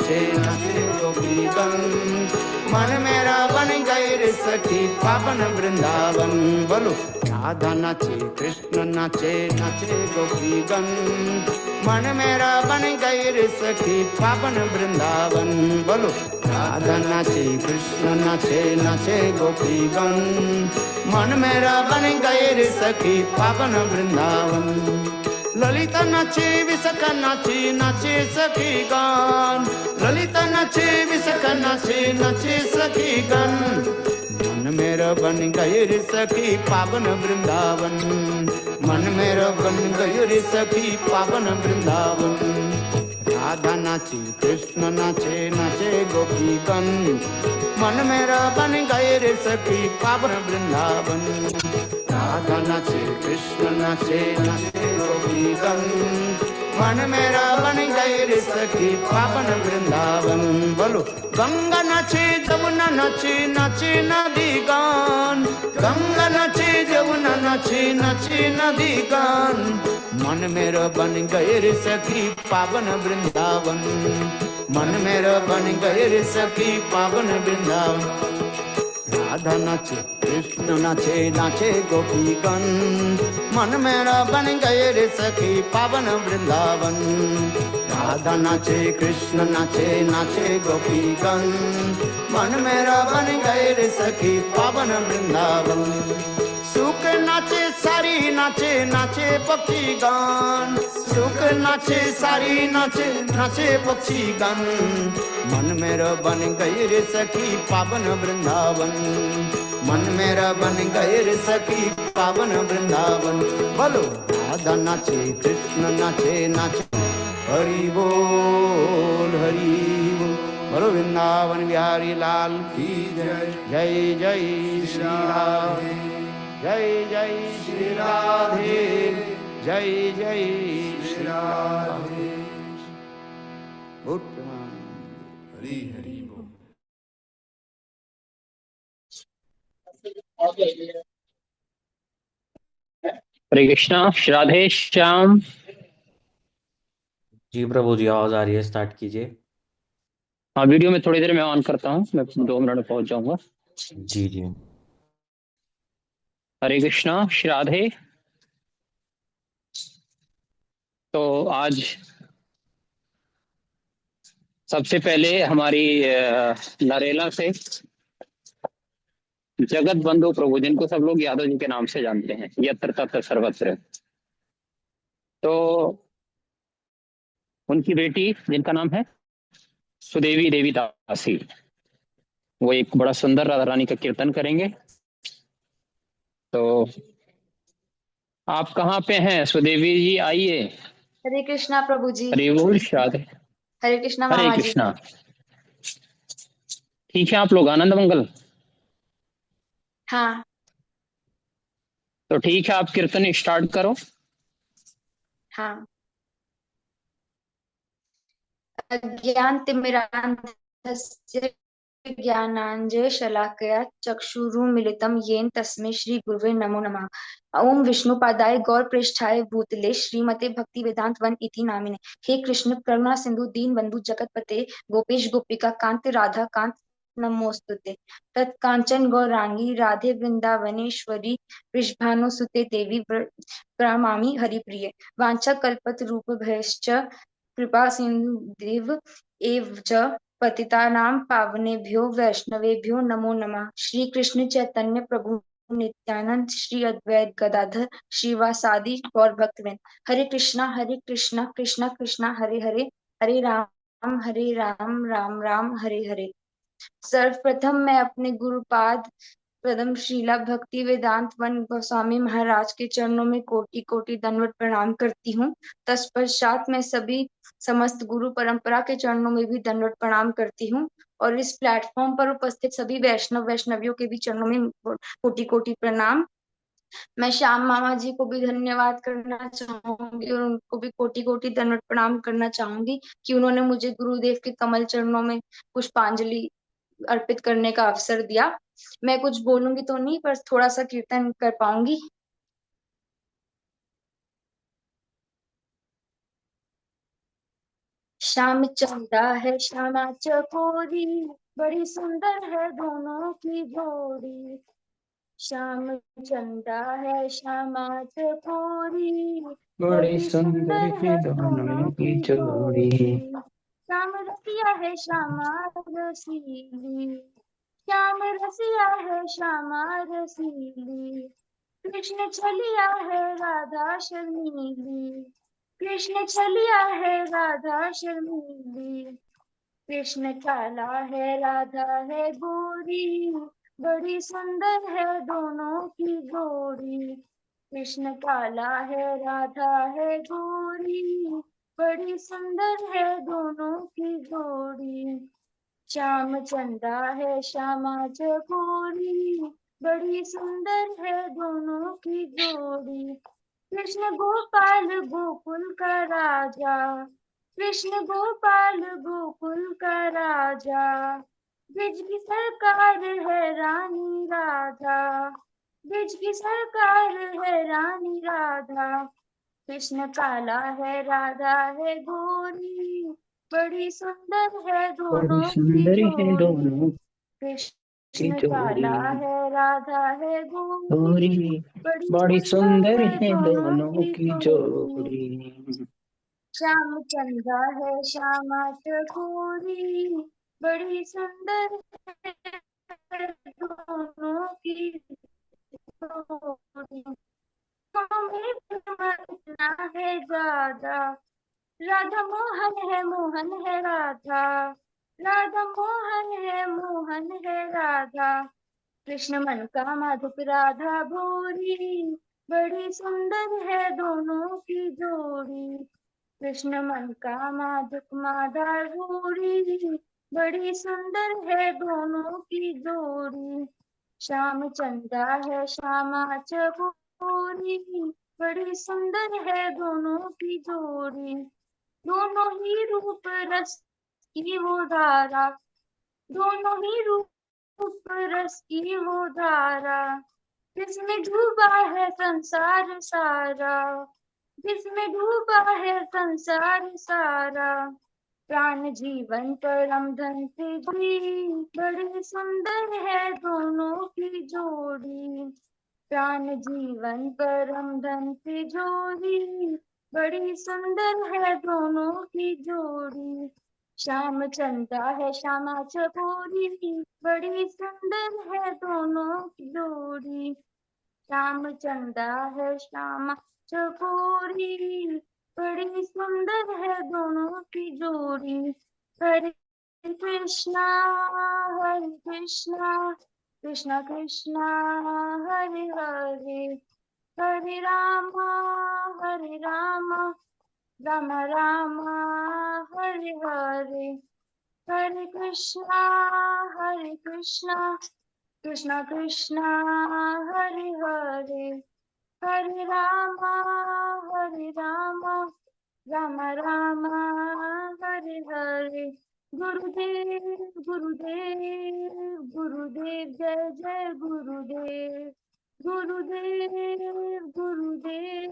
नाचे नाचे गोपीगण। मन मेरा बन गए रे सखी पावन वृंदावन। बोलो राधा नाचे कृष्ण नाचे नाचे गोपीगण। मन मेरा बन गए रे सखी पावन वृंदावन। बोलो राधा नाचे कृष्ण नाचे नाचे गोपीगण। मन मेरा बन गए रे सखी पावन वृंदावन। ललिता नाचे विशाखा नाचे नाचे सखी गण। ललिता नाचे विशाखा नाचे नाचे सखी गण। मन मेरा बन गए रे सखी पावन वृंदावन। मन मेरा बन गए रे सखी पावन वृंदावन। राधा नाचे कृष्ण नाचे नाचे गोपीगण। मन मेरा बन गए रे सखी पावन वृंदावन। राधा नाचे कृष्ण नाचे नाचे गोपीगण। मन मेरा बन गए रे सखी पावन वृंदावन। बोलो गंगा नाचे जमुना नाचे नाचे नदी गान। गंगा नाचे जमुना नाचे नाचे नदी गान। मन मेरा बन गए रे सखी पावन वृंदावन। मन मेरा बन गए रे सखी पावन वृंदावन। राधा नाचे कृष्ण नाचे नाचे गोपीगण। मन मेरा बन गए रे सखी पावन वृंदावन। राधा नाचे कृष्ण नाचे नाचे गोपीगण। मन मेरा बन गए रे सखी पावन वृंदावन। सुख नाचे सारी नाचे नाचे पक्षी गान। सुख नाचे सारी नाचे नाचे पक्षी गान। मन मेरा बन गए रे सखी पावन वृंदावन। मन मेरा बन गए रे सखी पावन वृंदावन। बोलो राधा नाचे कृष्ण नाचे नाचे हरि बोल हरि बोल। बोलो वृंदावन बिहारी लाल की जय। जय जय श्री राधे। जय जय श्री राधे। जय जय श्री राधे। हरि हरि बोल। हरे कृष्णा राधे श्याम। जी प्रभु जी आवाज आ रही है, स्टार्ट कीजिए। हाँ, वीडियो में थोड़ी देर में ऑन करता हूँ, मैं 2 मिनट में पहुंच जाऊंगा। जी जी हरे कृष्णा राधे। तो आज सबसे पहले हमारी नरेला से जगत बंधु प्रभु, जिनको सब लोग यादव जी के नाम से जानते हैं, यत्र तत्र सर्वत्र, तो उनकी बेटी जिनका नाम है सुदेवी देवी दासी, वो एक बड़ा सुंदर राधा रानी का कीर्तन करेंगे। तो आप कहाँ पे हैं सुदेवी जी, आइए। हरे कृष्णा प्रभु जी। हरे बोल राधे। हरे कृष्णा हरे मामा जी। कृष्णा। ठीक है, आप लोग आनंद मंगल। हाँ तो ठीक है, आप कीर्तन स्टार्ट करो। हाँ। अज्ञानतिमिरान्धस्य ज्ञानाञ्जनशलाकया चक्षुरुन्मीलितं येन तस्मै श्री गुरुवे नमो नमः। ओम विष्णुपादाय गौरपृष्ठाय भूतले श्रीमते भक्ति वेदांत वन इति नामिने। हे कृष्ण करुणा सिंधु दीन बंधु जगतपते गोपेश गोपिका कांत राधा कांत नमोस्तुते। तत्कांचन गौरांगी राधे वृंदावनेश्वरी वृषभानुसुते देवी प्रणमामि हरिप्रिये। वाञ्छाकल्पतरुभ्यश्च कृपा सिंधुदेव एव च पतितानां पावनेभ्यो वैष्णवेभ्यो नमो नमः। श्री कृष्ण चैतन्य प्रभु नित्यानंद श्री अद्वैत गदाधर श्रीवासादि गौर भक्तवृंद। हरे कृष्णा कृष्णा कृष्णा हरे हरे, हरे राम राम राम हरे हरे। सर्वप्रथम मैं अपने गुरुपाद प्रथम श्रीला भक्ति वेदांत वन गोस्वामी महाराज के चरणों में कोटि कोटि दंडवत प्रणाम करती हूँ। तत्पश्चात मैं सभी समस्त गुरु परंपरा के चरणों में भी दंडवत प्रणाम करती हूँ, और इस प्लेटफॉर्म पर उपस्थित सभी वैष्णवियों के भी चरणों में कोटि कोटि प्रणाम। मैं श्याम मामा जी को भी धन्यवाद करना चाहूंगी और उनको भी कोटि कोटि दंडवत प्रणाम करना चाहूंगी कि उन्होंने मुझे गुरुदेव के कमल चरणों में पुष्पांजलि अर्पित करने का अवसर दिया। मैं कुछ बोलूंगी तो नहीं, पर थोड़ा सा कीर्तन कर पाऊंगी। श्याम चंदा है श्यामा चकोरी, बड़ी सुंदर है दोनों की जोड़ी। श्याम चंदा है श्यामा चकोरी, बड़ी बड़ी सुंदर सुंदर है है दोनों दोनों की की जोड़ी। जोड़ी। श्याम रसिया है श्यामा रसीली, श्याम रसिया है श्यामा रसीली। कृष्ण छलिया है राधा शर्मीली, कृष्ण छलिया है राधा शर्मीली। कृष्ण काला है राधा है गोरी, बड़ी सुंदर है दोनों की जोड़ी। कृष्ण काला है राधा है गोरी, बड़ी सुंदर है दोनों की जोड़ी। श्याम चंदा है श्यामा चकोरी, बड़ी सुंदर है दोनों की जोड़ी। कृष्ण गोपाल गोकुल का राजा, कृष्ण गोपाल गोकुल का राजा। ब्रिज की सरकार है रानी राधा, ब्रिज की सरकार है रानी राधा। कृष्ण काला है राधा है गोरी, बड़ी सुंदर है बड़ी दोनों की सुंदर है जोड़ी। दोनों की कृष्ण जोड़ी। काला है राधा है गोरी, गोरी बड़ी बड़ी सुंदर सुंदर है है दोनों दोनों की की जोड़ी। जोड़ी। श्याम चंदा है श्यामा चकोरी, बड़ी सुंदर है दोनों की जोड़ी। हमें प्रेम इतना है ज्यादा, राधा मोहन है मोहन है राधा, राधा मोहन है मोहन है राधा। कृष्ण मन का माधुक राधा भोरी, बड़ी सुंदर है दोनों की जोड़ी। कृष्ण मन का माधुक माधा भोरी, बड़ी सुंदर है दोनों की जोड़ी। श्याम चंदा है श्यामा चकोरी, बड़ी सुंदर है दोनों की जोड़ी। दोनों ही रूप रस की वो धारा, दोनों ही रूप रस की वो धारा। जिसमें डूबा है संसार सारा, जिसमें डूबा है संसार सारा। प्राण जीवन परम धन से जुड़ी, बड़ी सुंदर है दोनों की जोड़ी। प्राण जीवन परम धन से जोड़ी, बड़ी सुंदर है दोनों की जोड़ी। श्याम चंदा है श्यामा चकोरी, बड़ी सुंदर है दोनों की जोड़ी। श्याम चंदा है श्यामा चकोरी, बड़ी सुंदर है दोनों की जोड़ी। हरे कृष्णा हरे कृष्णा, कृष्णा कृष्णा हरे हरे, हरे रामा हरे रामा, राम राम हरे हरे। हरे कृष्णा कृष्णा कृष्णा हरे हरे, हरे रामा राम राम हरे हरे। गुरुदेव गुरुदेव गुरुदेव, जय जय गुरुदेव। गुरुदेव गुरुदेव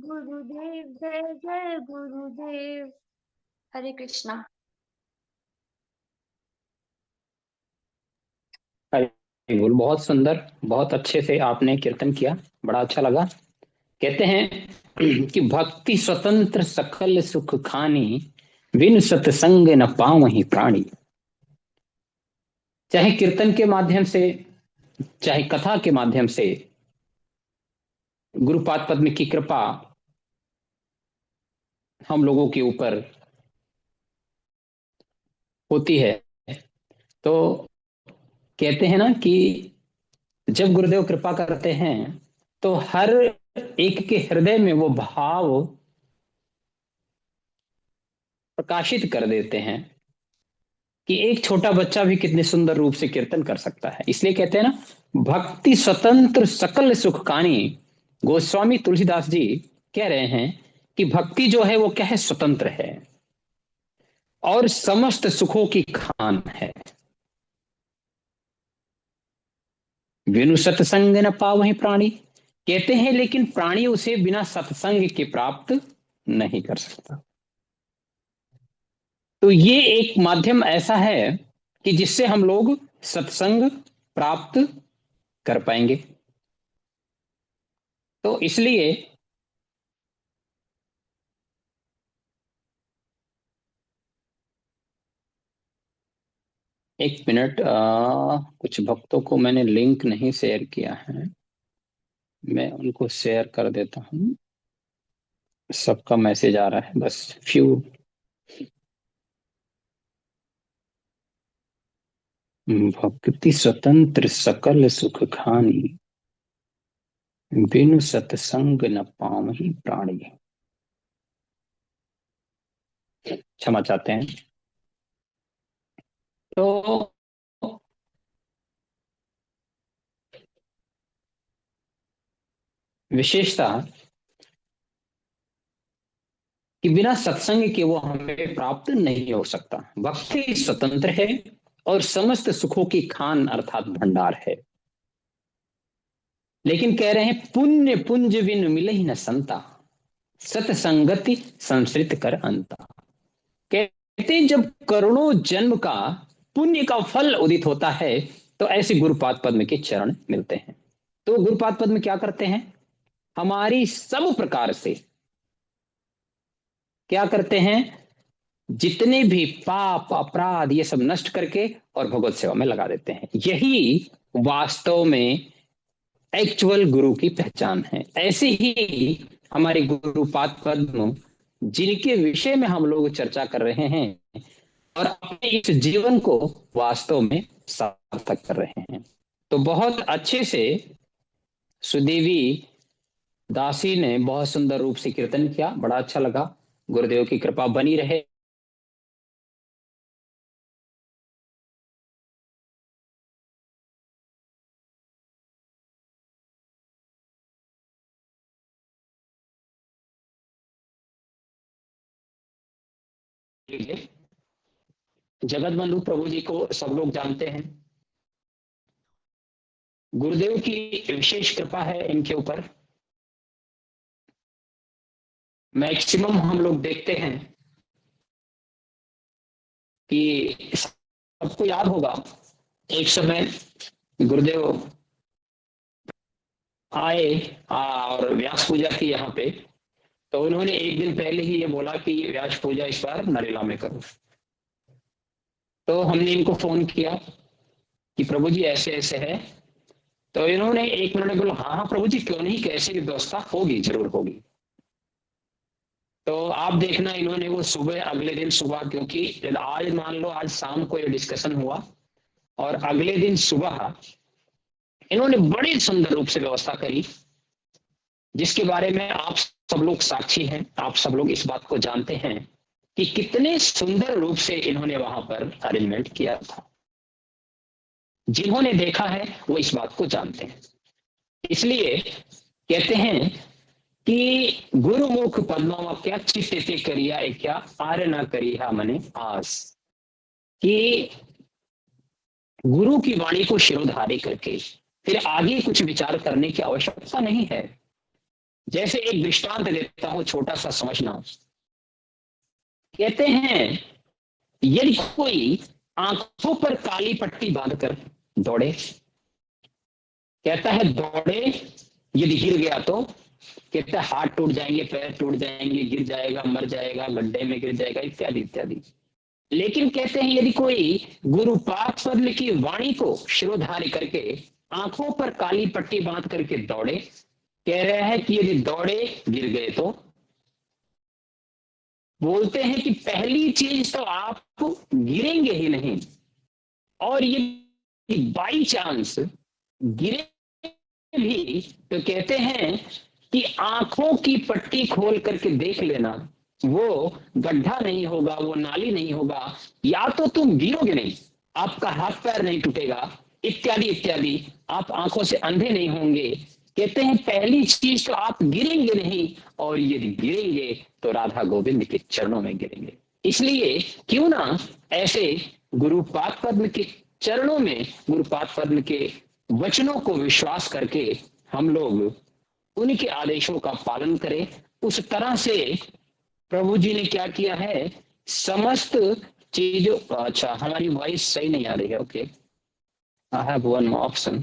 गुरुदेव, जय जय गुरुदेव। हरे कृष्णा। हरि बोल। बहुत सुंदर, बहुत अच्छे से आपने कीर्तन किया, बड़ा अच्छा लगा। कहते हैं कि भक्ति स्वतंत्र सकल सुख खानी, बिन सत्संग न पावहि प्राणी। चाहे कीर्तन के माध्यम से, चाहे कथा के माध्यम से गुरुपाद पद्म की कृपा हम लोगों के ऊपर होती है, तो कहते हैं ना कि जब गुरुदेव कृपा करते हैं तो हर एक के हृदय में वो भाव प्रकाशित कर देते हैं कि एक छोटा बच्चा भी कितने सुंदर रूप से कीर्तन कर सकता है। इसलिए कहते हैं ना, भक्ति स्वतंत्र सकल सुख कानी। गोस्वामी तुलसीदास जी कह रहे हैं कि भक्ति जो है वो क्या है, स्वतंत्र है और समस्त सुखों की खान है। बिनु सत्संग न पावहि प्राणी, कहते हैं लेकिन प्राणी उसे बिना सत्संग के प्राप्त नहीं कर सकता। तो ये एक माध्यम ऐसा है कि जिससे हम लोग सत्संग प्राप्त कर पाएंगे। तो इसलिए एक मिनट, कुछ भक्तों को मैंने लिंक नहीं शेयर किया है, मैं उनको शेयर कर देता हूं। सबका मैसेज आ रहा है, बस फ्यू। भक्ति स्वतंत्र सकल सुख खानी, बिनु सत्संग न पावहि प्राणी। क्षमा चाहते हैं। तो विशेषता कि बिना सत्संग के वो हमें प्राप्त नहीं हो सकता। भक्ति स्वतंत्र है और समस्त सुखों की खान अर्थात भंडार है। लेकिन कह रहे हैं पुण्य पुंज बिन मिले ही न संता, सतसंगति संसृत कर अंता। कहते हैं जब करोड़ों जन्म का पुण्य का फल उदित होता है तो ऐसे गुरुपाद पद्म के चरण मिलते हैं। तो गुरुपाद पद्म क्या करते हैं? हमारी सब प्रकार से क्या करते हैं? जितने भी पाप अपराध ये सब नष्ट करके और भगवत सेवा में लगा देते हैं। यही वास्तव में एक्चुअल गुरु की पहचान है। ऐसे ही हमारे गुरुपाद पद्म जिनके विषय में हम लोग चर्चा कर रहे हैं और अपने इस जीवन को वास्तव में सार्थक कर रहे हैं। तो बहुत अच्छे से सुदेवी दासी ने बहुत सुंदर रूप से कीर्तन किया, बड़ा अच्छा लगा। गुरुदेव की कृपा बनी रहे। जगत बंधु प्रभु जी को सब लोग जानते हैं। गुरुदेव की विशेष कृपा है इनके ऊपर। मैक्सिमम हम लोग देखते हैं कि सबको याद होगा एक समय गुरुदेव आए और व्यास पूजा की यहाँ पे। तो उन्होंने एक दिन पहले ही ये बोला कि व्यास पूजा इस बार नरेला में करो। तो हमने इनको फोन किया कि प्रभु जी ऐसे ऐसे है। तो इन्होंने एक मिनट बोला हाँ हाँ प्रभु जी क्यों नहीं, कैसे की व्यवस्था होगी, जरूर होगी। तो आप देखना इन्होंने वो सुबह अगले दिन सुबह, क्योंकि आज मान लो आज शाम को ये डिस्कशन हुआ और अगले दिन सुबह इन्होंने बड़ी सुंदर रूप से व्यवस्था करी, जिसके बारे में आप सब लोग साक्षी हैं। आप सब लोग इस बात को जानते हैं कि कितने सुंदर रूप से इन्होंने वहां पर अरेंजमेंट किया था। जिन्होंने देखा है वो इस बात को जानते हैं। इसलिए कहते हैं कि गुरुमुख पद्मा क्या चित्ते करिया क्या आर्य ना करिया मने आस, कि गुरु की वाणी को शिरोधार्य करके फिर आगे कुछ विचार करने की आवश्यकता नहीं है। जैसे एक दृष्टांत देता हूं, छोटा सा समझना। कहते हैं यदि कोई आंखों पर काली पट्टी बांधकर दौड़े, कहता है दौड़े, यदि गिर गया तो कहता है हाथ टूट जाएंगे, पैर टूट जाएंगे, गिर जाएगा, मर जाएगा, गड्ढे में गिर जाएगा, इत्यादि इत्यादि। लेकिन कहते हैं यदि कोई गुरुपाद पद्म की वाणी को शिरोधार्य करके आंखों पर काली पट्टी बांध करके दौड़े, कह रहे हैं कि यदि दौड़े गिर गए तो बोलते हैं कि पहली चीज तो आप गिरेंगे ही नहीं, और ये बाई चांस गिरे भी तो कहते हैं कि आंखों की पट्टी खोल करके देख लेना, वो गड्ढा नहीं होगा, वो नाली नहीं होगा, या तो तुम गिरोगे नहीं, आपका हाथ पैर नहीं टूटेगा, इत्यादि इत्यादि, आप आंखों से अंधे नहीं होंगे। कहते हैं पहली चीज तो आप गिरेंगे नहीं, और यदि गिरेंगे तो राधा गोविंद के चरणों में गिरेंगे। इसलिए क्यों ना ऐसे गुरुपाद पद्म के चरणों में, गुरुपाद पद्म के वचनों को विश्वास करके हम लोग उनके आदेशों का पालन करें। उस तरह से प्रभु जी ने क्या किया है, समस्त चीजों, अच्छा हमारी वॉइस सही नहीं आ रही है, okay. I have one option.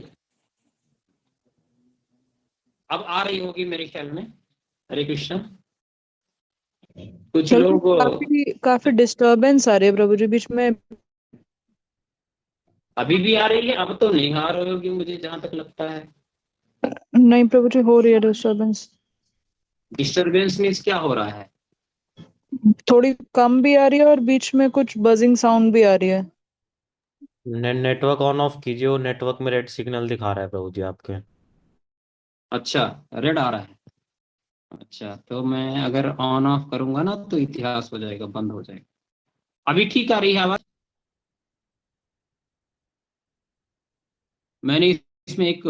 अब आ रही होगी मेरे ख्याल में। हरे कृष्ण। कुछ प्रभु जी, लोग काफी काफी डिस्टरबेंस आ रही है प्रभु जी बीच में। अभी भी आ रही है, अब तो नहीं आ रही होगी मुझे जहां तक लगता है। नहीं प्रभु जी, हो रही है डिस्टरबेंस। डिस्टरबेंस मीन्स क्या हो रहा है? थोड़ी कम भी आ रही है और बीच में कुछ बजिंग साउंड भी आ रही है। नेटवर्क ऑन ऑफ कीजिए, वो नेटवर्क में रेड सिग्नल दिखा रहा है प्रभु जी आपके। अच्छा, रेड आ रहा है। अच्छा, तो मैं अगर ऑन ऑफ करूंगा ना तो इतिहास हो जाएगा, बंद हो जाएगा। अभी ठीक आ रही है आवाज? मैंने इसमें एक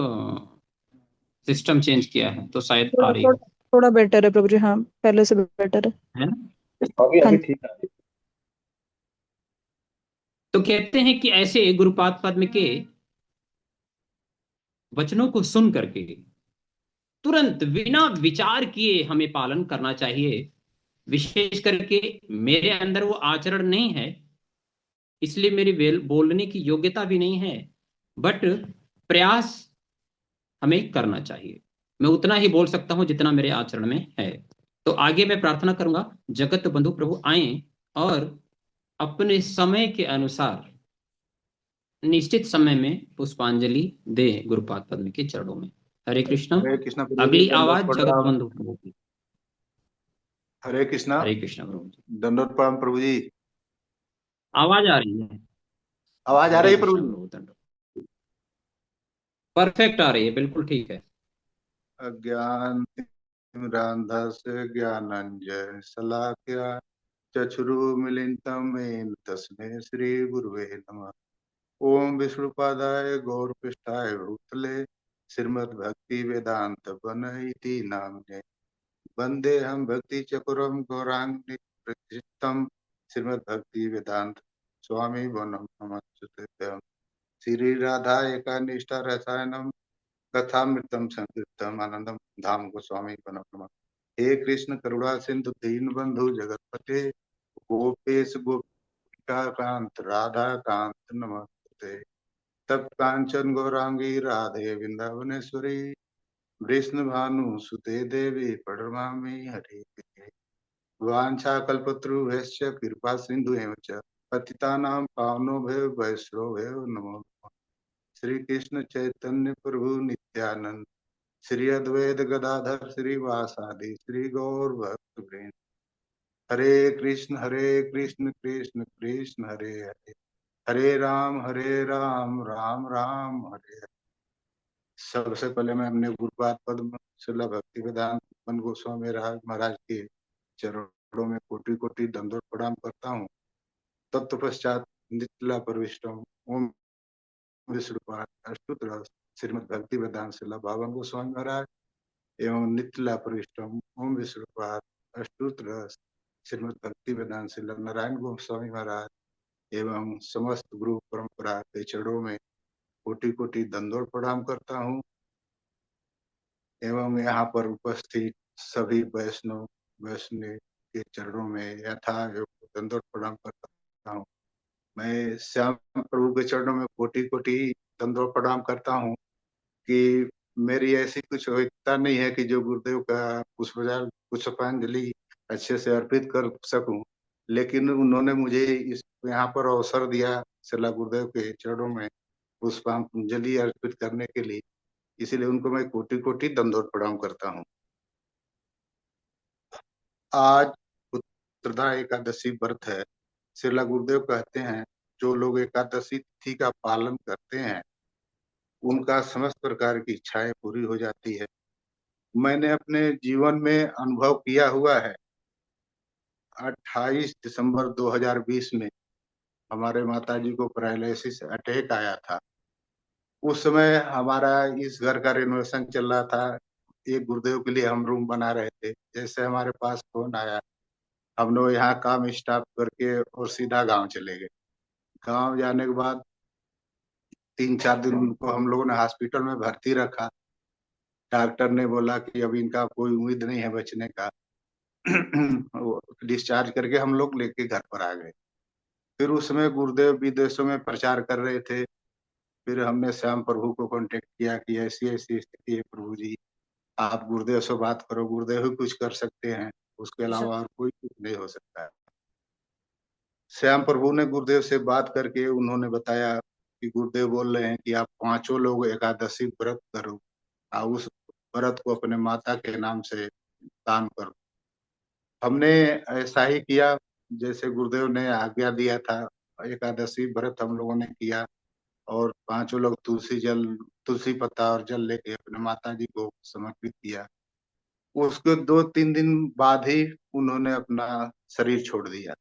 सिस्टम चेंज किया है तो शायद आ थोड़ा रही थोड़ा हो। थोड़ा बेटर है प्रभु जी, हाँ पहले से बेटर है। है ना? अभी हाँ अभी जी। ठीक है। तो कहते हैं कि ऐसे गुरुपाद पद्म के वचनों को सुन करके तुरंत बिना विचार किए हमें पालन करना चाहिए। विशेष करके मेरे अंदर वो आचरण नहीं है, इसलिए मेरी बोलने की योग्यता भी नहीं है, बट प्रयास हमें करना चाहिए। मैं उतना ही बोल सकता हूं जितना मेरे आचरण में है। तो आगे मैं प्रार्थना करूंगा जगत बंधु प्रभु आए और अपने समय के अनुसार निश्चित समय में पुष्पांजलि दे गुरुपाद पद्म के चरणों में। हरे कृष्ण। हरे कृष्ण प्रभु जी, अगली दंडोत आवाज जगत प्रणाम। बंधु प्रभु की। हरे कृष्णा। हरे कृष्ण प्रभु जी। दंडोत प्रणाम प्रभु जी। आवाज आ रही है? आवाज आ हरे रही है प्रभु कृष्ण जी? प्रभु दंड। परफेक्ट आ रही है, बिल्कुल ठीक है। अज्ञान तिमिरान्धस्य ज्ञानञ्जन शलाकया चक्षुरुमिलितं येन तस्मै श्री गुरुवे नमः। ओम विष्णुपादाय गौरपृष्ठाय भूतले श्रीमद्भक्ति वेदांत इति नाम्ने वंदे हम भक्ति चक्रम गौरांग प्रतिष्ठितम श्रीमद्भक्ति वेदांत स्वामी वनम नमस्ते। श्री राधा एकानिष्ठा रसायनम कथामृतम संकीर्तम आनंदम धाम गोस्वामी वनम नमः। हे कृष्ण करुणा सिंधु दीन बंधु जगतपते गोपेश गोपिका कांत राधा कांत नमस्ते। तप कांचन गौरांगी राधे वृंदावनेश्वरी वृष्ण भानु सुते देवी प्रणमामि हरि। वाञ्छाकल्पतरुभ्यश्च कृपा सिन्धु एव च पतितानां पावनोभ्यो वैष्णवेभ्यो नमो नमः। श्री कृष्ण चैतन्य प्रभु नित्यानंद श्री अद्वैत गदाधर श्रीवासादि श्री गौर भक्तवृंद। हरे कृष्ण कृष्ण कृष्ण हरे हरे हरे राम राम राम हरे हरे। सबसे पहले मैं अपने गुरुपाद पद्म श्रील भक्ति वेदांत मन गोस्वामी महाराज के चरणों में कोटि कोटि दंडोत प्रणाम करता हूँ। तत्पश्चात नितला प्रविष्टम ओम विष्णुपाद अष्टोत्तर श्रीमद् भक्ति वेदांत श्रील बाबा गोस्वामी महाराज एवं नितला प्रविष्टम ओम विष्णुपाद अष्टोत्तर श्रीमद् भक्ति वेदांत श्रील नारायण गोस्वामी महाराज एवं समस्त गुरु परंपरा के चरणों में कोटि कोटि दंडोत प्रणाम करता हूँ। एवं यहाँ पर उपस्थित सभी वैष्णव के चरणों में यथा दंडोत प्रणाम करता हूँ। मैं श्याम प्रभु के चरणों में कोटि कोटि दंडोत प्रणाम करता हूँ कि मेरी ऐसी कुछ योग्यता नहीं है कि जो गुरुदेव का पुष्पांजलि अच्छे से अर्पित कर सकूं, लेकिन उन्होंने मुझे इस यहाँ पर अवसर दिया श्रील गुरुदेव के चरणों में पुष्पांजलि अर्पित करने के लिए, इसीलिए उनको मैं कोटि कोटि दंडोत प्रणाम करता हूँ। आज उत्तरदा एकादशी व्रत है। श्रील गुरुदेव कहते हैं जो लोग एकादशी तिथि का पालन करते हैं उनका समस्त प्रकार की इच्छाएं पूरी हो जाती है। मैंने अपने जीवन में अनुभव किया हुआ है। 28 दिसंबर 2020 में हमारे माताजी को पैरालिसिस अटैक आया था। उस समय हमारा इस घर का रिनोवेशन चल रहा था। एक गुरुदेव के लिए हम रूम बना रहे थे। जैसे हमारे पास फोन आया, हम लोग यहाँ काम स्टॉप करके और सीधा गांव चले गए। गांव जाने के बाद 3-4 दिन उनको हम लोगों ने हॉस्पिटल में भर्ती रखा। डॉक्टर ने बोला कि अभी इनका कोई उम्मीद नहीं है बचने का। डिस्चार्ज करके हम लोग लेके घर पर आ गए। फिर उसमें गुरुदेव विदेशों में प्रचार कर रहे थे। फिर हमने श्याम प्रभु को कांटेक्ट किया कि ऐसी ऐसी स्थिति है प्रभु जी, आप गुरुदेव से बात करो, गुरुदेव ही कुछ कर सकते हैं, उसके अलावा और कोई कुछ नहीं हो सकता है। श्याम प्रभु ने गुरुदेव से बात करके उन्होंने बताया कि गुरुदेव बोल रहे हैं कि आप पांचों लोग एकादशी व्रत करो और उस व्रत को अपने माता के नाम से दान करो। हमने ऐसा ही किया जैसे गुरुदेव ने आज्ञा दिया था। एकादशी व्रत हम लोगों ने किया और पांचों लोग तुलसी पत्ता और जल लेके अपने माता जी को समर्पित किया। उसके 2-3 दिन बाद ही उन्होंने अपना शरीर छोड़ दिया।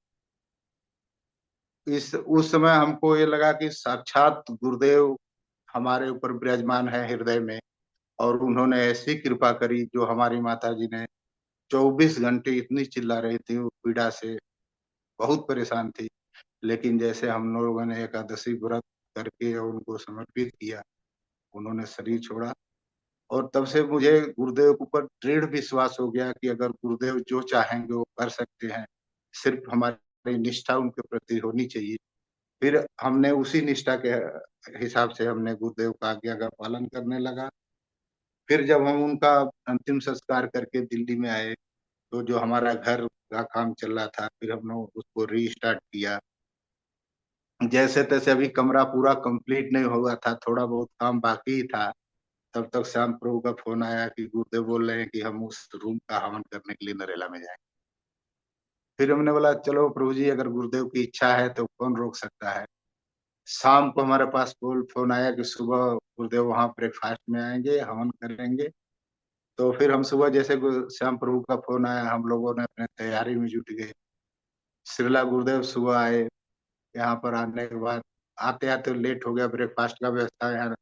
इस उस समय हमको ये लगा कि साक्षात गुरुदेव हमारे ऊपर विराजमान है हृदय में और उन्होंने ऐसी कृपा करी जो हमारी माता जी ने 24 घंटे इतनी चिल्ला रही थी, वो पीड़ा से बहुत परेशान थी। लेकिन जैसे हम लोगों ने एकादशी व्रत करके और उनको समर्पित किया, उन्होंने शरीर छोड़ा और तब से मुझे गुरुदेव के ऊपर दृढ़ विश्वास हो गया कि अगर गुरुदेव जो चाहेंगे वो कर सकते हैं। सिर्फ हमारी निष्ठा उनके प्रति होनी चाहिए। फिर हमने उसी निष्ठा के हिसाब से हमने गुरुदेव का आज्ञा का पालन करने लगा। फिर जब हम उनका अंतिम संस्कार करके दिल्ली में आए, तो जो हमारा घर का काम चल रहा था, फिर हमने उसको रीस्टार्ट किया। जैसे-तैसे अभी कमरा पूरा कंप्लीट नहीं हुआ था, थोड़ा बहुत काम बाकी ही था। तब तक श्याम प्रभु का फ़ोन आया कि गुरुदेव बोल रहे हैं कि हम उस रूम का हवन करने के लिए नरेला में जाएँ। फिर हमने बोला चलो प्रभु जी, अगर गुरुदेव की इच्छा है तो कौन रोक सकता है। शाम को हमारे पास फ़ोन आया कि सुबह गुरुदेव वहाँ ब्रेकफ़ास्ट में आएँगे, हवन करेंगे। तो फिर हम सुबह जैसे श्याम प्रभु का फ़ोन आया, हम लोगों ने अपने तैयारी में जुट गए। श्रीला गुरुदेव सुबह आए, यहाँ पर आने के बाद आते-आते लेट हो गया, ब्रेकफ़ास्ट का व्यवस्था यहाँ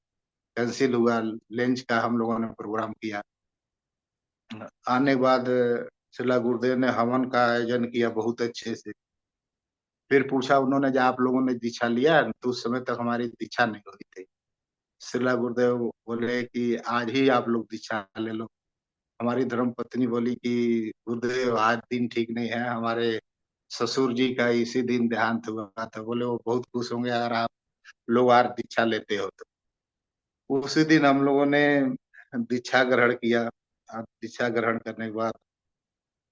कैंसल हुआ, लंच का हम लोगों ने प्रोग्राम किया। आने के बाद श्रीला गुरुदेव ने हवन का आयोजन किया बहुत अच्छे से। फिर पूछा उन्होंने, जब आप लोगों ने दीक्षा लिया है? तो उस समय तक हमारी दीक्षा नहीं हुई थी। श्रीला गुरुदेव बोले कि आज ही आप लोग दीक्षा ले लो। हमारी धर्मपत्नी बोली कि गुरुदेव आज दिन ठीक नहीं है, हमारे ससुर जी का इसी दिन देहांत हुआ था। बोले वो बहुत खुश होंगे अगर आप लोग आज दीक्षा लेते हो तो। उसी दिन हम लोगों ने दीक्षा ग्रहण किया। दीक्षा ग्रहण करने के बाद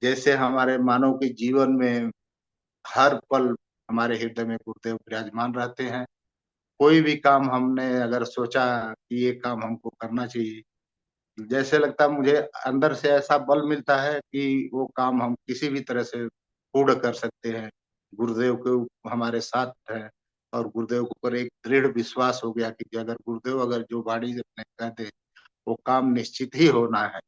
जैसे हमारे मानव के जीवन में हर पल हमारे हृदय में गुरुदेव विराजमान रहते हैं। कोई भी काम हमने अगर सोचा कि ये काम हमको करना चाहिए, जैसे लगता है मुझे अंदर से ऐसा बल मिलता है कि वो काम हम किसी भी तरह से पूर्ण कर सकते हैं। गुरुदेव के हमारे साथ है और गुरुदेव के ऊपर एक दृढ़ विश्वास हो गया कि अगर गुरुदेव अगर जो वाणी अपने कह दे, वो काम निश्चित ही होना है।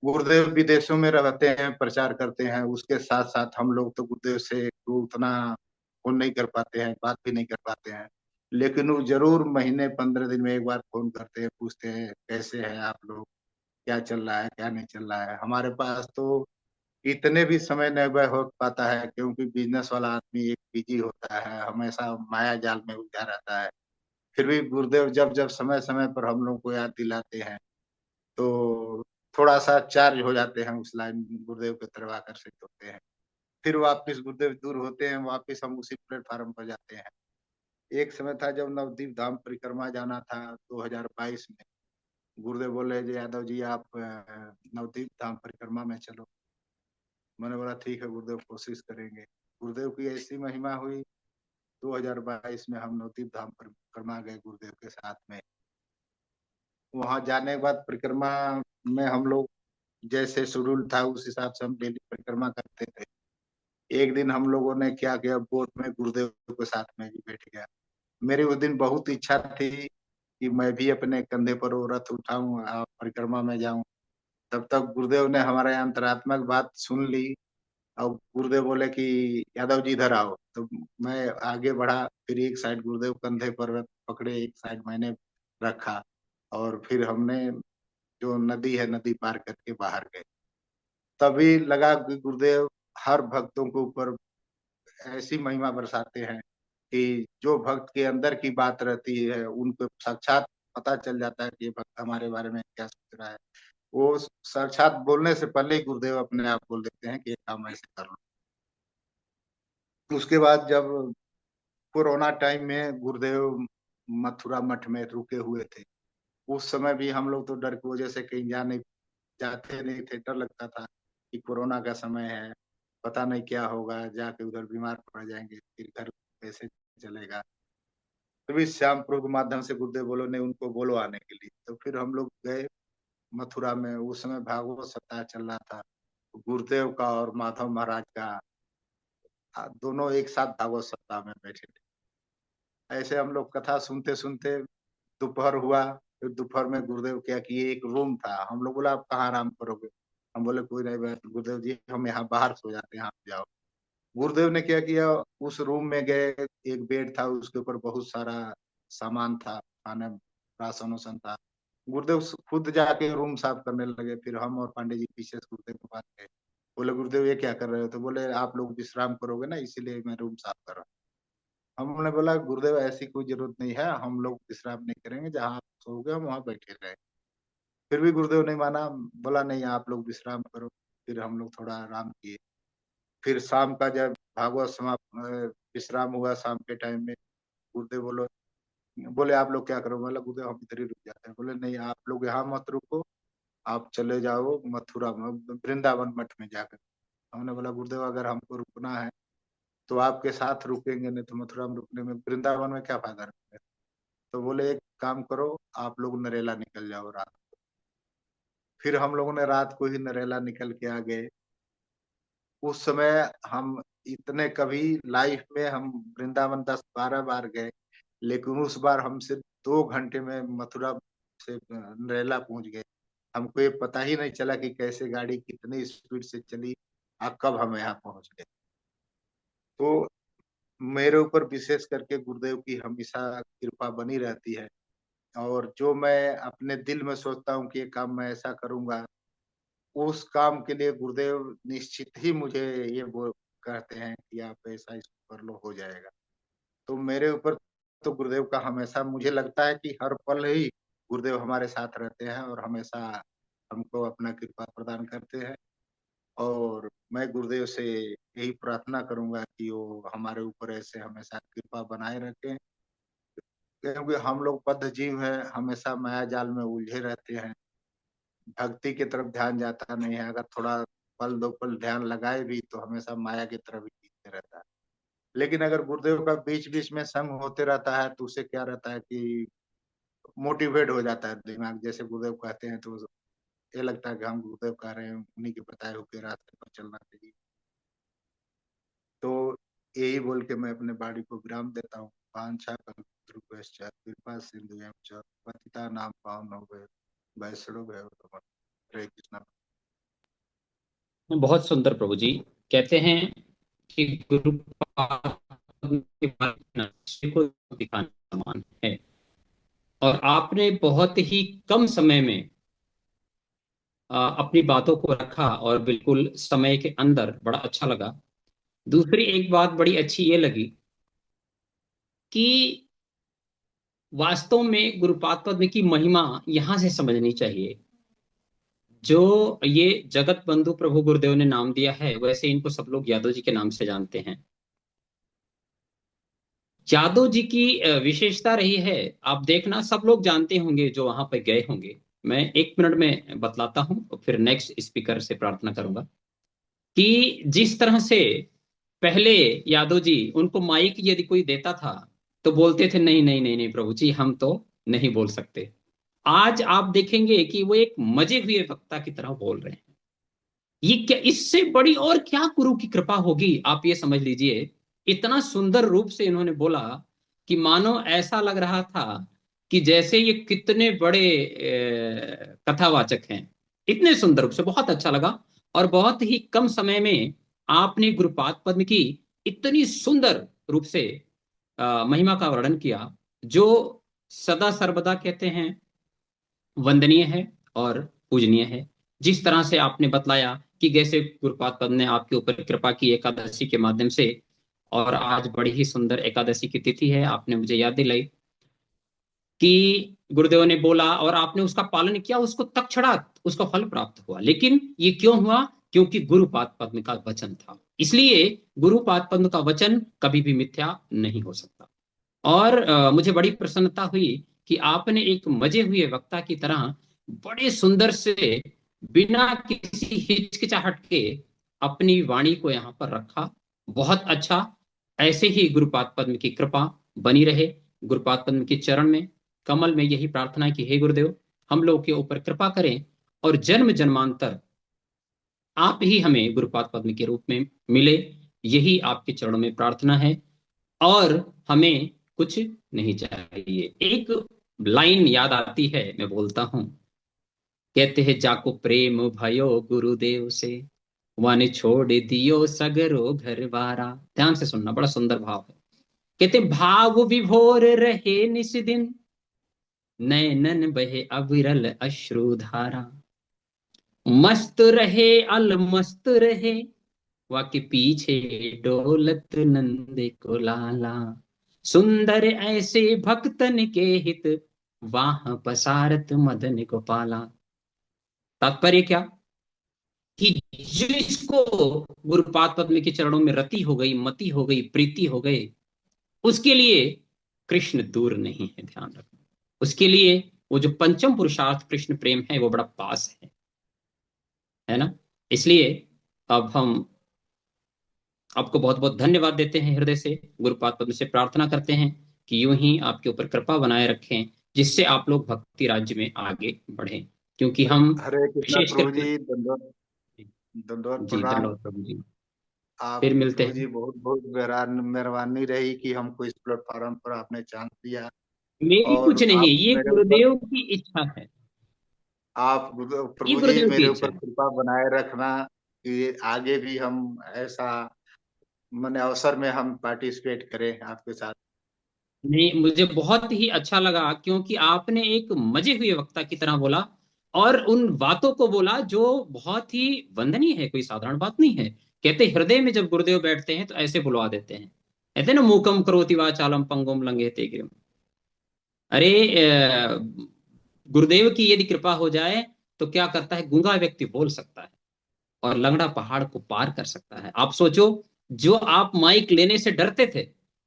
गुरुदेव विदेशों में रहते हैं, प्रचार करते हैं, उसके साथ-साथ हम लोग तो गुरुदेव से तो उतना फ़ोन नहीं कर पाते हैं, बात भी नहीं कर पाते हैं। लेकिन वो ज़रूर महीने 15 दिन में एक बार फ़ोन करते हैं, पूछते हैं, "कैसे हैं आप लोग? क्या चल रहा है, क्या नहीं चल रहा है?" हमारे पास तो इतने भी समय नहीं वह हो पाता है क्योंकि बिज़नेस वाला आदमी एक बिज़ी होता है, हमेशा माया जाल में उलझा रहता है। फिर भी गुरुदेव जब-जब समय-समय पर हम लोग को याद दिलाते हैं, तो थोड़ा-सा चार्ज हो जाते हैं उस लाइन गुरुदेव की तरफ आकर्षित होते हैं। फिर वापस गुरुदेव दूर होते हैं, वापस हम उसी प्लेटफ़ॉर्म पर जाते हैं। एक समय था जब नवदीप धाम परिक्रमा जाना था 2022 में, गुरुदेव बोले जी यादव जी आप नवदीप धाम परिक्रमा में चलो। मैंने बोला ठीक है गुरुदेव कोशिश करेंगे। गुरुदेव की ऐसी महिमा हुई 2022 में हम नवदीप धाम परिक्रमा गए गुरुदेव के साथ में। वहाँ जाने के बाद परिक्रमा में हम लोग जैसे शेड्यूल था उस हिसाब से हम डेली परिक्रमा करते थे। एक दिन हम लोगों ने क्या किया, बोट में गुरुदेव के साथ में भी बैठ गया। मेरी उस दिन बहुत इच्छा थी कि मैं भी अपने कंधे पर वो रथ उठाऊँ परिक्रमा में जाऊँ। तब तक गुरुदेव ने हमारे अंतरात्मा की बात सुन ली और गुरुदेव बोले कि यादव जी इधर आओ। तो मैं आगे बढ़ा, फिर एक साइड गुरुदेव कंधे पर रथ पकड़े, एक साइड मैंने रखा और फिर हमने जो नदी है, नदी पार करके बाहर गए। तभी लगा कि गुरुदेव हर भक्तों के ऊपर ऐसी महिमा बरसाते हैं कि जो भक्त के अंदर की बात रहती है, उनको साक्षात पता चल जाता है कि ये भक्त हमारे बारे में क्या सोच रहा है। वो साक्षात बोलने से पहले ही गुरुदेव अपने आप बोल देते हैं कि ये काम ऐसे कर लो। उसके बाद जब कोरोना टाइम में गुरुदेव मथुरा मठ में रुके हुए थे। उस समय भी हम लोग तो डर की वजह से कहीं जाते नहीं थे, डर लगता था कि कोरोना का समय है, पता नहीं क्या होगा, जाके उधर बीमार पड़ जाएंगे, फिर घर कैसे चलेगा। तो इस श्याम प्रभु के माध्यम से गुरुदेव बोलो ने उनको बोलो आने के लिए, तो फिर हम लोग गए मथुरा में। उस समय भागवत सप्ताह चल रहा था, गुरुदेव का और माधव महाराज का दोनों एक साथ भागवत सप्ताह में बैठे थे। ऐसे हम लोग कथा सुनते सुनते दोपहर हुआ। फिर दोपहर में गुरुदेव क्या किए, एक रूम था, हम लोग बोला आप कहाँ आराम करोगे, हम बोले कोई नहीं बैठ, गुरुदेव जी हम यहाँ बाहर सो जाते हैं, आप जाओ। गुरुदेव ने क्या किया, उस रूम में गए, एक बेड था, उसके ऊपर बहुत सारा सामान था, खाने राशन वासन था। गुरुदेव खुद जाके रूम साफ करने लगे। फिर हम और पांडे जी पीछे से गुरुदेव के पास गए, बोले गुरुदेव ये क्या कर रहे हो, तो बोले आप लोग विश्राम करोगे ना, इसीलिए मैं रूम साफ कर रहा हूँ। हमने बोला गुरुदेव ऐसी कोई जरूरत नहीं है, हम लोग विश्राम नहीं करेंगे, जहाँ आप सोओगे हम वहाँ बैठे रहे। फिर भी गुरुदेव नहीं माना, बोला नहीं आप लोग विश्राम करो। फिर हम लोग थोड़ा आराम किए। फिर शाम का जब भागवत विश्राम हुआ शाम के टाइम में, गुरुदेव बोले आप लोग क्या करो, बोला गुरुदेव हम इधर ही रुक जाते हैं। बोले नहीं आप लोग यहाँ मत रुको, आप चले जाओ मथुरा में, वृंदावन मठ में जाकर। हमने बोला गुरुदेव अगर हमको रुकना है तो आपके साथ रुकेंगे, नहीं तो मथुरा में रुकने में, वृंदावन में क्या फायदा रखेगा। तो बोले एक काम करो, आप लोग नरेला निकल जाओ रात को। फिर हम लोगों ने रात को ही नरेला निकल के आ गए। उस समय हम इतने कभी लाइफ में हम वृंदावन 10-12 बार गए, लेकिन उस बार हमसे 2 घंटे में मथुरा से नरेला पहुंच गए। हमको ये पता ही नहीं चला कि कैसे गाड़ी कितनी स्पीड से चली और कब हम यहाँ पहुंच गए। तो मेरे ऊपर विशेष करके गुरुदेव की हमेशा कृपा बनी रहती है। और जो मैं अपने दिल में सोचता हूँ कि ये काम मैं ऐसा करूंगा, उस काम के लिए गुरुदेव निश्चित ही मुझे ये वो कहते हैं कि आप ऐसा इसको कर लो, हो जाएगा। तो मेरे ऊपर तो गुरुदेव का हमेशा मुझे लगता है कि हर पल ही गुरुदेव हमारे साथ रहते हैं और हमेशा हमको अपना कृपा प्रदान करते हैं। और मैं गुरुदेव से यही प्रार्थना करूंगा कि वो हमारे ऊपर ऐसे हमेशा कृपा बनाए रखें, क्योंकि हम लोग बद्ध जीव हैं, हमेशा माया जाल में उलझे रहते हैं, भक्ति की तरफ ध्यान जाता नहीं है। अगर थोड़ा पल दो पल ध्यान लगाए भी तो हमेशा माया की तरफ ही खींचते रहता है। लेकिन अगर गुरुदेव का बीच बीच में संग होते रहता है तो उसे क्या रहता है कि मोटिवेट हो जाता है दिमाग, जैसे गुरुदेव कहते हैं तो ये लगता है कि हम गुरुदेव कह रहे हैं, उन्हीं के बताए हुए रास्ते पर चलना चाहिए। तो यही बोल के मैं अपने बाड़ी को विराम देता हूँ। वांछा कल्पतरुभ्यश्च कृपा सिंधुभ्यं च पतितानां पावनेभ्यो वैष्णवेभ्यो नमः। हरे कृष्णा। बहुत सुंदर प्रभु जी। कहते हैं कि गुरु के बाद को दिखाने समान है, और आपने बहुत ही कम समय में अपनी बातों को रखा और बिल्कुल समय के अंदर, बड़ा अच्छा लगा। दूसरी एक बात बड़ी अच्छी ये लगी कि वास्तव में गुरुपाद पद्म की महिमा यहां से समझनी चाहिए। जो ये जगत बंधु प्रभु गुरुदेव ने नाम दिया है, वैसे इनको सब लोग यादव जी के नाम से जानते हैं। यादव जी की विशेषता रही है, आप देखना सब लोग जानते होंगे जो वहां पे गए होंगे। मैं 1 मिनट में बतलाता हूं और फिर नेक्स्ट स्पीकर से प्रार्थना करूंगा कि जिस तरह से पहले यादव जी, उनको माइक यदि कोई देता था तो बोलते थे नहीं नहीं नहीं नहीं प्रभु जी, हम तो नहीं बोल सकते। आज आप देखेंगे कि वो एक मजे हुए वक्ता की तरह बोल रहे हैं। ये क्या, इससे बड़ी और क्या गुरु की कृपा होगी, आप ये समझ लीजिए। इतना सुंदर रूप से इन्होंने बोला कि मानो ऐसा लग रहा था कि जैसे ये कितने बड़े कथावाचक हैं। इतने सुंदर रूप से, बहुत अच्छा लगा। और बहुत ही कम समय में आपने गुरुपाद पद्म की इतनी सुंदर रूप से महिमा का वर्णन किया, जो सदा सर्वदा कहते हैं वंदनीय है और पूजनीय है। जिस तरह से आपने बतलाया कि कैसे गुरुपाद पद ने आपके ऊपर कृपा की एकादशी के माध्यम से, और आज बड़ी ही सुंदर एकादशी की तिथि है, आपने मुझे याद दिलाई कि गुरुदेव ने बोला और आपने उसका पालन किया, उसको तत्क्षणात उसका फल प्राप्त हुआ। लेकिन ये क्यों हुआ? क्योंकि गुरुपाद पद्म का वचन था। इसलिए गुरुपाद पद्म का वचन कभी भी मिथ्या नहीं हो सकता। और मुझे बड़ी प्रसन्नता हुई कि आपने एक मजे हुए वक्ता की तरह बड़े सुंदर से, बिना किसी हिचकिचाहट के अपनी वाणी को यहाँ पर रखा। बहुत अच्छा। ऐसे ही गुरुपाद पद्म की कृपा बनी रहे। गुरुपाद पद्म के चरण में, कमल में यही प्रार्थना है कि हे गुरुदेव, हम लोग के ऊपर कृपा करें और जन्म जन्मांतर आप ही हमें गुरुपाद पद्म के रूप में मिले। यही आपके चरणों में प्रार्थना है, और हमें कुछ नहीं चाहिए। एक लाइन याद आती है, मैं बोलता हूं। कहते हैं, जाको प्रेम भयो गुरुदेव से, वन छोड़ दियो सगरो घर बारा। ध्यान से सुनना, बड़ा सुंदर भाव है। कहते, भाव विभोर रहे निस दिन, नैनन बहे अविरल अश्रुधारा। मस्त रहे अल मस्त रहे, वाके पीछे डोलत नंद को लाला। सुंदर ऐसे भक्तन के हित, वाह पसारत मदन को पाला। तात्पर्य क्या? कि जिसको गुरुपाद पद्म के चरणों में रति हो गई, मति हो गई, प्रीति हो गई, उसके लिए कृष्ण दूर नहीं है। ध्यान रखना, उसके लिए वो जो पंचम पुरुषार्थ कृष्ण प्रेम है, वो बड़ा पास है ना। इसलिए अब हम आपको बहुत बहुत धन्यवाद देते हैं हृदय से। गुरुपाद पद्म से प्रार्थना करते हैं कि यूं ही आपके ऊपर कृपा बनाए रखें, जिससे आप लोग भक्ति राज्य में आगे बढ़ें, क्योंकि हम हरे कृष्णा विशेष प्रभु करके। जी, दंडवत दंडवत जी, प्रणाम। दंडवत प्रभु जी। आप फिर मिलते प्रभु जी, हैं। बहुत बहुत मेहरबानी रही कि हमको इस प्लेटफॉर्म पर आपने चांस दिया। मेरी कुछ और नहीं, आप ये मेरे ऊपर गुरुदेव की इच्छा है। आप ये प्रभु जी गुरुदेव की मेरे इच्छा ऊपर है। कृपा बनाए रखना कि आगे भी हम ऐसा मैंने अवसर में हम पार्टिसिपेट करें आपके साथ। नहीं, मुझे बहुत ही अच्छा लगा, क्योंकि आपने एक मजे हुए वक्ता की तरह बोला, और उन बातों को बोला जो बहुत ही वंदनीय है, कोई साधारण बात नहीं है। कहते, हृदय में जब गुरुदेव बैठते हैं तो ऐसे बुलवा देते हैं। कहते हैं ना, मूकम करोति वाचालम पंगुम लंघयते गिरिम। अरे, गुरुदेव की यदि कृपा हो जाए तो क्या करता है, गूंगा व्यक्ति बोल सकता है और लंगड़ा पहाड़ को पार कर सकता है। आप सोचो, जो आप माइक लेने से डरते थे,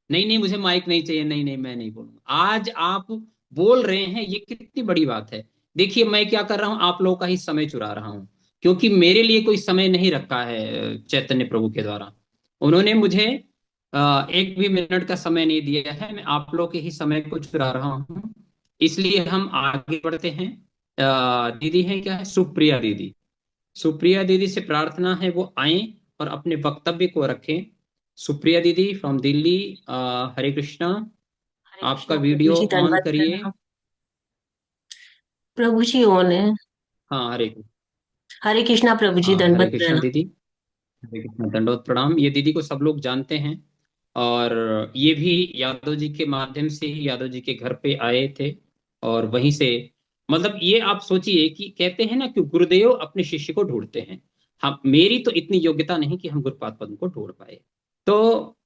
नहीं नहीं मुझे माइक नहीं चाहिए, नहीं नहीं मैं नहीं बोलूंगा, आज आप बोल रहे हैं, ये कितनी बड़ी बात है। देखिए, मैं क्या कर रहा हूं, आप लोगों का ही समय चुरा रहा हूं, क्योंकि मेरे लिए कोई समय नहीं रखा है चैतन्य प्रभु के द्वारा। उन्होंने मुझे एक भी मिनट का समय नहीं दिया है, मैं आप लोग के ही समय को चुरा रहा हूं। इसलिए हम आगे बढ़ते हैं। दीदी है, क्या है, सुप्रिया दीदी। सुप्रिया दीदी से प्रार्थना है वो आए और अपने वक्तव्य को रखें। सुप्रिया दीदी फ्रॉम दिल्ली। हरे कृष्णा। हरे आपका कृष्णा प्रभु वीडियो जी, ऑन दंडवत करिए। प्रणाम। प्रभु जी ओन है। हाँ, हरे। हरे कृष्णा प्रभु जी, हाँ, हरे दंडवत कृष्णा प्रणाम। दीदी। हरे कृष्णा, दंडोत प्रणाम। ये दीदी को सब लोग जानते हैं, और ये भी यादव जी के माध्यम से ही यादव जी के घर पे आए थे, और वहीं से, मतलब ये आप सोचिए कि कहते हैं ना कि गुरुदेव अपने शिष्य को ढूंढते हैं। हम, मेरी तो इतनी योग्यता नहीं कि हम गुरुपाद पद्म को ढूंढ पाए। तो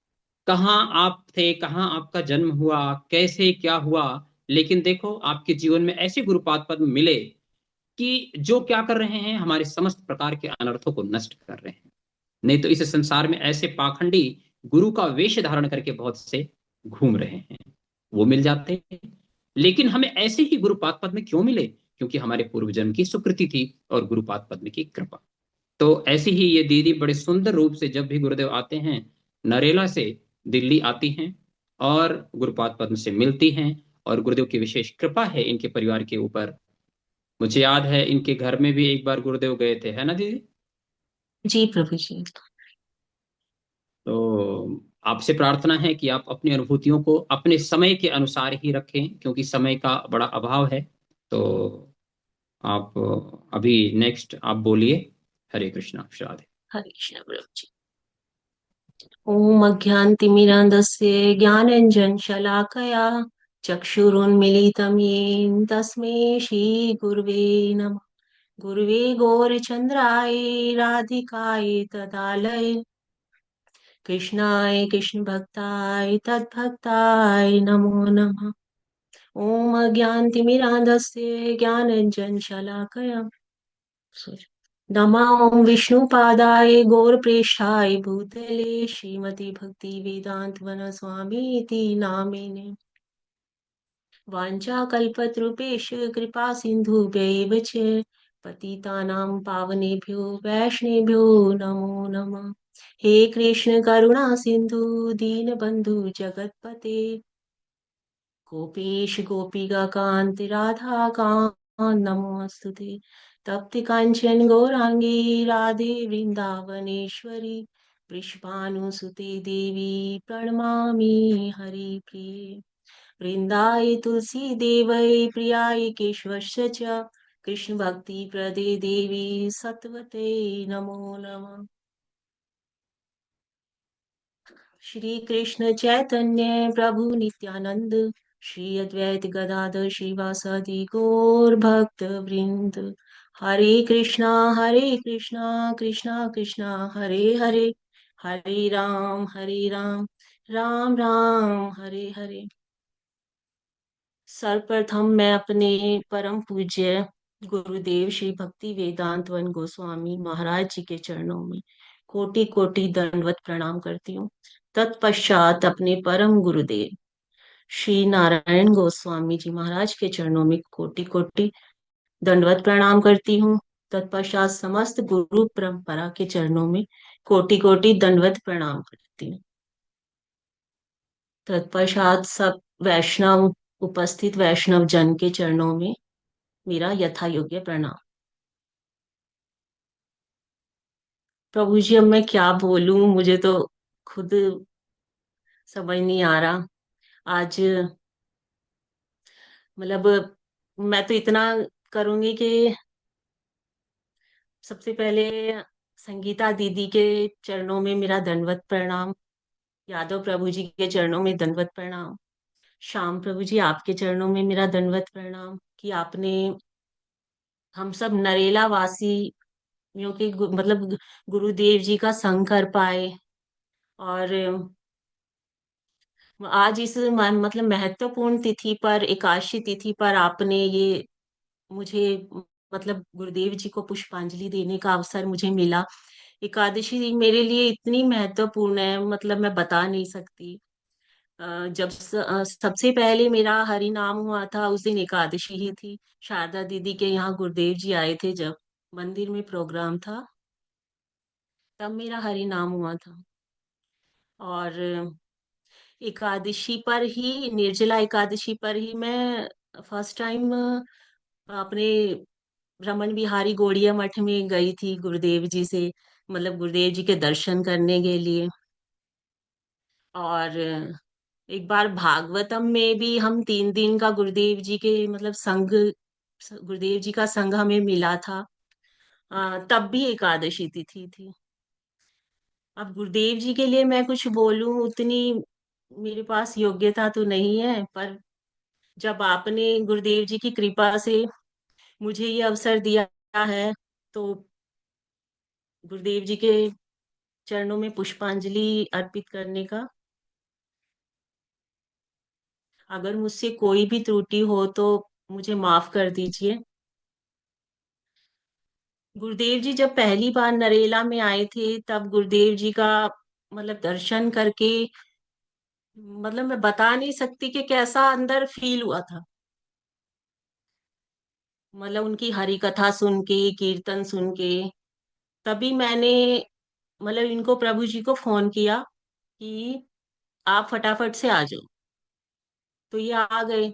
कहाँ आप थे, कहाँ आपका जन्म हुआ, कैसे क्या हुआ, लेकिन देखो आपके जीवन में ऐसे गुरुपाद पद्म मिले कि जो क्या कर रहे हैं, हमारे समस्त प्रकार के अनर्थों को नष्ट कर रहे हैं। नहीं तो इस संसार में ऐसे पाखंडी गुरु का वेश धारण करके बहुत से घूम रहे हैं, वो मिल जाते हैं। लेकिन हमें ऐसे ही गुरुपाद पद्म क्यों मिले? क्योंकि हमारे पूर्व जन्म की सुकृति थी और गुरुपाद पद्म की कृपा। तो ऐसे ही ये दीदी बड़े सुंदर रूप से जब भी गुरुदेव आते हैं, नरेला से दिल्ली आती हैं और गुरुपाद पद्म से मिलती हैं, और गुरुदेव की विशेष कृपा है इनके परिवार के ऊपर। मुझे याद है, इनके घर में भी एक बार गुरुदेव गए थे, है ना दीदी? जी प्रभु जी। तो आपसे प्रार्थना है कि आप अपनी अनुभूतियों को अपने समय के अनुसार ही रखें, क्योंकि समय का बड़ा अभाव है। तो आप अभी नेक्स्ट आप बोलिए। हरे कृष्णा, श्राद्धे। हरे कृष्णा प्रभु जी। ओम अज्ञानतिमिरान्धस्य ज्ञानाञ्जनशलाकया चक्षुरुन्मीलितं येन तस्मै श्रीगुरुवे नमः। गुरुवे गौरचन्द्राय राधिकाय तदालय कृष्णाय कृष्णभक्ताय तद्भक्ताय नमो नमः। ओम अज्ञानतिमिरान्धस्य ज्ञानाञ्जनशलाकया नमः ओम विष्णुपादाय गौरप्रेष्ठाय भूतले श्रीमती भक्ति वेदांत वन स्वामी इति नामिने वाञ्छाकल्पतरुपेश कृपा सिन्धुभ्यैव च पतितानां पावनेभ्यो वैष्णवेभ्यो नमो नमः। हे कृष्ण करुणा सिन्धु दीनबन्धु जगत्पते गोपेश गोपिकान्त राधाकान्त नमोऽस्तुते। तप्त काञ्चन गौराङ्गी राधे वृन्दावनेश्वरी वृषभानुसुते देवी प्रणमामि हरिप्रिये। वृन्दाय तुलसी देवै प्रियाय केशवस्य च कृष्ण भक्ति प्रदे देवी सत्वते नमो नमः। श्री कृष्ण चैतन्य प्रभु नित्यानंद श्री अद्वैत गदाधर श्रीवासादि गौर भक्त वृंद हरे कृष्णा कृष्णा कृष्णा हरे हरे हरे राम राम राम हरे हरे। सर्वप्रथम मैं अपने परम पूज्य गुरुदेव श्री भक्ति वेदांतवन गोस्वामी महाराज जी के चरणों में कोटि कोटि दंडवत प्रणाम करती हूँ। तत्पश्चात अपने परम गुरुदेव श्री नारायण गोस्वामी जी महाराज के चरणों में कोटि कोटि दंडवत प्रणाम करती हूँ। तत्पश्चात समस्त गुरु परंपरा के चरणों में कोटि कोटि दंडवत प्रणाम करती हूँ। तत्पश्चात सब वैष्णव उपस्थित वैष्णव जन के चरणों में मेरा यथा योग्य प्रणाम। प्रभु जी अब मैं क्या बोलूं, मुझे तो खुद समझ नहीं आ रहा। आज मतलब मैं तो इतना करूंगी कि सबसे पहले संगीता दीदी के चरणों में मेरा दंडवत प्रणाम, यादव प्रभु जी के चरणों में दंडवत प्रणाम, श्याम प्रभु जी आपके चरणों में मेरा दंडवत प्रणाम कि आपने हम सब नरेला वासियों के मतलब गुरुदेव जी का संग कर पाए। और आज इस मतलब महत्वपूर्ण तिथि पर, एकादशी तिथि पर आपने ये मुझे मतलब गुरुदेव जी को पुष्पांजलि देने का अवसर मुझे मिला। एकादशी मेरे लिए इतनी महत्वपूर्ण है, मतलब मैं बता नहीं सकती। जब सबसे पहले मेरा हरि नाम हुआ था उस दिन एकादशी ही थी। शारदा दीदी के यहाँ गुरुदेव जी आए थे, जब मंदिर में प्रोग्राम था तब मेरा हरि नाम हुआ था। और एकादशी पर ही, निर्जला एकादशी पर ही मैं फर्स्ट टाइम अपने रमन बिहारी गौड़िया मठ में गई थी गुरुदेव जी से, मतलब गुरुदेव जी के दर्शन करने के लिए। और एक बार भागवतम में भी हम 3 दिन का गुरुदेव जी के मतलब संग, गुरुदेव जी का संग हमें मिला था। तब भी एकादशी तिथि थी। अब गुरुदेव जी के लिए मैं कुछ बोलूं उतनी मेरे पास योग्यता तो नहीं है, पर जब आपने गुरुदेव जी की कृपा से मुझे ये अवसर दिया है तो गुरुदेव जी के चरणों में पुष्पांजलि अर्पित करने का। अगर मुझसे कोई भी त्रुटि हो तो मुझे माफ कर दीजिए। गुरुदेव जी जब पहली बार नरेला में आए थे तब गुरुदेव जी का मतलब दर्शन करके, मतलब मैं बता नहीं सकती कि कैसा अंदर फील हुआ था। मतलब उनकी हरि कथा सुन के, कीर्तन सुन के, तभी मैंने मतलब इनको प्रभु जी को फोन किया कि आप फटाफट से आ जाओ। तो ये आ गए।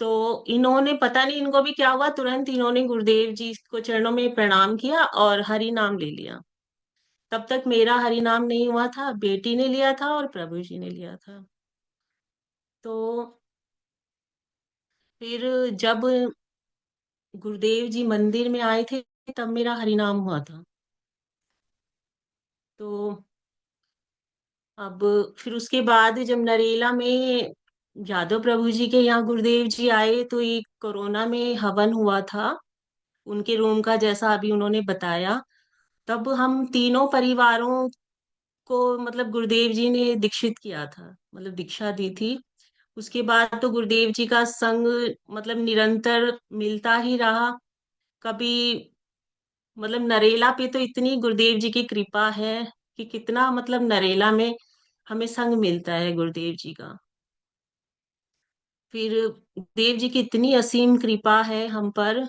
तो इन्होंने पता नहीं इनको भी क्या हुआ, तुरंत इन्होंने गुरुदेव जी को चरणों में प्रणाम किया और हरि नाम ले लिया। तब तक मेरा हरि नाम नहीं हुआ था, बेटी ने लिया था और प्रभु जी ने लिया था। तो फिर जब गुरुदेव जी मंदिर में आए थे तब मेरा हरि नाम हुआ था। तो अब फिर उसके बाद जब नरेला में यादव प्रभु जी के यहाँ गुरुदेव जी आए तो ये कोरोना में हवन हुआ था उनके रूम का, जैसा अभी उन्होंने बताया। तब हम तीनों परिवारों को मतलब गुरुदेव जी ने दीक्षित किया था, मतलब दीक्षा दी थी। उसके बाद तो गुरुदेव जी का संग मतलब निरंतर मिलता ही रहा। कभी मतलब नरेला पे तो इतनी गुरुदेव जी की कृपा है कि कितना मतलब नरेला में हमें संग मिलता है गुरुदेव जी का। फिर देव जी की इतनी असीम कृपा है हम पर,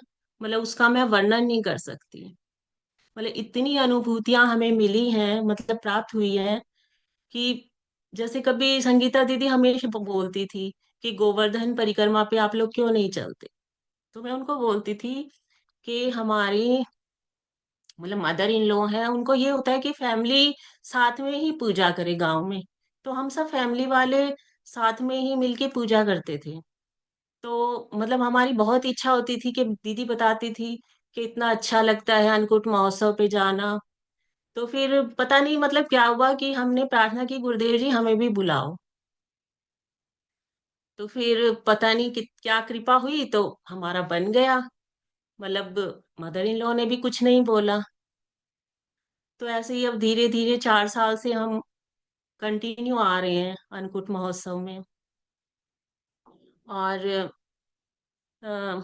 मतलब उसका मैं वर्णन नहीं कर सकती। मतलब इतनी अनुभूतियां हमें मिली हैं, मतलब प्राप्त हुई हैं कि जैसे कभी संगीता दीदी हमेशा बोलती थी कि गोवर्धन परिक्रमा पे आप लोग क्यों नहीं चलते। तो मैं उनको बोलती थी कि हमारी मतलब मदर इन लॉ है, उनको ये होता है कि फैमिली साथ में ही पूजा करे गांव में। तो हम सब फैमिली वाले साथ में ही मिलके पूजा करते थे। तो मतलब हमारी बहुत इच्छा होती थी कि दीदी बताती थी कि इतना अच्छा लगता है अन्नकूट महोत्सव पे जाना। तो फिर पता नहीं मतलब क्या हुआ कि हमने प्रार्थना की गुरुदेव जी हमें भी बुलाओ। तो फिर पता नहीं कि क्या कृपा हुई तो हमारा बन गया। मतलब मदर इन लॉ ने भी कुछ नहीं बोला। तो ऐसे ही अब धीरे धीरे 4 साल से हम कंटिन्यू आ रहे हैं अन्नकूट महोत्सव में। और अ,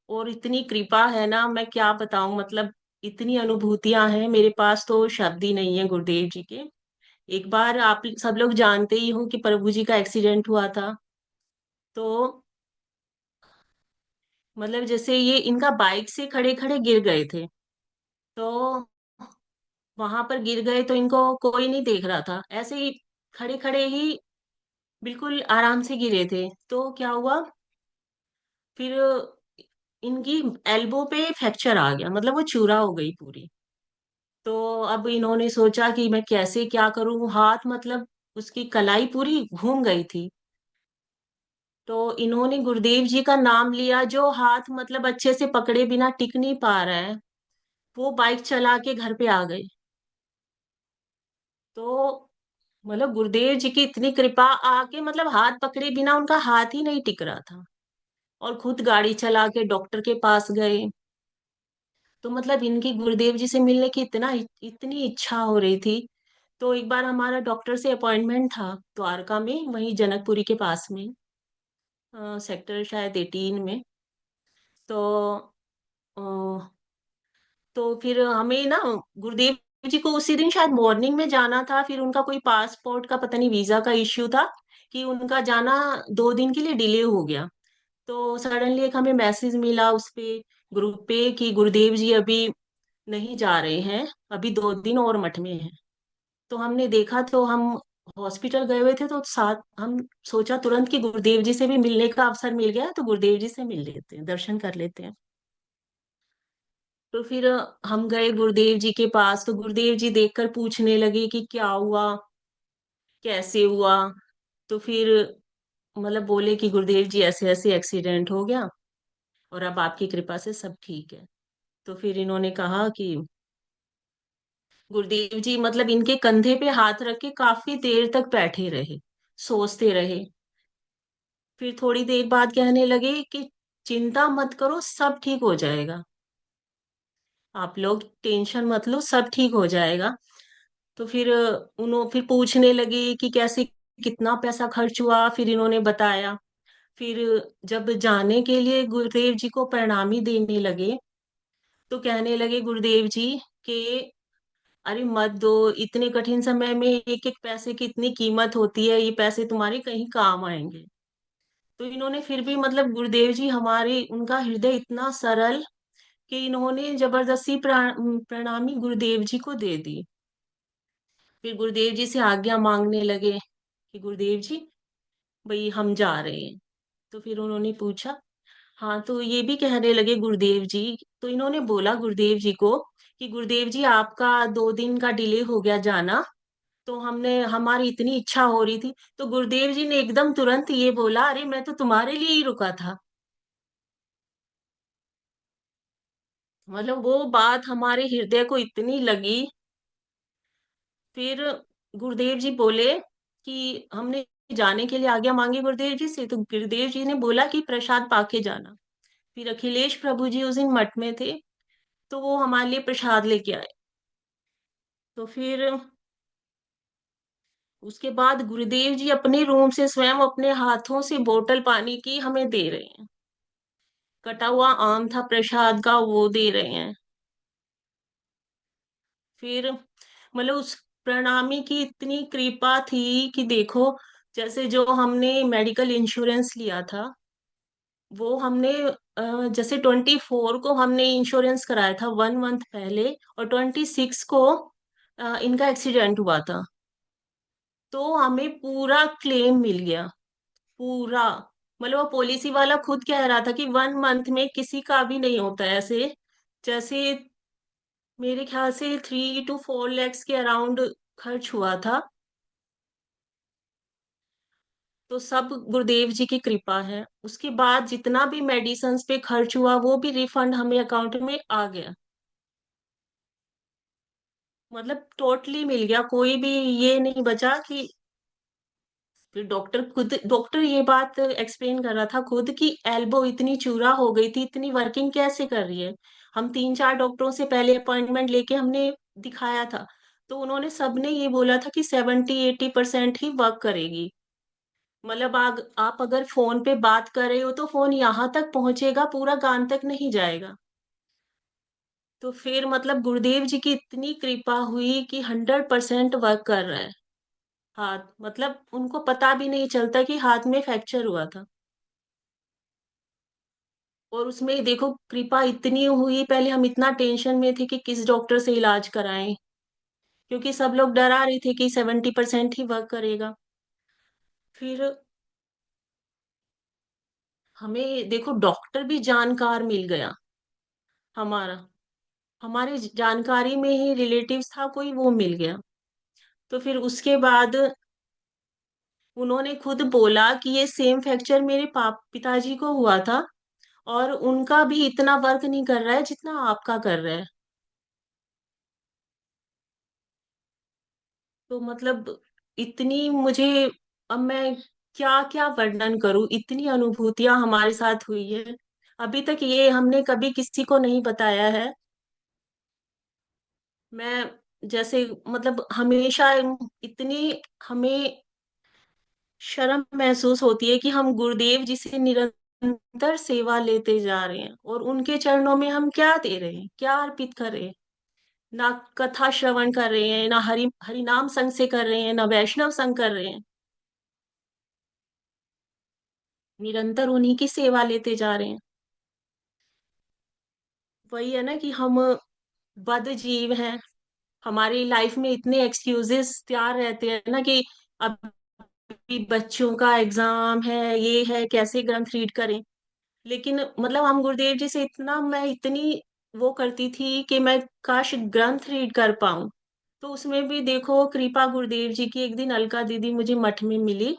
और इतनी कृपा है ना, मैं क्या बताऊं, मतलब इतनी अनुभूतियां हैं मेरे पास, तो शब्द ही नहीं है गुरुदेव जी के। एक बार आप सब लोग जानते ही हो कि प्रभु जी का एक्सीडेंट हुआ था। तो मतलब जैसे ये इनका बाइक से खड़े खड़े गिर गए थे। तो वहां पर गिर गए तो इनको कोई नहीं देख रहा था, ऐसे ही खड़े खड़े ही बिल्कुल आराम से गिरे थे। तो क्या हुआ, फिर इनकी एल्बो पे फ्रैक्चर आ गया, मतलब वो चूरा हो गई पूरी। तो अब इन्होंने सोचा कि मैं कैसे क्या करूं, हाथ मतलब उसकी कलाई पूरी घूम गई थी। तो इन्होंने गुरुदेव जी का नाम लिया, जो हाथ मतलब अच्छे से पकड़े बिना टिक नहीं पा रहा है, वो बाइक चला के घर पे आ गए। तो मतलब गुरुदेव जी की इतनी कृपा, आके मतलब हाथ पकड़े बिना उनका हाथ ही नहीं टिक रहा था, और खुद गाड़ी चला के डॉक्टर के पास गए। तो मतलब इनकी गुरुदेव जी से मिलने की इतनी इच्छा हो रही थी। तो एक बार हमारा डॉक्टर से अपॉइंटमेंट था द्वारका में, वहीं जनकपुरी के पास में, सेक्टर शायद 18 में। तो अ, तो फिर हमें ना गुरुदेव जी को उसी दिन शायद मॉर्निंग में जाना था, फिर उनका कोई पासपोर्ट का पता नहीं वीजा का इश्यू था कि उनका जाना 2 दिन के लिए डिले हो गया। तो सडनली एक हमें मैसेज मिला उस पे, ग्रुप पे, कि गुरुदेव जी अभी नहीं जा रहे हैं, अभी 2 दिन और मठ में हैं। तो हमने देखा, तो हम हॉस्पिटल गए हुए थे, तो साथ हम सोचा तुरंत कि गुरुदेव जी से भी मिलने का अवसर मिल गया, तो गुरुदेव जी से मिल लेते हैं, दर्शन कर लेते हैं। तो फिर हम गए गुरुदेव जी के पास, तो गुरुदेव जी देखकर पूछने लगे कि क्या हुआ, कैसे हुआ। तो फिर मतलब बोले कि गुरुदेव जी ऐसे ऐसे एक्सीडेंट हो गया, और अब आपकी कृपा से सब ठीक है। तो फिर इन्होंने कहा कि गुरुदेव जी मतलब इनके कंधे पे हाथ रख के काफी देर तक बैठे रहे, सोचते रहे। फिर थोड़ी देर बाद कहने लगे कि चिंता मत करो, सब ठीक हो जाएगा, आप लोग टेंशन मत लो, सब ठीक हो जाएगा। तो फिर उन्होंने फिर पूछने लगे कि कैसे, कितना पैसा खर्च हुआ, फिर इन्होंने बताया। फिर जब जाने के लिए गुरुदेव जी को प्रणामी देने लगे, तो कहने लगे गुरुदेव जी कि अरे मत दो, इतने कठिन समय में एक एक पैसे की इतनी कीमत होती है, ये पैसे तुम्हारे कहीं काम आएंगे। तो इन्होंने फिर भी मतलब गुरुदेव जी हमारे, उनका हृदय इतना सरल कि इन्होंने जबरदस्ती प्रणामी गुरुदेव जी को दे दी। फिर गुरुदेव जी से आज्ञा मांगने लगे कि गुरुदेव जी भाई हम जा रहे हैं। तो फिर उन्होंने पूछा, हाँ, तो ये भी कहने लगे गुरुदेव जी। तो इन्होंने बोला गुरुदेव जी को कि गुरुदेव जी आपका 2 दिन का डिले हो गया जाना, तो हमने हमारी इतनी इच्छा हो रही थी। तो गुरुदेव जी ने एकदम तुरंत ये बोला, अरे मैं तो तुम्हारे लिए ही रुका था। मतलब वो बात हमारे हृदय को इतनी लगी। फिर गुरुदेव जी बोले कि हमने जाने के लिए आज्ञा मांगी गुरुदेव जी से, तो गुरुदेव जी ने बोला कि प्रसाद पाके जाना। फिर अखिलेश प्रभु जी उस दिन मठ में थे, तो वो हमारे लिए प्रसाद लेके आए। तो फिर उसके बाद गुरुदेव जी अपने रूम से स्वयं अपने हाथों से बोतल पानी की हमें दे रहे हैं, कटा हुआ आम था प्रसाद का, वो दे रहे हैं। फिर मतलब उस प्रणामी की इतनी कृपा थी कि देखो, जैसे जो हमने मेडिकल इंश्योरेंस लिया था, वो हमने जैसे 24 को हमने इंश्योरेंस कराया था 1 मंथ पहले, और 26 को इनका एक्सीडेंट हुआ था। तो हमें पूरा क्लेम मिल गया, पूरा। मतलब वो पॉलिसी वाला खुद कह रहा था कि 1 मंथ में किसी का भी नहीं होता है ऐसे। जैसे मेरे ख्याल से 3 to 4 lakhs के अराउंड खर्च हुआ था। तो सब गुरुदेव जी की कृपा है। उसके बाद जितना भी मेडिसिन पे खर्च हुआ वो भी रिफंड हमें अकाउंट में आ गया। मतलब टोटली मिल गया, कोई भी ये नहीं बचा कि। फिर डॉक्टर ये बात एक्सप्लेन कर रहा था खुद कि एल्बो इतनी चूरा हो गई थी, इतनी वर्किंग कैसे कर रही है। हम 3 4 डॉक्टरों से पहले अपॉइंटमेंट लेके हमने दिखाया था, तो उन्होंने सबने ये बोला था कि 70-80% ही वर्क करेगी। मतलब आप अगर फोन पे बात कर रहे हो तो फोन यहाँ तक पहुंचेगा, पूरा कान तक नहीं जाएगा। तो फिर मतलब गुरुदेव जी की इतनी कृपा हुई कि 100% वर्क कर रहा है हाथ। मतलब उनको पता भी नहीं चलता कि हाथ में फ्रैक्चर हुआ था। और उसमें देखो कृपा इतनी हुई, पहले हम इतना टेंशन में थे कि किस डॉक्टर से इलाज कराएं, क्योंकि सब लोग डरा रहे थे कि 70% ही वर्क करेगा। फिर हमें देखो डॉक्टर भी जानकार मिल गया हमारा, हमारे जानकारी में ही रिलेटिव्स था कोई, वो मिल गया। तो फिर उसके बाद उन्होंने खुद बोला कि ये सेम फ्रैक्चर मेरे पाप पिताजी को हुआ था, और उनका भी इतना वर्क नहीं कर रहा है जितना आपका कर रहा है। तो मतलब इतनी मुझे, अब मैं क्या क्या वर्णन करूं, इतनी अनुभूतियां हमारे साथ हुई है। अभी तक ये हमने कभी किसी को नहीं बताया है। मैं जैसे मतलब हमेशा इतनी हमें शर्म महसूस होती है कि हम गुरुदेव जी से निरंतर सेवा लेते जा रहे हैं, और उनके चरणों में हम क्या दे रहे हैं, क्या अर्पित कर रहे हैं। ना कथा श्रवण कर रहे हैं, ना हरि नाम संग से कर रहे हैं, ना वैष्णव संग कर रहे हैं। निरंतर उन्हीं की सेवा लेते जा रहे हैं। वही है ना कि हम बद जीव हैं। हमारी लाइफ में इतने एक्सक्यूजेस तैयार रहते हैं ना कि अभी बच्चों का एग्जाम है, ये है, कैसे ग्रंथ रीड करें। लेकिन मतलब हम गुरुदेव जी से इतना, मैं इतनी वो करती थी कि मैं काश ग्रंथ रीड कर पाऊं। तो उसमें भी देखो कृपा गुरुदेव जी की। एक दिन अलका दीदी मुझे मठ में मिली,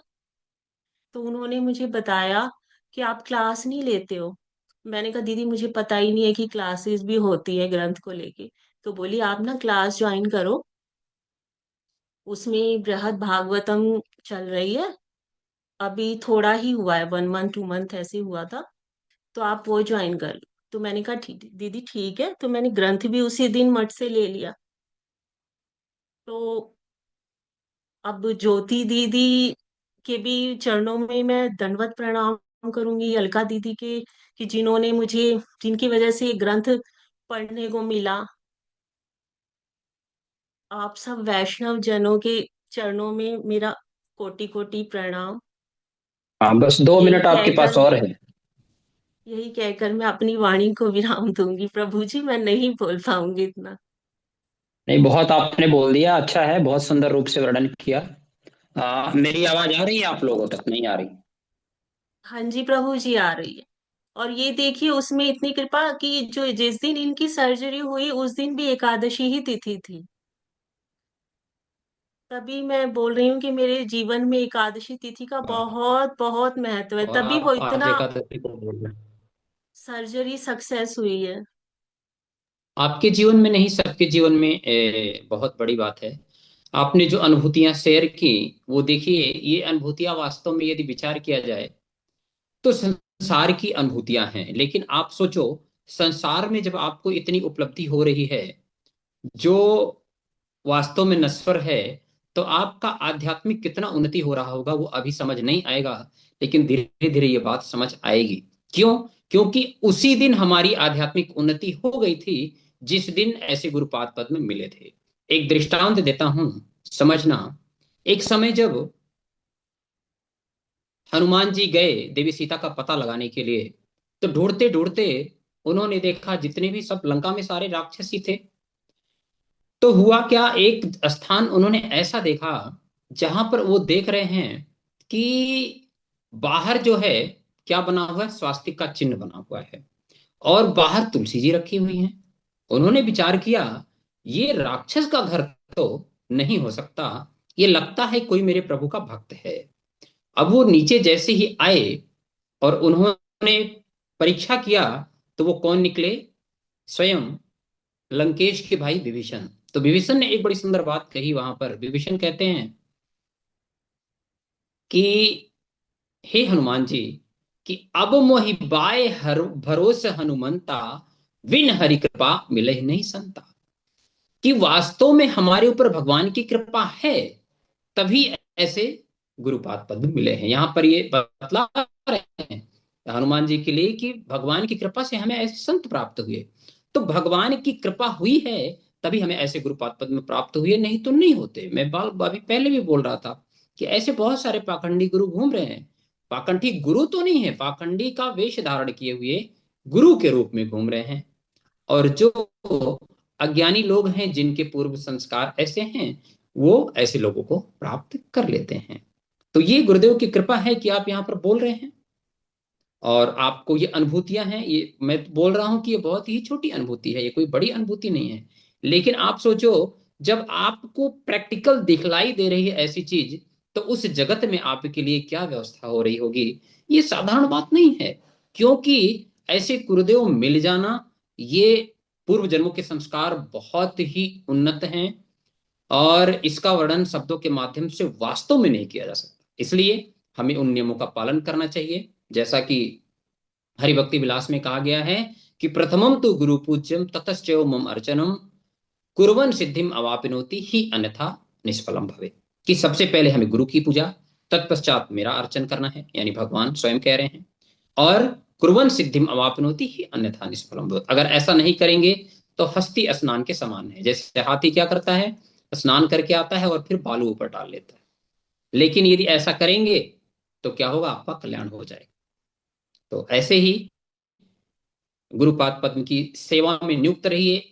तो उन्होंने मुझे बताया कि आप क्लास नहीं लेते हो। मैंने कहा दीदी मुझे पता ही नहीं है कि क्लासेस भी होती है ग्रंथ को लेके। तो बोली आप ना क्लास ज्वाइन करो, उसमें बृहद भागवतम चल रही है। अभी थोड़ा ही हुआ है, 1 month 2 month ऐसे हुआ था। तो आप वो ज्वाइन कर लो। तो मैंने कहा ठीक दीदी, ठीक है। तो मैंने ग्रंथ भी उसी दिन मठ से ले लिया। तो अब ज्योति दीदी के भी चरणों में मैं दंडवत प्रणाम करूंगी, अलका दीदी के, कि जिन्होंने मुझे, जिनकी वजह से ये ग्रंथ पढ़ने को मिला। आप सब वैष्णव जनों के चरणों में मेरा कोटि कोटि प्रणाम। हाँ, बस 2 मिनट यही आपके पास कहकर और है। यही कहकर मैं अपनी वाणी को विराम दूंगी प्रभु जी, मैं नहीं बोल पाऊंगी इतना। नहीं, बहुत आपने बोल दिया, अच्छा है, बहुत सुंदर रूप से वर्णन किया। मेरी आवाज आ रही है आप लोगों तक, नहीं आ रही? हाँ जी प्रभु जी, आ रही है। और ये देखिए उसमें इतनी कृपा कि जो जिस दिन इनकी सर्जरी हुई उस दिन भी एकादशी ही तिथि थी। तभी मैं बोल रही हूँ कि मेरे जीवन में एकादशी तिथि का बहुत बहुत महत्व है, और तभी वो आप आज इतना एकादशी को बोल रहे हैं। सर्जरी सक्सेस हुई है। आपके जीवन में नहीं, सबके जीवन में बहुत बड़ी बात है। आपने जो अनुभूतियां शेयर की, वो देखिए, ये अनुभूतियां वास्तव में यदि विचार किया जाए तो संसार की अनुभूतियां हैं। लेकिन आप सोचो, संसार में जब आपको इतनी उपलब्धि हो रही है जो वास्तव में नश्वर है, तो आपका आध्यात्मिक कितना उन्नति हो रहा होगा वो अभी समझ नहीं आएगा। लेकिन धीरे धीरे ये बात समझ आएगी। क्यों? क्योंकि उसी दिन हमारी आध्यात्मिक उन्नति हो गई थी जिस दिन ऐसे गुरुपाद पद्म मिले थे। एक दृष्टांत देता हूं, समझना। एक समय जब हनुमान जी गए देवी सीता का पता लगाने के लिए, तो ढूंढते ढूंढते उन्होंने देखा जितने भी सब लंका में सारे राक्षसी थे। तो हुआ क्या, एक स्थान उन्होंने ऐसा देखा जहां पर वो देख रहे हैं कि बाहर जो है क्या बना हुआ है, स्वास्तिक का चिन्ह बना हुआ है, और बाहर तुलसी जी रखी हुई हैं। उन्होंने विचार किया, ये राक्षस का घर तो नहीं हो सकता, ये लगता है कोई मेरे प्रभु का भक्त है। अब वो नीचे जैसे ही आए और उन्होंने परीक्षा किया, तो वो कौन निकले, स्वयं लंकेश के भाई विभीषण। तो विभीषण ने एक बड़ी सुंदर बात कही वहां पर। विभीषण कहते हैं कि हे हनुमान जी, कि अब मोहि बाय हर भरोस हनुमंता, विन हरि कृपा मिले नहीं संता। कि वास्तव में हमारे ऊपर भगवान की कृपा है, तभी ऐसे गुरुपाद पद्म मिले हैं। यहां पर ये बतला रहे हैं हनुमान जी के लिए कि भगवान की कृपा से हमें ऐसे संत प्राप्त हुए। तो भगवान की कृपा हुई है, तभी हमें ऐसे गुरुपाद पद्म प्राप्त हुए, नहीं तो नहीं होते। मैं बाल अभी पहले भी बोल रहा था कि ऐसे बहुत सारे पाखंडी गुरु घूम रहे हैं। पाखंडी गुरु तो नहीं है, पाखंडी का वेश धारण किए हुए गुरु के रूप में घूम रहे हैं। और जो अज्ञानी लोग हैं, जिनके पूर्व संस्कार ऐसे हैं, वो ऐसे लोगों को प्राप्त कर लेते हैं। तो ये गुरुदेव की कृपा है कि आप यहाँ पर बोल रहे हैं और आपको ये अनुभूतियां हैं। ये मैं बोल रहा हूं कि ये बहुत ही छोटी अनुभूति है, ये कोई बड़ी अनुभूति नहीं है। लेकिन आप सोचो, जब आपको प्रैक्टिकल दिखलाई दे रही है ऐसी चीज, तो उस जगत में आपके लिए क्या व्यवस्था हो रही होगी। ये साधारण बात नहीं है, क्योंकि ऐसे गुरुदेव मिल जाना, ये पूर्व जन्मों के संस्कार बहुत ही उन्नत हैं, और इसका वर्णन शब्दों के माध्यम से वास्तव में नहीं किया जा सकता। इसलिए हमें उन नियमों का पालन करना चाहिए, जैसा कि हरिभक्ति विलास में कहा गया है कि प्रथमम तो गुरु पूज्यम ततश्चैव मम अर्चनम, कुर्वन् सिद्धिम अवाप्नोति ही अन्यथा निष्फलम भवे। कि सबसे पहले हमें गुरु की पूजा, तत्पश्चात मेरा अर्चन करना है, यानी भगवान स्वयं कह रहे हैं, और कुर्वन् सिद्धिम अवाप्नोति ही अन्यथा निष्फलम भवे। अगर ऐसा नहीं करेंगे तो हस्ती स्नान के समान है। जैसे हाथी क्या करता है, स्नान करके आता है और फिर बालू ऊपर डाल लेता है। लेकिन यदि ऐसा करेंगे तो क्या होगा, आपका कल्याण हो जाएगा। तो ऐसे ही गुरुपाद पद्म की सेवा में नियुक्त रहिए।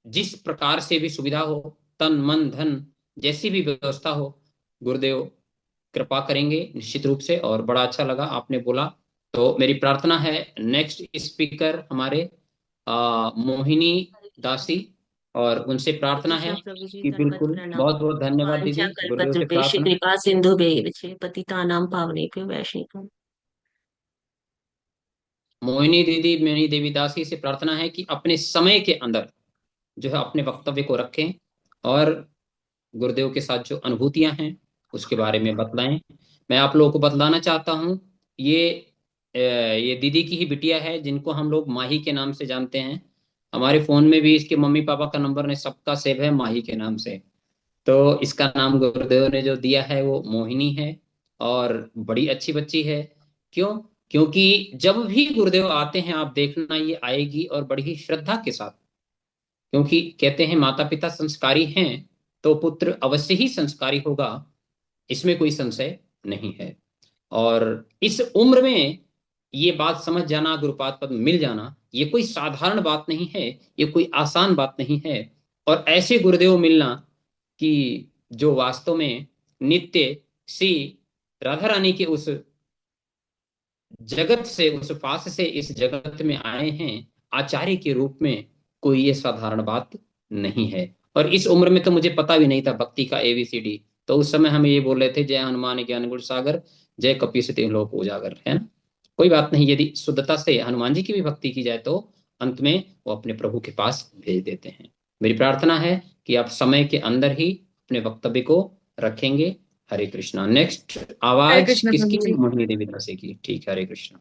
जिस प्रकार से भी सुविधा हो, तन मन धन जैसी भी व्यवस्था हो, गुरुदेव कृपा करेंगे निश्चित रूप से। और बड़ा अच्छा लगा आपने बोला। तो मेरी प्रार्थना है, नेक्स्ट स्पीकर हमारे मोहिनी दासी, और उनसे हरे प्रार्थना है कृष्णा प्रभु जी, कि दंडवत बिल्कुल, प्रणाम। बहुत बहुत धन्यवाद वांछा दीदी, गुरुदेव से कल्पतरुभ्यश्च प्रार्थना। कृपा सिन्धुभ्यैव च पतितानां पावनेभ्यो वैष्णवेभ्यो। मोहिनी दीदी, मेरी देवीदासी से प्रार्थना है कि अपने समय के अंदर जो है अपने वक्तव्य को रखें, और गुरुदेव के साथ जो अनुभूतियां हैं उसके बारे में बतलाएं। मैं आप लोगों को बतलाना चाहता हूं, ये दीदी की ही बिटिया है, जिनको हम लोग माही के नाम से जानते हैं। हमारे फोन में भी इसके मम्मी पापा का नंबर ने सबका सेव है माही के नाम से। तो इसका नाम गुरुदेव ने जो दिया है वो मोहिनी है, और बड़ी अच्छी बच्ची है। क्यों? क्योंकि जब भी गुरुदेव आते हैं, आप देखना ये आएगी और बड़ी ही श्रद्धा के साथ। क्योंकि कहते हैं माता पिता संस्कारी हैं तो पुत्र अवश्य ही संस्कारी होगा, इसमें कोई संशय नहीं है। और इस उम्र में ये बात समझ जाना, गुरुपाद पद मिल जाना, ये कोई साधारण बात नहीं है, ये कोई आसान बात नहीं है। और ऐसे गुरुदेव मिलना कि जो वास्तव में नित्य श्री राधा रानी के उस जगत से, उस पास से इस जगत में आए हैं आचार्य के रूप में, कोई ये साधारण बात नहीं है। और इस उम्र में तो मुझे पता भी नहीं था भक्ति का ABCD। तो उस समय हम ये बोल रहे थे, जय हनुमान ज्ञान गुण सागर, जय कपीस तिहुँ लोक उजागर, है ना। कोई बात नहीं, यदि शुद्धता से हनुमान जी की भी भक्ति की जाए तो अंत में वो अपने प्रभु के पास भेज देते हैं। मेरी प्रार्थना है कि आप समय के अंदर ही अपने वक्तव्य को रखेंगे। हरे कृष्णा। नेक्स्ट हरे आवाज कृष्ण किसकी? प्रभु जी। मोहिनी देवी दासी की। ठीक है, हरे कृष्णा।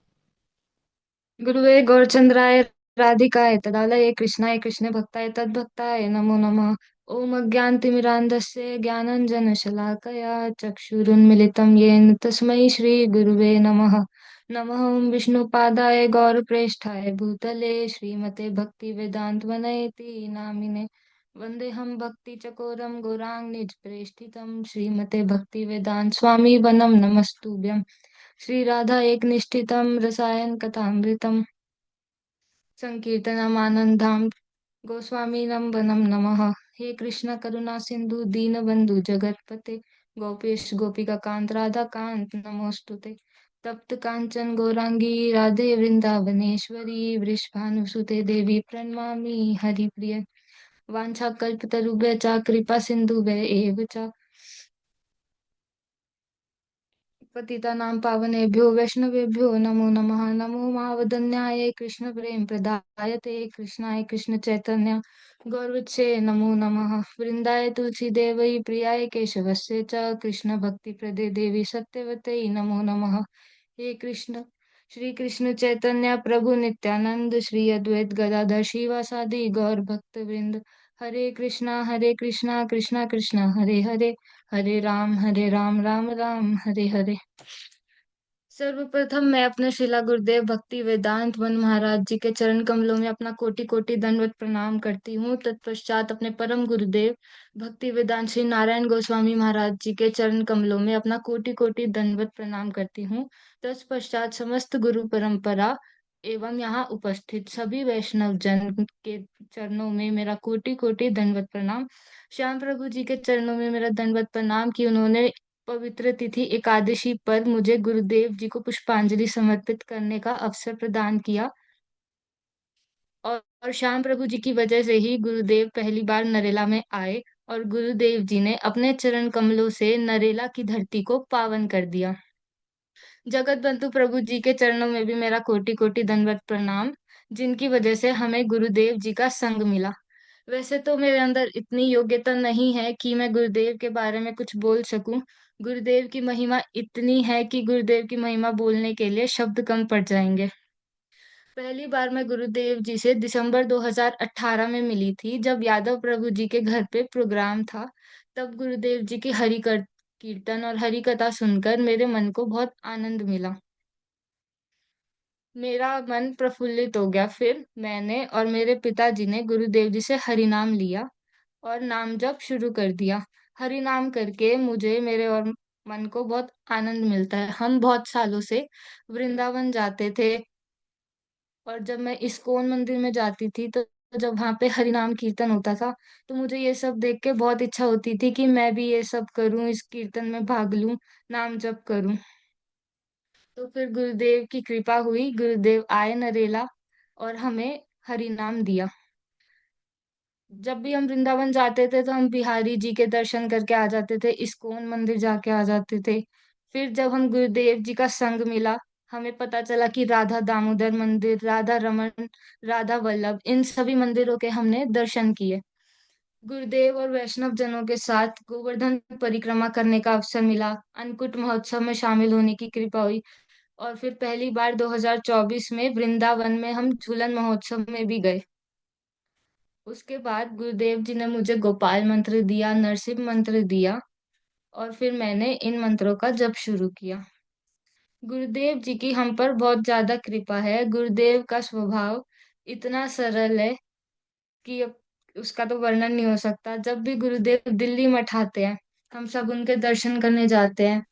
गुरुवे गौरचंद्राय राधिकाय तदालये कृष्णाय कृष्ण भक्ताय तद्भक्ताय नमो नमः। ओम अज्ञानतिमिरान्धस्य ज्ञानाञ्जनशलाकया चक्षुरुन्मिलितं येन तस्मै श्रीगुरुवे नमः। नमः ओं विष्णुपादाय गौरप्रेष्ठाय भूतले श्रीमते भक्तिवेदान्तवनयति नामिने वन्देऽहं भक्तिचकोरं गौराङ्ग निजप्रेष्ठितं श्रीमते भक्तिवेदान्त स्वामी वनं नमस्तुभ्यं श्रीराधा एकनिष्ठितं रसायन कथामृतं संकीर्तनमानन्दां गोस्वामीनं वनं नमः। हे कृष्ण करुणा सिंधु दीनबंधु जगतपते गोपेश गोपिका कांत राधा कांत नमोस्तुते। तप्त कांचन गौरांगी राधे वृंदावनेश्वरी वृषभानुसुते देवी प्रणमामि हरिप्रिय। वाञ्छाकल्पतरुभ्यश्च कृपा सिन्धुभ्य एव च पतितानां पावनेभ्यो वैष्णवेभ्यो नमो नमः। नमो महावदन्याय कृष्ण प्रेम प्रदायते कृष्णाय कृष्ण चैतन्य गौरवचे नमो नमः। वृंदाय तुलसी देवै प्रियाय केशवस्य च कृष्ण भक्ति प्रदे देवी सत्यवते नमो नमः। हे कृष्ण श्री कृष्ण चैतन्य प्रभु नित्यानंद श्री अद्वैत गदाधर शिवासादि गौर भक्त वृंद हरे कृष्णा कृष्णा कृष्णा हरे हरे हरे राम राम राम हरे हरे। सर्वप्रथम मैं अपने शिला गुरुदेव भक्ति वेदांत वन महाराज जी के चरण कमलों में अपना कोटि कोटि दंडवत प्रणाम करती हूँ। तत्पश्चात अपने परम गुरुदेव भक्ति वेदांत श्री नारायण गोस्वामी महाराज जी के चरण कमलों में अपना कोटि कोटि दंडवत प्रणाम करती हूँ। तत्पश्चात समस्त गुरु परंपरा एवं यहाँ उपस्थित सभी वैष्णव जन के चरणों में मेरा कोटि कोटि दंडवत प्रणाम। श्याम प्रभु जी के चरणों में मेरा दंडवत प्रणाम कि उन्होंने पवित्र तिथि एकादशी पर मुझे गुरुदेव जी को पुष्पांजलि समर्पित करने का अवसर प्रदान किया। और श्याम प्रभु जी की वजह से ही गुरुदेव पहली बार नरेला में आए और गुरुदेव जी ने अपने चरण कमलों से नरेला की धरती को पावन कर दिया। जगत बंधु प्रभु जी के चरणों में भी मेरा कोटि कोटि दंडवत प्रणाम, जिनकी वजह से हमें गुरुदेव जी का संग मिला। वैसे तो मेरे अंदर इतनी योग्यता नहीं है कि मैं गुरुदेव के बारे में कुछ बोल सकूं। गुरुदेव की महिमा इतनी है कि गुरुदेव की महिमा बोलने के लिए शब्द कम पड़ जाएंगे। पहली बार मैं गुरुदेव जी से दिसंबर 2018 में मिली थी, जब यादव प्रभु जी के घर पे प्रोग्राम था। तब गुरुदेव जी की कीर्तन और हरि कथा सुनकर मेरे मन को बहुत आनंद मिला। मेरा मन प्रफुल्लित हो गया। फिर मैंने और मेरे पिताजी ने गुरुदेव जी से हरि नाम लिया और नाम जप शुरू कर दिया। हरि नाम करके मुझे मेरे और मन को बहुत आनंद मिलता है। हम बहुत सालों से वृंदावन जाते थे और जब मैं इस्कॉन मंदिर में जाती थी तो जब वहां पे हरि नाम कीर्तन होता था तो मुझे ये सब देख के बहुत इच्छा होती थी कि मैं भी ये सब करूं, इस कीर्तन में भाग लूं, नाम जप करूं। तो फिर गुरुदेव की कृपा हुई, गुरुदेव आए नरेला और हमें हरि नाम दिया। जब भी हम वृंदावन जाते थे तो हम बिहारी जी के दर्शन करके आ जाते थे, इस्कॉन मंदिर जाके आ जाते थे। फिर जब हम गुरुदेव जी का संग मिला, हमें पता चला कि राधा दामोदर मंदिर, राधा रमन, राधा वल्लभ, इन सभी मंदिरों के हमने दर्शन किए। गुरुदेव और वैष्णव जनों के साथ गोवर्धन परिक्रमा करने का अवसर मिला, अन्नकूट महोत्सव में शामिल होने की कृपा हुई और फिर पहली बार 2024 में वृंदावन में हम झूलन महोत्सव में भी गए। उसके बाद गुरुदेव जी ने मुझे गोपाल मंत्र दिया, नरसिंह मंत्र दिया और फिर मैंने इन मंत्रों का जप शुरू किया। गुरुदेव जी की हम पर बहुत ज्यादा कृपा है। गुरुदेव का स्वभाव इतना सरल है कि अब उसका तो वर्णन नहीं हो सकता। जब भी गुरुदेव दिल्ली मठ आते हैं, हम सब उनके दर्शन करने जाते हैं।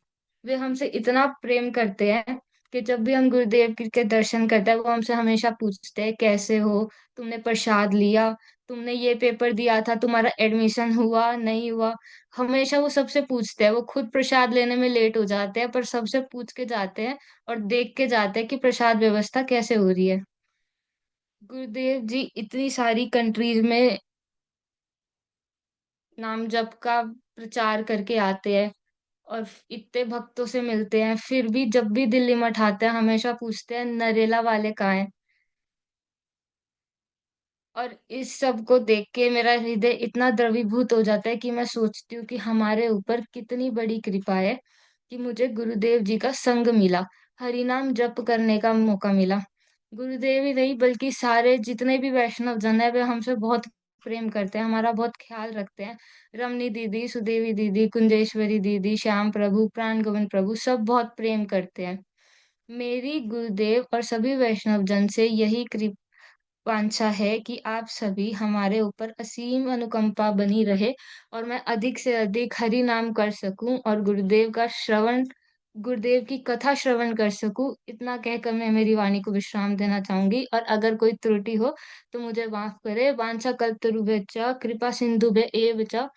वे हमसे इतना प्रेम करते हैं कि जब भी हम गुरुदेव के दर्शन करते हैं वो हमसे हमेशा पूछते हैं कैसे हो, तुमने प्रसाद लिया, तुमने ये पेपर दिया था, तुम्हारा एडमिशन हुआ नहीं हुआ। हमेशा वो सबसे पूछते हैं। वो खुद प्रसाद लेने में लेट हो जाते हैं पर सबसे पूछ के जाते हैं और देख के जाते हैं कि प्रसाद व्यवस्था कैसे हो रही है। गुरुदेव जी इतनी सारी कंट्रीज में नाम जप का प्रचार करके आते हैं और इतने भक्तों से मिलते हैं, फिर भी जब भी दिल्ली मठ आते हैं हमेशा पूछते हैं नरेला वाले कहाँ हैं। और इस सब को देख के मेरा हृदय इतना द्रवीभूत हो जाता है कि मैं सोचती हूँ कि हमारे ऊपर कितनी बड़ी कृपा है कि मुझे गुरुदेव जी का संग मिला, हरि नाम जप करने का मौका मिला। गुरुदेव ही नहीं बल्कि सारे जितने भी वैष्णव जन है वे हमसे बहुत प्रेम करते हैं, हमारा बहुत ख्याल रखते हैं। रमनी दीदी, सुदेवी दीदी, कुंजेश्वरी दीदी, श्याम प्रभु, प्राण गोविंद प्रभु सब बहुत प्रेम करते हैं। मेरी गुरुदेव और सभी वैष्णव जन से यही वांछा है कि आप सभी हमारे ऊपर असीम अनुकंपा बनी रहे और मैं अधिक से अधिक हरि नाम कर सकूं और गुरुदेव की कथा श्रवण कर सकूं। इतना कहकर मैं मेरी वाणी को विश्राम देना चाहूंगी, और अगर कोई त्रुटि हो तो मुझे माफ करे। वांछा कल्पतरुभ्यश्च कृपा सिंधुभ्य एव च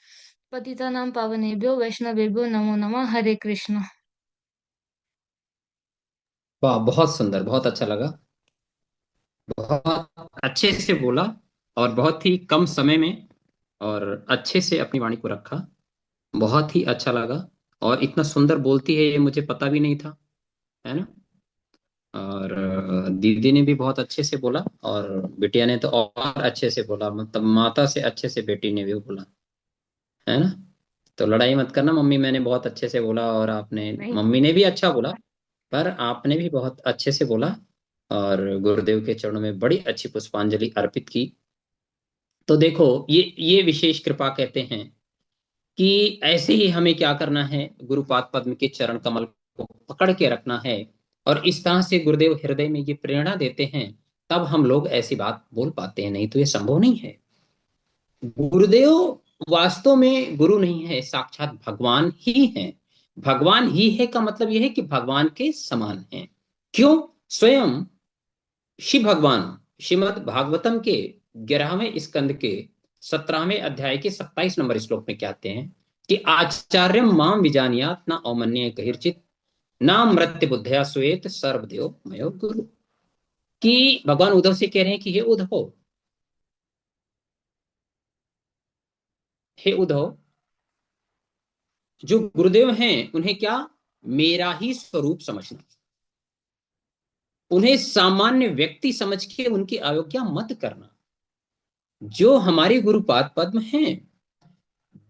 पतितानां पावनेभ्यो वैष्णवेभ्यो नमो नमः। हरे कृष्ण। वाह, बहुत सुंदर, बहुत अच्छा लगा। बहुत अच्छे से बोला और बहुत ही कम समय में और अच्छे से अपनी वाणी को रखा। बहुत ही अच्छा लगा। और इतना सुंदर बोलती है ये मुझे पता भी नहीं था, है ना। और दीदी ने भी बहुत अच्छे से बोला और बिटिया ने तो और अच्छे से बोला, मतलब माता से अच्छे से बेटी ने भी बोला, है ना। तो लड़ाई मत करना मम्मी, मैंने बहुत अच्छे से बोला और आपने, नहीं। मम्मी ने भी अच्छा बोला पर आपने भी बहुत अच्छे से बोला और गुरुदेव के चरणों में बड़ी अच्छी पुष्पांजलि अर्पित की। तो देखो, ये विशेष कृपा कहते हैं कि ऐसे ही हमें क्या करना है, गुरुपाद पद्म के चरण कमल को पकड़ के रखना है। और इस तरह से गुरुदेव हृदय में ये प्रेरणा देते हैं, तब हम लोग ऐसी बात बोल पाते हैं, नहीं तो ये संभव नहीं है। गुरुदेव वास्तव में गुरु नहीं है, साक्षात भगवान ही है। भगवान ही है का मतलब यह है कि भगवान के समान है। क्यों? स्वयं शिव भगवान श्रीमद् भागवतम के 11वें स्कंद के 17वें अध्याय के 27 नंबर श्लोक में कहते हैं कि आचार्यम माम विजानियात न औमन्य कहिर्चित ना मृत्यु बुद्धया श्वेत सर्वदेव मयो गुरु। कि भगवान उद्धव से कह रहे हैं कि हे उद्धव, हे उद्धव, जो गुरुदेव हैं उन्हें क्या, मेरा ही स्वरूप समझना। उन्हें सामान्य व्यक्ति समझ के उनकी अवज्ञा मत करना। जो हमारे गुरुपाद पद्म हैं,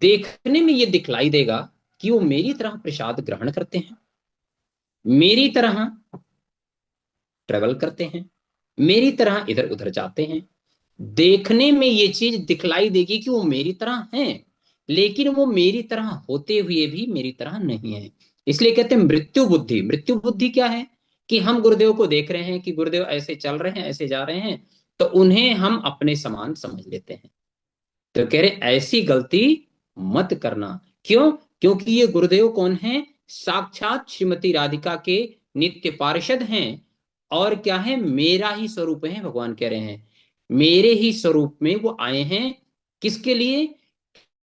देखने में ये दिखलाई देगा कि वो मेरी तरह प्रसाद ग्रहण करते हैं, मेरी तरह ट्रेवल करते हैं, मेरी तरह इधर उधर जाते हैं। देखने में ये चीज दिखलाई देगी कि वो मेरी तरह हैं, लेकिन वो मेरी तरह होते हुए भी मेरी तरह नहीं है। इसलिए कहते हैं मृत्यु बुद्धि। मृत्यु बुद्धि क्या है कि हम गुरुदेव को देख रहे हैं कि गुरुदेव ऐसे चल रहे हैं, ऐसे जा रहे हैं, तो उन्हें हम अपने समान समझ लेते हैं। तो कह रहे ऐसी गलती मत करना। क्यों? क्योंकि ये गुरुदेव कौन है? साक्षात श्रीमती राधिका के नित्य पार्षद हैं। और क्या है? मेरा ही स्वरूप है। भगवान कह रहे हैं मेरे ही स्वरूप में वो आए हैं। किसके लिए?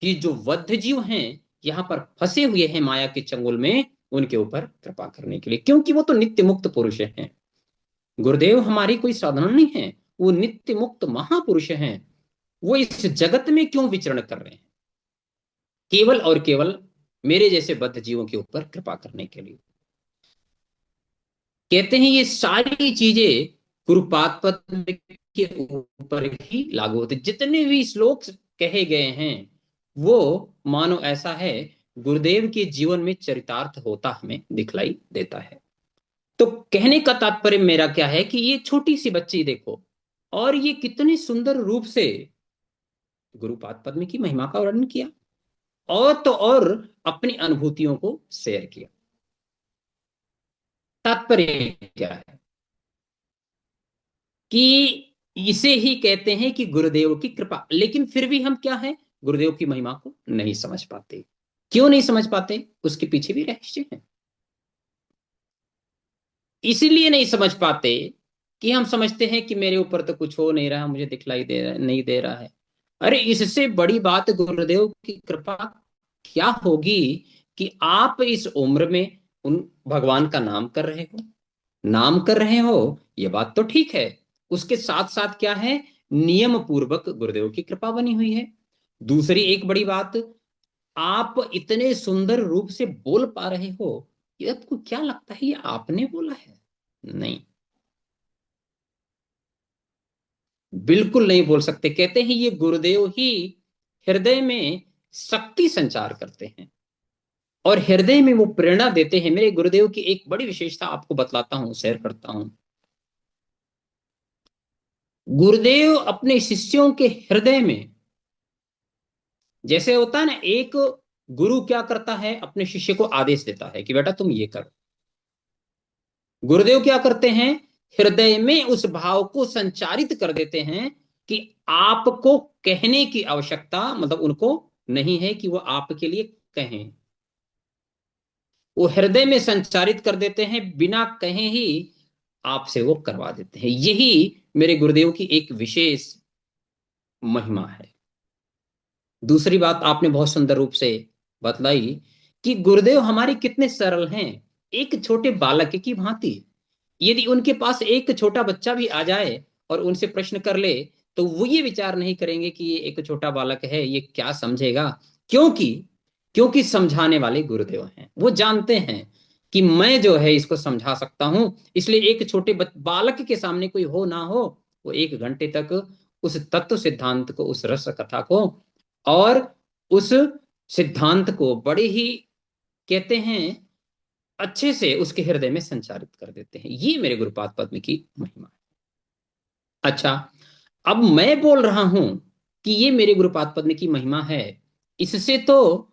कि जो बद्ध जीव हैं, यहां पर फंसे हुए हैं माया के चंगुल में, उनके ऊपर कृपा करने के लिए। क्योंकि वो तो नित्य मुक्त पुरुष हैं। गुरुदेव हमारी कोई साधन नहीं है, वो नित्य मुक्त महापुरुष हैं। वो इस जगत में क्यों विचरण कर रहे हैं? केवल और केवल मेरे जैसे बद्ध जीवों के ऊपर कृपा करने के लिए। कहते हैं ये सारी चीजें गुरुपाद पद्म के ऊपर ही लागू होते। जितने भी श्लोक कहे गए हैं वो मानो ऐसा है गुरुदेव के जीवन में चरितार्थ होता हमें दिखलाई देता है। तो कहने का तात्पर्य मेरा क्या है कि ये छोटी सी बच्ची देखो, और ये कितने सुंदर रूप से गुरुपाद पद्म की महिमा का वर्णन किया, और तो और अपनी अनुभूतियों को शेयर किया। तात्पर्य क्या है कि इसे ही कहते हैं कि गुरुदेव की कृपा। लेकिन फिर भी हम क्या है, गुरुदेव की महिमा को नहीं समझ पाते। क्यों नहीं समझ पाते? उसके पीछे भी रहस्य है। इसीलिए नहीं समझ पाते कि हम समझते हैं कि मेरे ऊपर तो कुछ हो नहीं रहा, मुझे दिखलाई दे रहा नहीं दे रहा है। अरे इससे बड़ी बात गुरुदेव की कृपा क्या होगी कि आप इस उम्र में उन भगवान का नाम कर रहे हो। नाम कर रहे हो ये बात तो ठीक है, उसके साथ साथ क्या है, नियम पूर्वक गुरुदेव की कृपा बनी हुई है। दूसरी एक बड़ी बात, आप इतने सुंदर रूप से बोल पा रहे हो। ये आपको क्या लगता है ये आपने बोला है? नहीं, बिल्कुल नहीं बोल सकते। कहते हैं ये गुरुदेव ही हृदय में शक्ति संचार करते हैं और हृदय में वो प्रेरणा देते हैं। मेरे गुरुदेव की एक बड़ी विशेषता आपको बतलाता हूं, शेयर करता हूं। गुरुदेव अपने शिष्यों के हृदय में, जैसे होता है ना, एक गुरु क्या करता है, अपने शिष्य को आदेश देता है कि बेटा तुम ये करो। गुरुदेव क्या करते हैं, हृदय में उस भाव को संचारित कर देते हैं कि आपको कहने की आवश्यकता मतलब उनको नहीं है कि वो आपके लिए कहें, वो हृदय में संचारित कर देते हैं, बिना कहे ही आपसे वो करवा देते हैं। यही मेरे गुरुदेव की एक विशेष महिमा है। दूसरी बात आपने बहुत सुंदर रूप से बतलाई कि गुरुदेव हमारे कितने सरल हैं, एक छोटे बालक की भांति। यदि उनके पास एक छोटा बच्चा भी आ जाए और उनसे प्रश्न कर ले तो वो ये विचार नहीं करेंगे कि ये एक छोटा बालक है, ये क्या समझेगा। क्योंकि क्योंकि समझाने वाले गुरुदेव हैं, वो जानते हैं कि मैं जो है इसको समझा सकता हूं। इसलिए एक छोटे बालक के सामने कोई हो ना हो, वो 1 घंटे तक उस तत्व सिद्धांत को, उस रस कथा को और उस सिद्धांत को बड़े ही कहते हैं अच्छे से उसके हृदय में संचारित कर देते हैं। ये मेरे गुरुपाद पद्म की महिमा है। अच्छा, अब मैं बोल रहा हूं कि ये मेरे गुरुपाद पद्म की महिमा है, इससे तो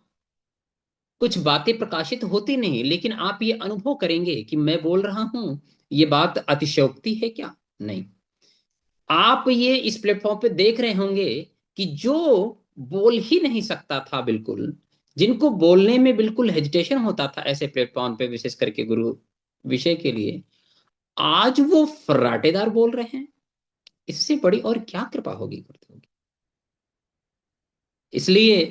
कुछ बातें प्रकाशित होती नहीं, लेकिन आप ये अनुभव करेंगे कि मैं बोल रहा हूं ये बात अतिशयोक्ति है क्या? नहीं। आप ये इस प्लेटफॉर्म पे देख रहे होंगे कि जो बोल ही नहीं सकता था, बिल्कुल जिनको बोलने में बिल्कुल हेजिटेशन होता था ऐसे प्लेटफॉर्म पे, विशेष करके गुरु विषय के लिए, आज वो फर्राटेदार बोल रहे हैं। इससे बड़ी और क्या कृपा होगी गुरुदेव की। इसलिए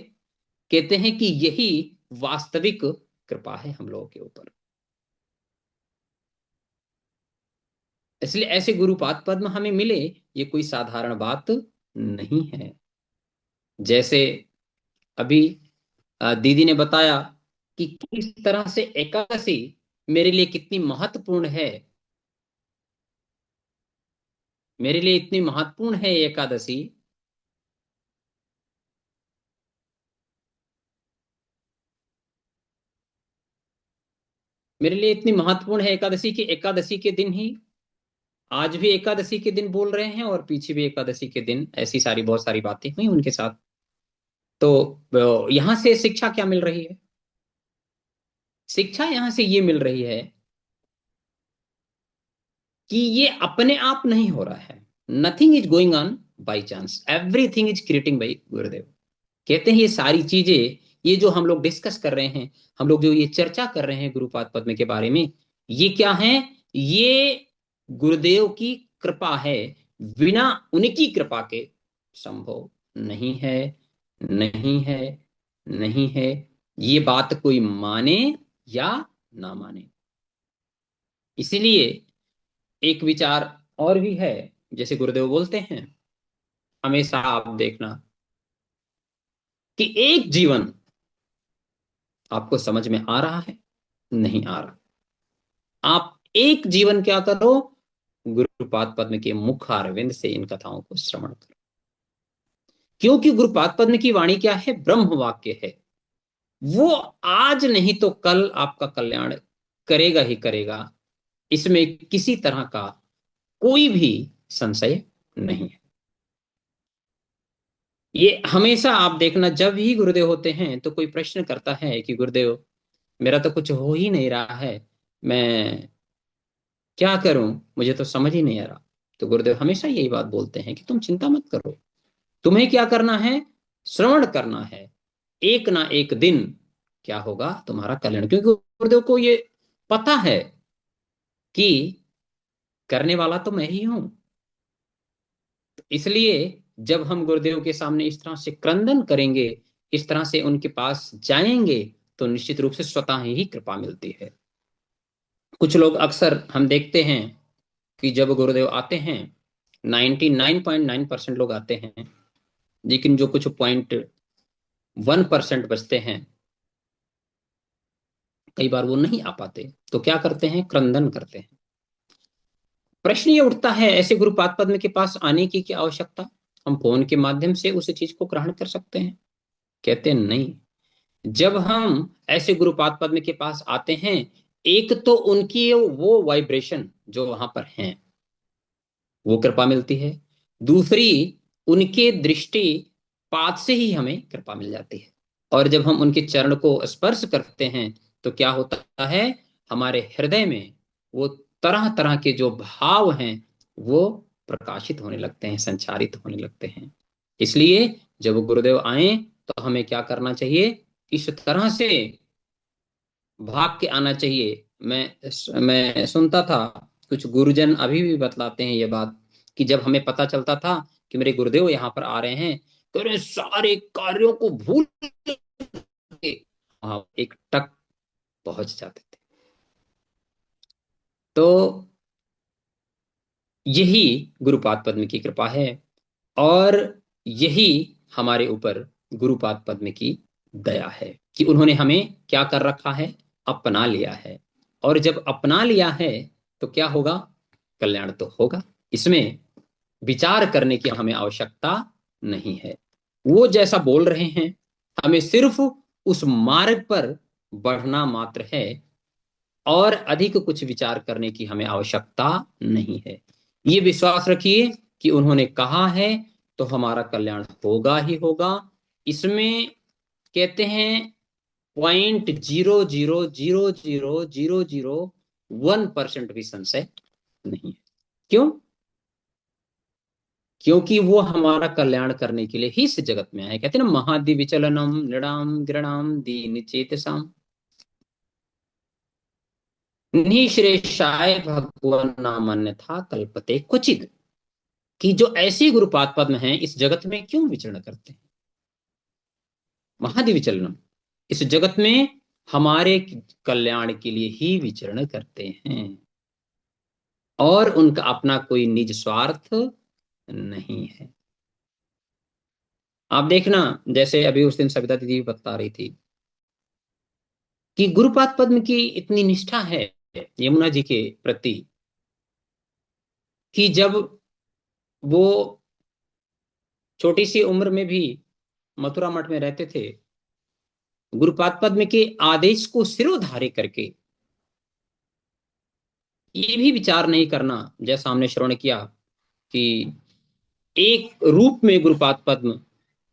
कहते हैं कि यही वास्तविक कृपा है हम लोगों के ऊपर। इसलिए ऐसे गुरुपाद पद्म हमें मिले, ये कोई साधारण बात नहीं है। जैसे अभी दीदी ने बताया कि किस तरह से एकादशी मेरे लिए कितनी महत्वपूर्ण है, मेरे लिए इतनी महत्वपूर्ण है एकादशी। मेरे लिए इतनी महत्वपूर्ण है एकादशी कि एकादशी के दिन ही, आज भी एकादशी के दिन बोल रहे हैं और पीछे भी एकादशी के दिन ऐसी सारी बहुत सारी बातें हुई उनके साथ। तो यहां से शिक्षा क्या मिल रही है? शिक्षा यहां से ये मिल रही है कि ये अपने आप नहीं हो रहा है। Nothing is going on by chance, everything is creating by गुरुदेव। कहते हैं ये सारी चीजें, ये जो हम लोग डिस्कस कर रहे हैं, हम लोग जो ये चर्चा कर रहे हैं गुरुपाद पद्म के बारे में, ये क्या है? ये गुरुदेव की कृपा है, बिना उनकी कृपा के संभव नहीं है, नहीं है, नहीं है। ये बात कोई माने या ना माने। इसीलिए एक विचार और भी है, जैसे गुरुदेव बोलते हैं हमेशा आप देखना कि एक जीवन आपको समझ में आ रहा है, नहीं आ रहा, आप एक जीवन क्या करो, गुरुपाद पद्म के मुख अरविंद से इन कथाओं को श्रवण करो। क्योंकि गुरुपाद पद्म की वाणी क्या है? ब्रह्म वाक्य है। वो आज नहीं तो कल आपका कल्याण करेगा ही करेगा, इसमें किसी तरह का कोई भी संशय नहीं है। ये हमेशा आप देखना, जब ही गुरुदेव होते हैं तो कोई प्रश्न करता है कि गुरुदेव मेरा तो कुछ हो ही नहीं रहा है, मैं क्या करूं, मुझे तो समझ ही नहीं आ रहा। तो गुरुदेव हमेशा यही बात बोलते हैं कि तुम चिंता मत करो, तुम्हें क्या करना है? श्रवण करना है। एक ना एक दिन क्या होगा, तुम्हारा कल्याण। क्योंकि गुरुदेव को ये पता है कि करने वाला तो मैं ही हूं। इसलिए जब हम गुरुदेव के सामने इस तरह से क्रंदन करेंगे, इस तरह से उनके पास जाएंगे, तो निश्चित रूप से स्वतः ही कृपा मिलती है। कुछ लोग अक्सर हम देखते हैं कि जब गुरुदेव आते हैं, 99.9% लोग आते हैं, लेकिन जो कुछ 0.1% बचते हैं, कई बार वो नहीं आ पाते, तो क्या करते हैं? क्रंदन करते हैं। प्रश्न ये उठता है, ऐसे गुरुपाद पद्म के पास आने की क्या आवश्यकता? हम फोन के माध्यम से उस चीज को ग्रहण कर सकते हैं। कहते हैं नहीं। जब हम ऐसे गुरुपाद पद्म के पास आते हैं, एक तो उनकी वो वाइब्रेशन जो वहां पर है वो कृपा मिलती है, दूसरी उनके दृष्टि पात से ही हमें कृपा मिल जाती है। और जब हम उनके चरण को स्पर्श करते हैं तो क्या होता है? हमारे हृदय में वो तरह तरह के जो भाव हैं वो प्रकाशित होने लगते हैं, संचारित होने लगते हैं। इसलिए जब गुरुदेव आए तो हमें क्या करना चाहिए, इस तरह से भाग के आना चाहिए। मैं सुनता था, कुछ गुरुजन अभी भी बतलाते हैं ये बात, कि जब हमें पता चलता था कि मेरे गुरुदेव यहाँ पर आ रहे हैं, तो अरे सारे कार्यों को भूल के वहां एक टक पहुंच जाते थे। तो यही गुरुपाद पद्म की कृपा है, और यही हमारे ऊपर गुरुपाद पद्म की दया है कि उन्होंने हमें क्या कर रखा है, अपना लिया है। और जब अपना लिया है तो क्या होगा, कल्याण तो होगा। इसमें विचार करने की हमें आवश्यकता नहीं है। वो जैसा बोल रहे हैं, हमें सिर्फ उस मार्ग पर बढ़ना मात्र है, और अधिक कुछ विचार करने की हमें आवश्यकता नहीं है। ये विश्वास रखिए कि उन्होंने कहा है तो हमारा कल्याण होगा ही होगा। इसमें कहते हैं 0.0000001% भी संशय नहीं है। क्यों? क्योंकि वो हमारा कल्याण करने के लिए ही इस जगत में आए। कहते हैं ना, महादि विचलनम नृणाम गृणाम दीन चेतसाम निःश्रेषाय भगवान नाम अन्यथा कल्पते क्वचिद। कि जो ऐसे गुरुपाद पद्म हैं इस जगत में क्यों विचरण करते हैं, महादि विचलनम, इस जगत में हमारे कल्याण के लिए ही विचरण करते हैं, और उनका अपना कोई निज स्वार्थ नहीं है। आप देखना, जैसे अभी उस दिन सविता दीदी बता रही थी कि गुरुपाद पद्म की इतनी निष्ठा है यमुना जी के प्रति, कि जब वो छोटी सी उम्र में भी मथुरा मठ में रहते थे, गुरुपाद पद्म के आदेश को सिरोधार्य करके ये भी विचार नहीं करना, जैसा हमने श्रवण किया कि एक रूप में गुरुपाद पद्म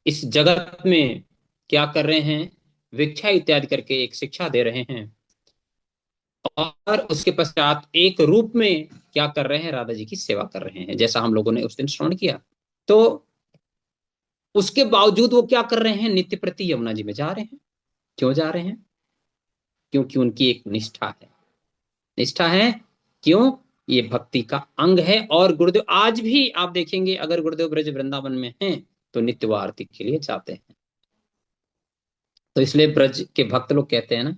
इस जगत में क्या कर रहे हैं, भिक्षा इत्यादि करके एक शिक्षा दे रहे हैं, और उसके पश्चात एक रूप में क्या कर रहे हैं, राधा जी की सेवा कर रहे हैं, जैसा हम लोगों ने उस दिन श्रवण किया। तो उसके बावजूद वो क्या कर रहे हैं, नित्य प्रति यमुना जी में जा रहे हैं। क्यों जा रहे हैं? क्योंकि उनकी एक निष्ठा है। निष्ठा है क्यों? ये भक्ति का अंग है। और गुरुदेव आज भी आप देखेंगे, अगर गुरुदेव ब्रज वृंदावन में हैं तो नित्य वो आरती के लिए जाते हैं। तो इसलिए ब्रज के भक्त लोग कहते हैं ना,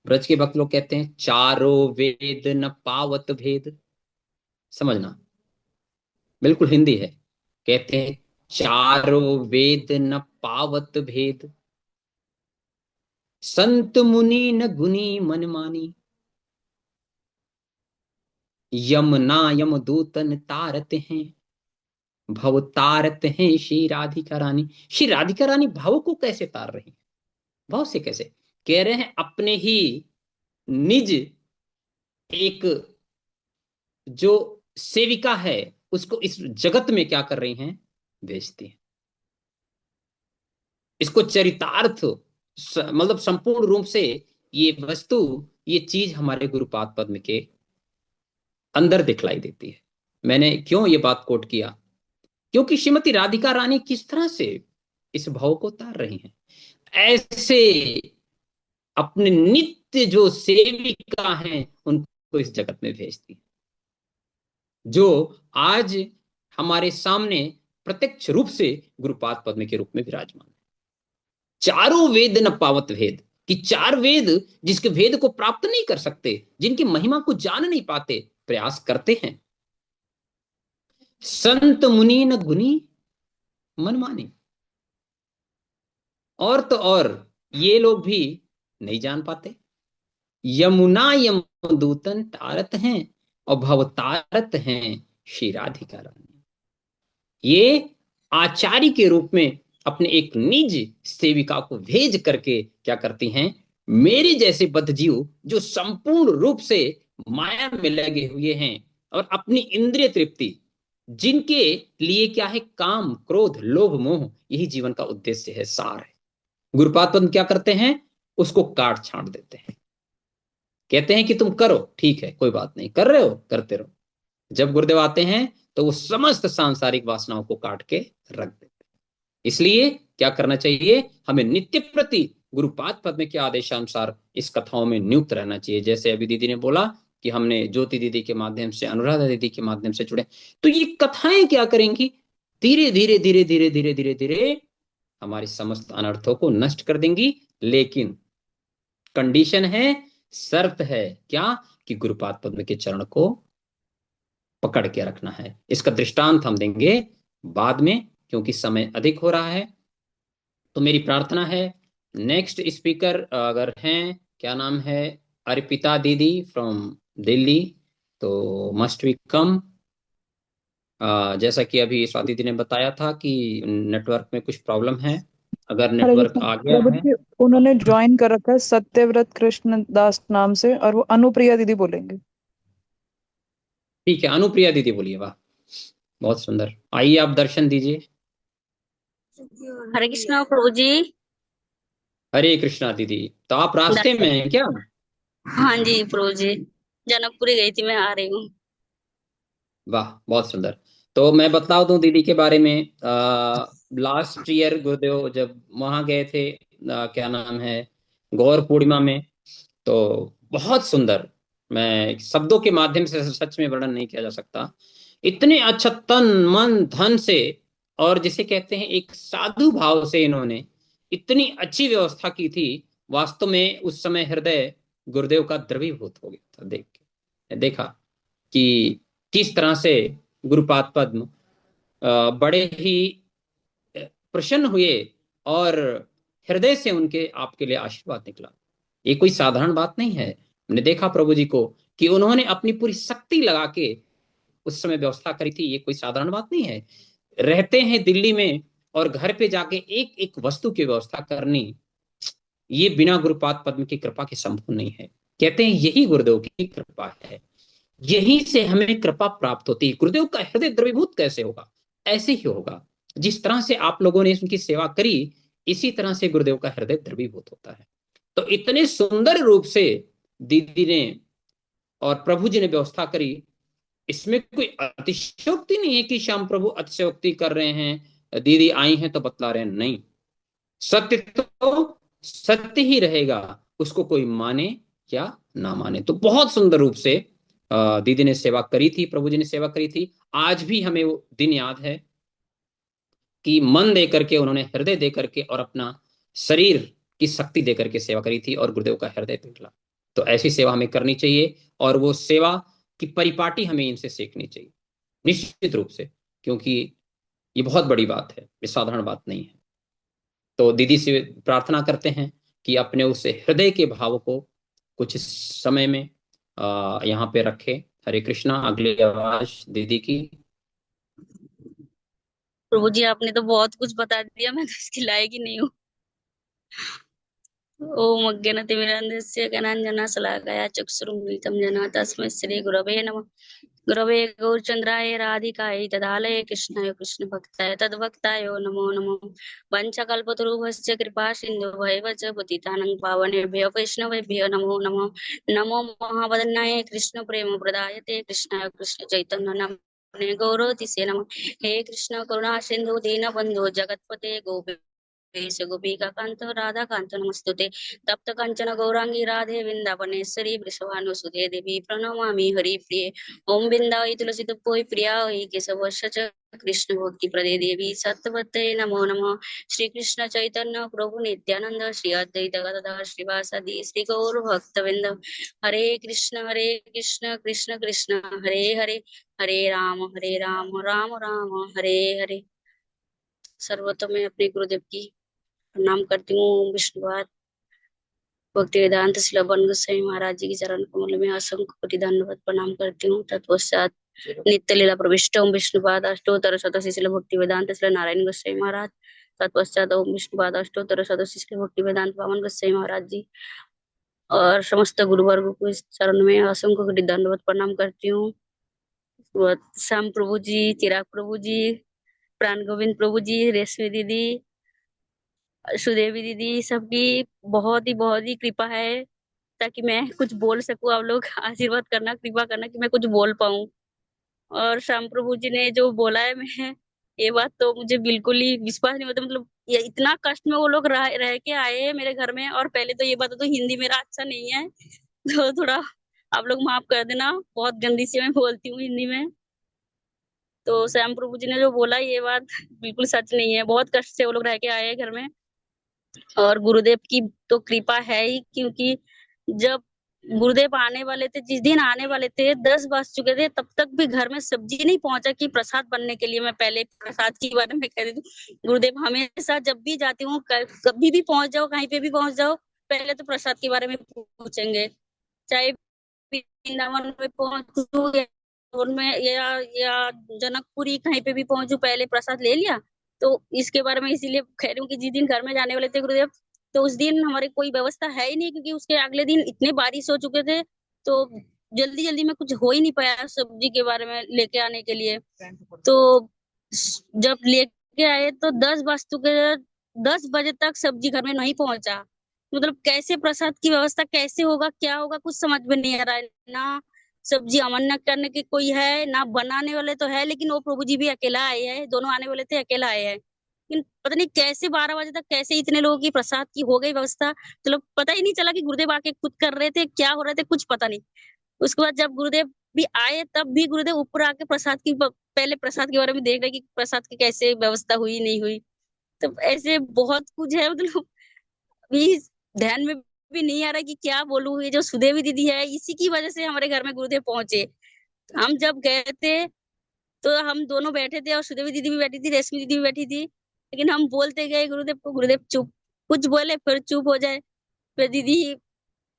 ब्रज के भक्त लोग कहते हैं, चारों वेद न पावत भेद। समझना, बिल्कुल हिंदी है। कहते हैं चारों वेद न पावत भेद, संत मुनि न गुनी मन मानी, यमुना यम दूतन तारत हैं, भव तारत हैं श्री राधिका रानी। श्री राधिका रानी भव को कैसे तार रही है? भाव से कैसे? कह रहे हैं अपने ही निज एक जो सेविका है उसको इस जगत में क्या कर रही हैं, भेजती हैं। इसको चरितार्थ मतलब संपूर्ण रूप से ये वस्तु, ये चीज हमारे गुरुपाद पद्म के अंदर दिखलाई देती है। मैंने क्यों ये बात कोट किया? क्योंकि श्रीमती राधिका रानी किस तरह से इस भाव को तार रही हैं, ऐसे अपने नित्य जो सेविका हैं उनको इस जगत में भेजती है, जो आज हमारे सामने प्रत्यक्ष रूप से गुरुपाद पद्म के रूप में विराजमान है। चारों वेद न पावत भेद, कि चार वेद जिसके भेद को प्राप्त नहीं कर सकते, जिनकी महिमा को जान नहीं पाते, प्रयास करते हैं। संत मुनि न गुनी मन माने, और तो और ये लोग भी नहीं जान पाते। यमुना यम दूतन तारत हैं, और भव तारत हैं श्री राधिका रानी। ये आचार्य के रूप में अपने एक निज सेविका को भेज करके क्या करती हैं, मेरे जैसे बद्ध जीव जो संपूर्ण रूप से माया में लगे हुए हैं, और अपनी इंद्रिय तृप्ति, जिनके लिए क्या है, काम क्रोध लोभ मोह, यही जीवन का उद्देश्य है, सार है। गुरुपाद पद्म क्या करते हैं, उसको काट छांट देते हैं। कहते हैं कि तुम करो, ठीक है, कोई बात नहीं, कर रहे हो करते रहो। जब गुरुदेव आते हैं तो वो समस्त सांसारिक वासनाओं को काट के रख देते हैं। इसलिए क्या करना चाहिए, हमें नित्य प्रति गुरुपाद पद्म के आदेशानुसार इस कथाओं में नियुक्त रहना चाहिए। जैसे अभी दीदी ने बोला कि हमने ज्योति दीदी के माध्यम से, अनुराधा दीदी के माध्यम से जुड़े, तो ये कथाएं क्या करेंगी, धीरे धीरे धीरे धीरे धीरे धीरे धीरे हमारी समस्त अनर्थों को नष्ट कर देंगी। लेकिन कंडीशन है, शर्त है क्या, कि गुरुपाद पद्म के चरण को पकड़ के रखना है। इसका दृष्टांत हम देंगे बाद में, क्योंकि समय अधिक हो रहा है। तो मेरी प्रार्थना है, नेक्स्ट स्पीकर अगर हैं, क्या नाम है, अर्पिता दीदी फ्रॉम दिल्ली, तो मस्ट वी कम। जैसा कि अभी स्वाति दीदी ने बताया था कि नेटवर्क में कुछ प्रॉब्लम है, अगर हरे नेटवर्क कृष्ण आ गया प्रभु है। जी, उन्होंने ज्वाइन कर रखा है सत्यव्रत कृष्ण दास नाम से, और वो अनुप्रिया दीदी बोलेंगे। ठीक है, अनुप्रिया दीदी बोलिए। वाह, बहुत सुंदर, आइए आप दर्शन दीजिए। हरे कृष्णा प्रभु जी। हरे कृष्णा दीदी, तो आप रास्ते में हैं क्या? हाँ जी प्रभु जी, जनकपुरी गई थी, मैं आ रही हूँ। वाह, बहुत सुंदर। तो मैं बता दूं दीदी के बारे में, लास्ट ईयर गुरुदेव जब वहां गए थे, क्या नाम है, गौर पूर्णिमा में, तो बहुत सुंदर, मैं शब्दों के माध्यम से सच में वर्णन नहीं किया जा सकता। इतने अच्छा तन मन धन से, और जिसे कहते हैं एक साधु भाव से इन्होंने इतनी अच्छी व्यवस्था की थी। वास्तव में उस समय हृदय गुरुदेव का द्रवीभूत हो गया था देख के। देखा कि किस तरह से गुरुपाद पद्म बड़े ही प्रसन्न हुए, और हृदय से उनके आपके लिए आशीर्वाद निकला। ये कोई साधारण बात नहीं है। हमने देखा प्रभु जी को कि उन्होंने अपनी पूरी शक्ति लगा के उस समय व्यवस्था करी थी, ये कोई साधारण बात नहीं है। रहते हैं दिल्ली में और घर पे जाके एक एक वस्तु की व्यवस्था करनी, ये बिना गुरुपाद पद्म की कृपा के संभव नहीं है। कहते हैं यही गुरुदेव की कृपा है, यहीं से हमें कृपा प्राप्त होती है। गुरुदेव का हृदय द्रवीभूत कैसे होगा, ऐसे ही होगा। जिस तरह से आप लोगों ने उनकी सेवा करी, इसी तरह से गुरुदेव का हृदय द्रवीभूत होता है। तो इतने सुंदर रूप से दीदी ने और प्रभु जी ने व्यवस्था करी, इसमें कोई अतिशयोक्ति नहीं है कि श्याम प्रभु अतिशयोक्ति कर रहे हैं, दीदी आई हैं तो बतला रहे हैं, नहीं। सत्य तो सत्य ही रहेगा, उसको कोई माने या ना माने। तो बहुत सुंदर रूप से दीदी ने सेवा करी थी, प्रभु जी ने सेवा करी थी। आज भी हमें वो दिन याद है कि मन दे करके उन्होंने, हृदय दे करके और अपना शरीर की शक्ति दे करके सेवा करी थी, और गुरुदेव का हृदय पिघला। तो ऐसी सेवा हमें करनी चाहिए, और वो सेवा की परिपाटी हमें इनसे सीखनी चाहिए निश्चित रूप से, क्योंकि ये बहुत बड़ी बात है, ये साधारण बात नहीं है। तो दीदी से प्रार्थना करते हैं कि अपने उस हृदय के भाव को कुछ समय में यहाँ पे रखे। हरे कृष्णा। अगली आवाज दीदी की। प्रभु जी आपने तो बहुत कुछ बता दिया, मैं तो इसके लायक ही नहीं हूँ। ओम अज्ञानतिमिरान्धस्य ज्ञानाञ्जनशलाकया चक्षुरुन्मीलितं येन तस्मै श्रीगुरवे नमः। गुरवे गौरचन्द्राय राधिकायै तदालये कृष्णाय कृष्णभक्ताय तद्भक्ताय नमो नमः। वंशकल्पतरुभ्यश्च कृपा सिन्धुभ्यैव च पतितानां पावनेभ्यो वैष्णवेभ्यो नमो नमः। नमो महावदनाय कृष्णप्रेमप्रदायते कृष्णाय कृष्णचैतन्य नाम्ने गौरतिसे नमः। हे कृष्ण करुणा सिन्धु दीनबन्धु जगत्पते गोपेश गोपिका कांत राधा कांत नमस्तुते। तप्त कंचन गौरांगी राधे वृंदावनेश्वरी वृषभानुसुते देवी प्रणमामि हरिप्रिये। ओम बिंदावई तुलसी तुप्पोई प्रिया वही केशवश च कृष्ण भक्ति प्रदे देवी सत्यवते नमो नमः। श्री कृष्ण चैतन्य प्रभु नित्यानंद श्री अद्वैत गदाधर श्रीवासदि श्री गौर भक्तवृंद। हरे कृष्ण कृष्ण कृष्ण हरे हरे, हरे राम राम राम हरे हरे। सर्वतः मैं अपने गुरुदेव की प्रणाम करती हूँ। विष्णुपाद भक्ति वेदांत श्रील गोस्वामी महाराज जी के चरण कमल में असंख्य कोटि धन्यवाद प्रणाम करती हूँ। तत्पश्चात नित्य लीला प्रविष्ट ओम विष्णुपाद अष्टोत्तर शतसी श्रील भक्ति वेदांत श्री नारायण गोस्वामी महाराज। तत्पश्चात ओम विष्णुपाद अष्टोत्तर शतसी श्री भक्ति वेदांत पावन गोस्वामी महाराज जी और समस्त गुरुवर्ग को इस चरण में असंख्य कोटि धन्यवाद प्रणाम करती हूँ। श्याम प्रभु जी, चिराग प्रभु जी, प्राण गोविंद प्रभु जी, रेशमी दीदी, सुदेवी दीदी, सबकी बहुत ही कृपा है। ताकि मैं कुछ बोल सकूं। आप लोग आशीर्वाद करना, कृपा करना कि मैं कुछ बोल पाऊं। और श्याम प्रभु जी ने जो बोला है, मैं ये बात तो मुझे बिल्कुल ही विश्वास नहीं होता। मतलब ये इतना कष्ट में वो लोग रह के आए हैं मेरे घर में। और पहले तो ये बात तो हिंदी मेरा अच्छा नहीं है, तो थोड़ा आप लोग माफ कर देना, बहुत गंदी सी मैं बोलती हूँ हिंदी में। तो श्याम प्रभु जी ने जो बोला ये बात बिल्कुल सच नहीं है। बहुत कष्ट से वो लोग रह के आए हैं घर में। और गुरुदेव की तो कृपा है ही, क्योंकि जब गुरुदेव आने वाले थे, जिस दिन आने वाले थे 10 बज चुके थे, तब तक भी घर में सब्जी नहीं पहुंचा कि प्रसाद बनने के लिए। मैं पहले प्रसाद के बारे में कह रही थी, गुरुदेव हमेशा जब भी जाती हूँ, कभी भी पहुंच जाओ, कहीं पे भी पहुंच जाओ, पहले तो प्रसाद के बारे में पूछेंगे। चाहे वृंदावन में पहुंचू या में या जनकपुरी, कहीं पे भी पहुंचू, पहले प्रसाद ले लिया। तो इसके बारे में इसीलिए कह रही हूँ कि जिस दिन घर में जाने वाले थे गुरुदेव, तो उस दिन हमारे कोई व्यवस्था है ही नहीं, क्योंकि उसके अगले दिन इतने बारिश हो चुके थे। तो जल्दी जल्दी में कुछ हो ही नहीं पाया सब्जी के बारे में लेके आने के लिए। तो जब लेके आए तो 10 बज चुके, 10 बजे तक सब्जी घर में नहीं पहुंचा। मतलब कैसे प्रसाद की व्यवस्था कैसे होगा, क्या होगा, कुछ समझ में नहीं आ रहा है। ना सब्जी अमन्ना करने की कोई है, ना बनाने वाले तो है, लेकिन वो प्रभु जी भी अकेला आए हैं, दोनों आने वाले थे, अकेला आए हैं। लेकिन पता नहीं कैसे 12 बजे तक कैसे इतने लोगों की प्रसाद की हो गई व्यवस्था। चलो पता ही नहीं चला कि गुरुदेव आके खुद कर रहे थे, क्या हो रहे थे, कुछ पता नहीं। उसके बाद जब गुरुदेव भी आए, तब भी गुरुदेव ऊपर आके प्रसाद की पहले प्रसाद के बारे में देख रहे कि प्रसाद की कैसे व्यवस्था हुई नहीं हुई। तो ऐसे बहुत कुछ है, मतलब अभी ध्यान में भी नहीं आ रहा कि क्या बोलूं। ये जो सुदेवी दीदी है, इसी की वजह से हमारे घर में गुरुदेव पहुंचे। हम जब गए थे तो हम दोनों बैठे थे, और सुदेवी दीदी भी बैठी थी, रेशमी दीदी भी बैठी थी। लेकिन हम बोलते गए गुरुदेव को, गुरुदेव चुप, कुछ बोले फिर चुप हो जाए। फिर दीदी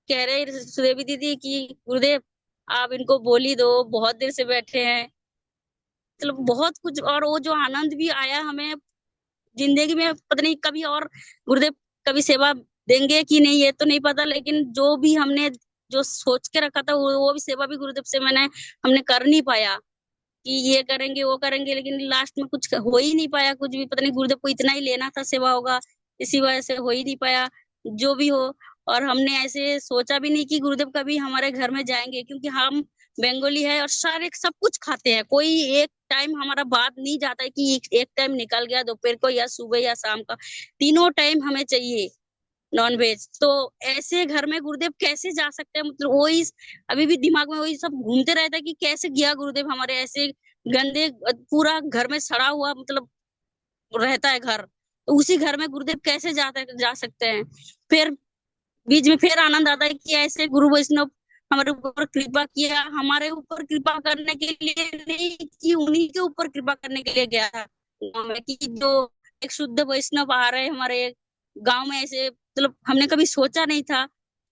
कह रहे, सुदेवी दीदी, कि गुरुदेव आप इनको बोल ही दो, बहुत देर से बैठे हैं। मतलब बहुत कुछ। और वो जो आनंद भी आया हमें जिंदगी में, पता नहीं कभी और गुरुदेव कभी सेवा देंगे कि नहीं, ये तो नहीं पता। लेकिन जो भी हमने जो सोच के रखा था, वो भी सेवा भी गुरुदेव से हमने कर नहीं पाया कि ये करेंगे वो करेंगे। लेकिन लास्ट में कुछ हो ही नहीं पाया, कुछ भी। पता नहीं गुरुदेव को इतना ही लेना था सेवा होगा, इसी वजह से हो ही नहीं पाया, जो भी हो। और हमने ऐसे सोचा भी नहीं कि गुरुदेव कभी हमारे घर में जाएंगे, क्योंकि हम बंगाली है और सारे सब कुछ खाते हैं। कोई एक टाइम हमारा बात नहीं जाता है कि एक टाइम निकल गया, दोपहर को या सुबह या शाम का, तीनों टाइम हमें चाहिए नॉन वेज। तो ऐसे घर में गुरुदेव कैसे जा सकते हैं? मतलब वही अभी भी दिमाग में वही सब घूमते रहता है कि कैसे गया गुरुदेव हमारे ऐसे गंदे, पूरा घर में सड़ा हुआ मतलब रहता है घर। तो उसी घर में गुरुदेव कैसे जा सकते हैं? फिर बीच में फिर आनंद आता है कि ऐसे गुरु वैष्णव हमारे ऊपर कृपा किया, हमारे ऊपर कृपा करने के लिए नहीं, कि उन्हीं के ऊपर कृपा करने के लिए गया था गाँव में, कि जो एक शुद्ध वैष्णव आ रहे हमारे गांव में। ऐसे मतलब हमने कभी सोचा नहीं था।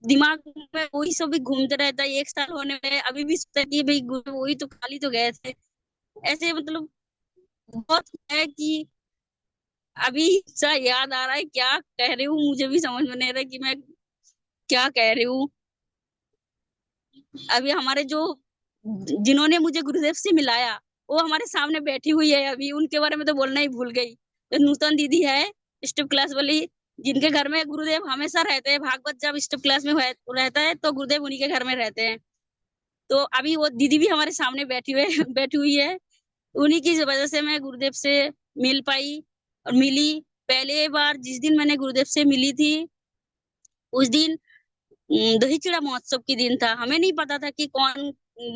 दिमाग में वही सब भी घूमते रहता है। 1 साल होने में अभी भी सोचता है कि भाई गुरु वही तो खाली तो गए थे। ऐसे मतलब बहुत है कि अभी सा याद आ रहा है, क्या कह रही हूँ मुझे भी समझ में नहीं आ रहा कि मैं क्या कह रही हूँ। अभी हमारे जो जिन्होंने मुझे गुरुदेव से मिलाया, वो हमारे सामने बैठी हुई है। अभी उनके बारे में तो बोलना ही भूल गई। तो नूतन दीदी है, स्टेप क्लास वाली, जिनके घर में गुरुदेव हमेशा रहते हैं। भागवत जब स्टेप क्लास में रहता है तो गुरुदेव उन्हीं के घर में रहते हैं। तो अभी वो दीदी भी हमारे सामने बैठी हुई है। उन्हीं की वजह से मैं गुरुदेव से मिल पाई और मिली। पहले बार जिस दिन मैंने गुरुदेव से मिली थी, उस दिन दही चिड़ा महोत्सव के दिन था। हमें नहीं पता था कि कौन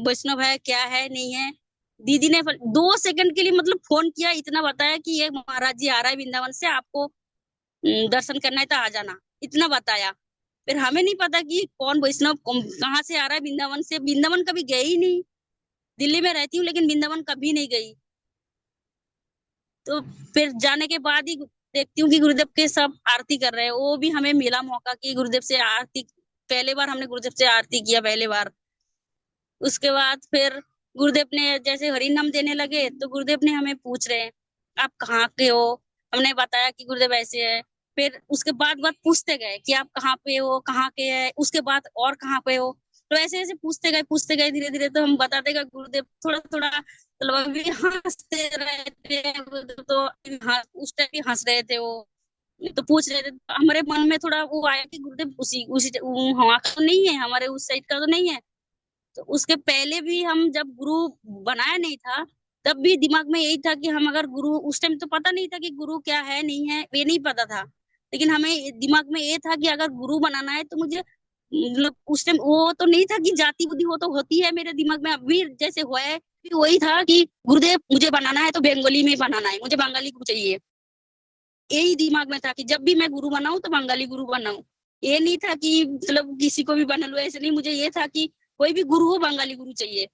वैष्णव है, क्या है, नहीं है। दीदी ने 2 सेकंड के लिए मतलब फोन किया, इतना बताया कि ये महाराज जी आ रहा है वृंदावन से, आपको दर्शन करना है तो आ जाना, इतना बताया। फिर हमें नहीं पता कि कौन वैष्णव कहाँ से आ रहा है वृंदावन से। वृंदावन कभी गई ही नहीं, दिल्ली में रहती हूँ लेकिन वृंदावन कभी नहीं गई। तो फिर जाने के बाद ही देखती हूँ कि गुरुदेव के सब आरती कर रहे हैं। वो भी हमें मिला मौका कि गुरुदेव से आरती, पहले बार हमने गुरुदेव से आरती किया, पहले बार। उसके बाद फिर गुरुदेव ने जैसे हरि नाम देने लगे, तो गुरुदेव ने हमें पूछ रहे हैं आप कहाँ के हो। हमने बताया कि गुरुदेव ऐसे है। फिर उसके बाद पूछते गए कि आप कहाँ पे हो, कहाँ के है, उसके बाद और कहाँ पे हो। तो ऐसे ऐसे पूछते गए धीरे धीरे। तो हम बताते गए, गुरुदेव थोड़ा थोड़ा मतलब अभी हंसते रहते हैं। तो हाँ, उस टाइम भी हंस रहे थे वो। तो पूछ रहे थे, हमारे मन में थोड़ा वो आया कि गुरुदेव उसी उसी वहाँ का तो नहीं है, हमारे उस साइड का तो नहीं है। तो उसके पहले भी हम जब गुरु बनाया नहीं था, तब भी दिमाग में यही था कि हम अगर गुरु, उस टाइम तो पता नहीं था कि गुरु क्या है नहीं है, ये नहीं पता था। लेकिन हमें दिमाग में ये था कि अगर गुरु बनाना है तो मुझे, मतलब उस टाइम वो तो नहीं था कि जाति बुद्धि वो तो होती है मेरे दिमाग में अभी जैसे हुआ है, कि वही था कि गुरुदेव मुझे बनाना है तो बंगाली में बनाना है, मुझे बंगाली गुरु चाहिए। यही दिमाग में था कि जब भी मैं गुरु बनाऊं तो बंगाली गुरु बनाऊं। ये नहीं था कि मतलब किसी को भी बना लो, ऐसे नहीं, मुझे ये था कि कोई भी गुरु हो बंगाली गुरु चाहिए।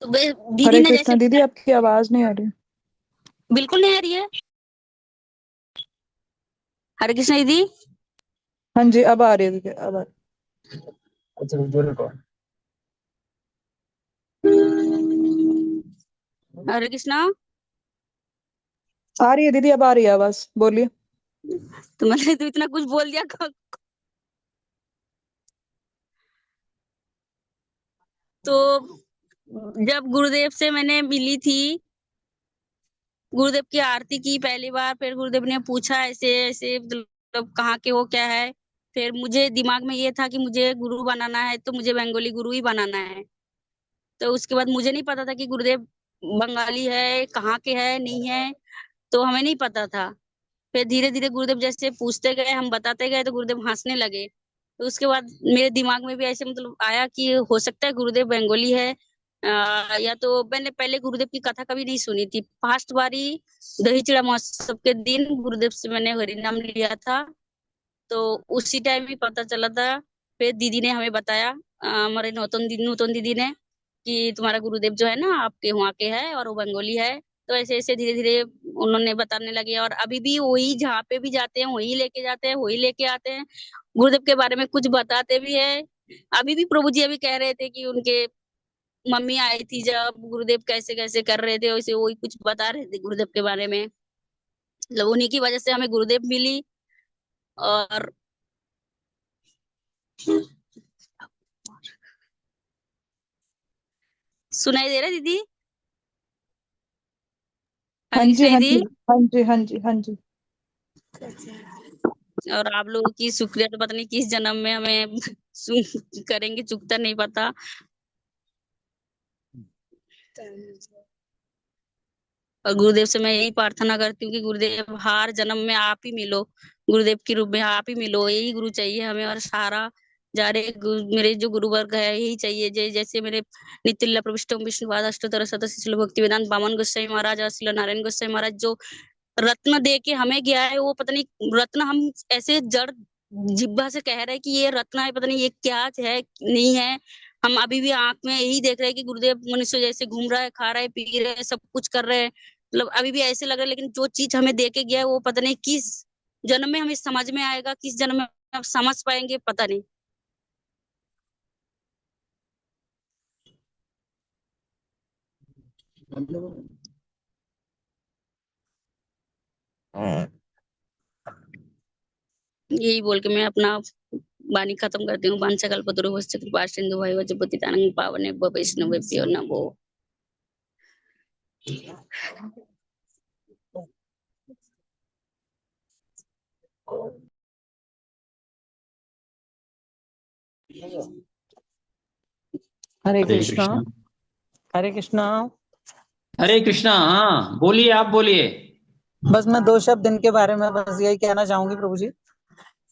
तो दीदी हरे ने जैसे कृष्णा दीदी, आपकी आवाज नहीं आ रही। बिल्कुल नहीं आ रही है। हरे कृष्णा दीदी। हाँ जी, अब आ रही है दीदी, अब आ रही हरे कृष्णा। आ रही है दीदी, अब आ रही है आवाज, बोलिए। तो मैंने तो इतना कुछ बोल दिया। तो जब गुरुदेव से मैंने मिली थी, गुरुदेव की आरती की पहली बार, फिर गुरुदेव ने पूछा ऐसे ऐसे मतलब कहाँ के हो क्या है। फिर मुझे दिमाग में ये था कि मुझे गुरु बनाना है तो मुझे बंगाली गुरु ही बनाना है। तो उसके बाद मुझे नहीं पता था कि गुरुदेव बंगाली है, कहाँ के है नहीं है, तो हमें नहीं पता था। फिर धीरे धीरे गुरुदेव जैसे पूछते गए, हम बताते गए, तो गुरुदेव हंसने लगे। तो उसके बाद मेरे दिमाग में भी ऐसे मतलब आया कि हो सकता है गुरुदेव बंगाली है। या तो मैंने पहले गुरुदेव की कथा कभी नहीं सुनी थी, फर्स्ट बारी दही चिड़ा महोत्सव के दिन गुरुदेव से मैंने हरि नाम लिया था। तो उसी टाइम ही पता चला था। फिर दीदी ने हमें बताया, हमारे नूतन दीदी ने, कि तुम्हारा गुरुदेव जो है ना आपके वहाँ के है और वो बंगाली है। तो ऐसे ऐसे धीरे धीरे उन्होंने बताने लगे, और अभी भी वही जहाँ पे भी जाते हैं वही लेके जाते हैं, वही लेके आते हैं। गुरुदेव के बारे में कुछ बताते भी है। अभी भी प्रभु जी अभी कह रहे थे कि उनके मम्मी आई थी जब, गुरुदेव कैसे कैसे कर रहे थे, वैसे वही कुछ बता रहे थे गुरुदेव के बारे में। मतलब उन्हीं की वजह से हमें गुरुदेव मिली। और सुनाई दे रहा है दीदी? हाँ हरे जी, कृष्ण हाँ दीदी। जी, हाँ जी, हाँ जी, हाँ जी। और आप लोगों की शुक्रिया तो पता नहीं किस जन्म में हमें करेंगे, चुकता नहीं पता। और गुरुदेव से मैं यही प्रार्थना करती हूँ कि गुरुदेव हर जन्म में आप ही मिलो, गुरुदेव के रूप में आप ही मिलो, यही गुरु चाहिए हमें। और सारा जा रहे मेरे जो गुरु वर्ग है यही चाहिए, जैसे मेरे नितिल्ला प्रविष्टम विष्णुपाद अष्टोत्तर शतशिल शिल भक्ति वेदांत बामन गोसाई महाराज और शिल नारायण गोसाई महाराज जो रत्न दे के हमें गया है, वो पता नहीं रत्न हम ऐसे जड़ जिब्बा से कह रहे हैं कि ये रत्न है, पता नहीं ये क्या है नहीं है। हम अभी भी आंख में यही देख रहे हैं कि गुरुदेव मनुष्य जैसे घूम रहा है, खा रहा है, पी रहे हैं, सब कुछ कर रहे हैं। मतलब अभी भी ऐसे लग रहा है, लेकिन जो चीज हमें दे के गया है वो पता नहीं किस जन्म में हमें समझ में आएगा, किस जन्म में हम समझ पाएंगे, पता नहीं। यही बोल के मैं अपना वाणी खत्म करती हूँ। वंश कल्पतरुभ्यश्च कृपा सिंधु भैव पतितानं पावनेभ्यो वैष्णवेभ्यो नमो। हरे हरे कृष्णा। कृष्णा। हरे कृष्णा। हरे कृष्णा। हाँ बोलिए, आप बोलिए। बस मैं दो शब्द इनके बारे में बस यही कहना चाहूंगी प्रभु जी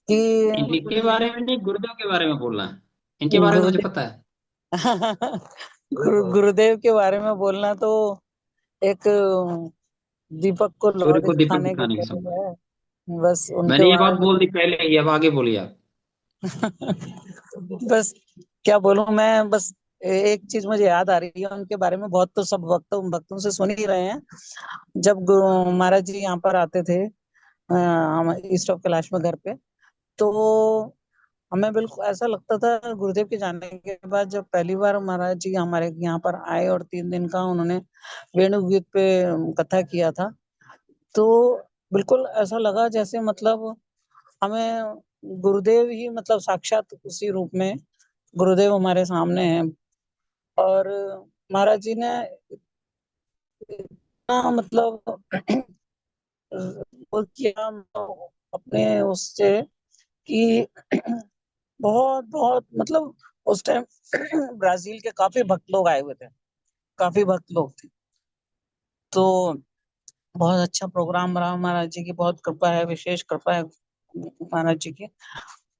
कि इनके बारे में नहीं, गुरुदेव के बारे में बोलना है। इनके बारे में तो मुझे गुरुदेव पता है। गुरुदेव के बारे में बोलना तो एक दीपक को लौ सूर्य को दीपक दिखाने की दिखाने के तरह समान। है। बस उनके मैंने ये बारे बात में बोल दी पहले ही, अब आगे बोलिए आप। बस क्या बोलूं मैं, बस एक चीज मुझे याद आ रही है उनके बारे में। बहुत तो सब भक्तों से सुन ही रहे हैं। जब महाराज जी यहाँ पर आते थे हम ईस्ट ऑफ कैलाश में घर पे, तो हमें बिल्कुल ऐसा लगता था गुरुदेव के जाने के बाद, जब पहली बार महाराज जी हमारे यहाँ पर आए और 3 दिन का उन्होंने वेणुगीत पे कथा किया था, तो बिल्कुल ऐसा लगा जैसे मतलब हमें गुरुदेव ही मतलब साक्षात उसी रूप में गुरुदेव हमारे सामने हैं। और महाराज जी ने इतना मतलब किया अपने उससे कि बहुत बहुत मतलब उस टाइम ब्राजील के काफी भक्त लोग आए हुए थे, काफी भक्त लोग थे। तो बहुत अच्छा प्रोग्राम रहा, महाराज जी की बहुत कृपा है, विशेष कृपा है महाराज जी की।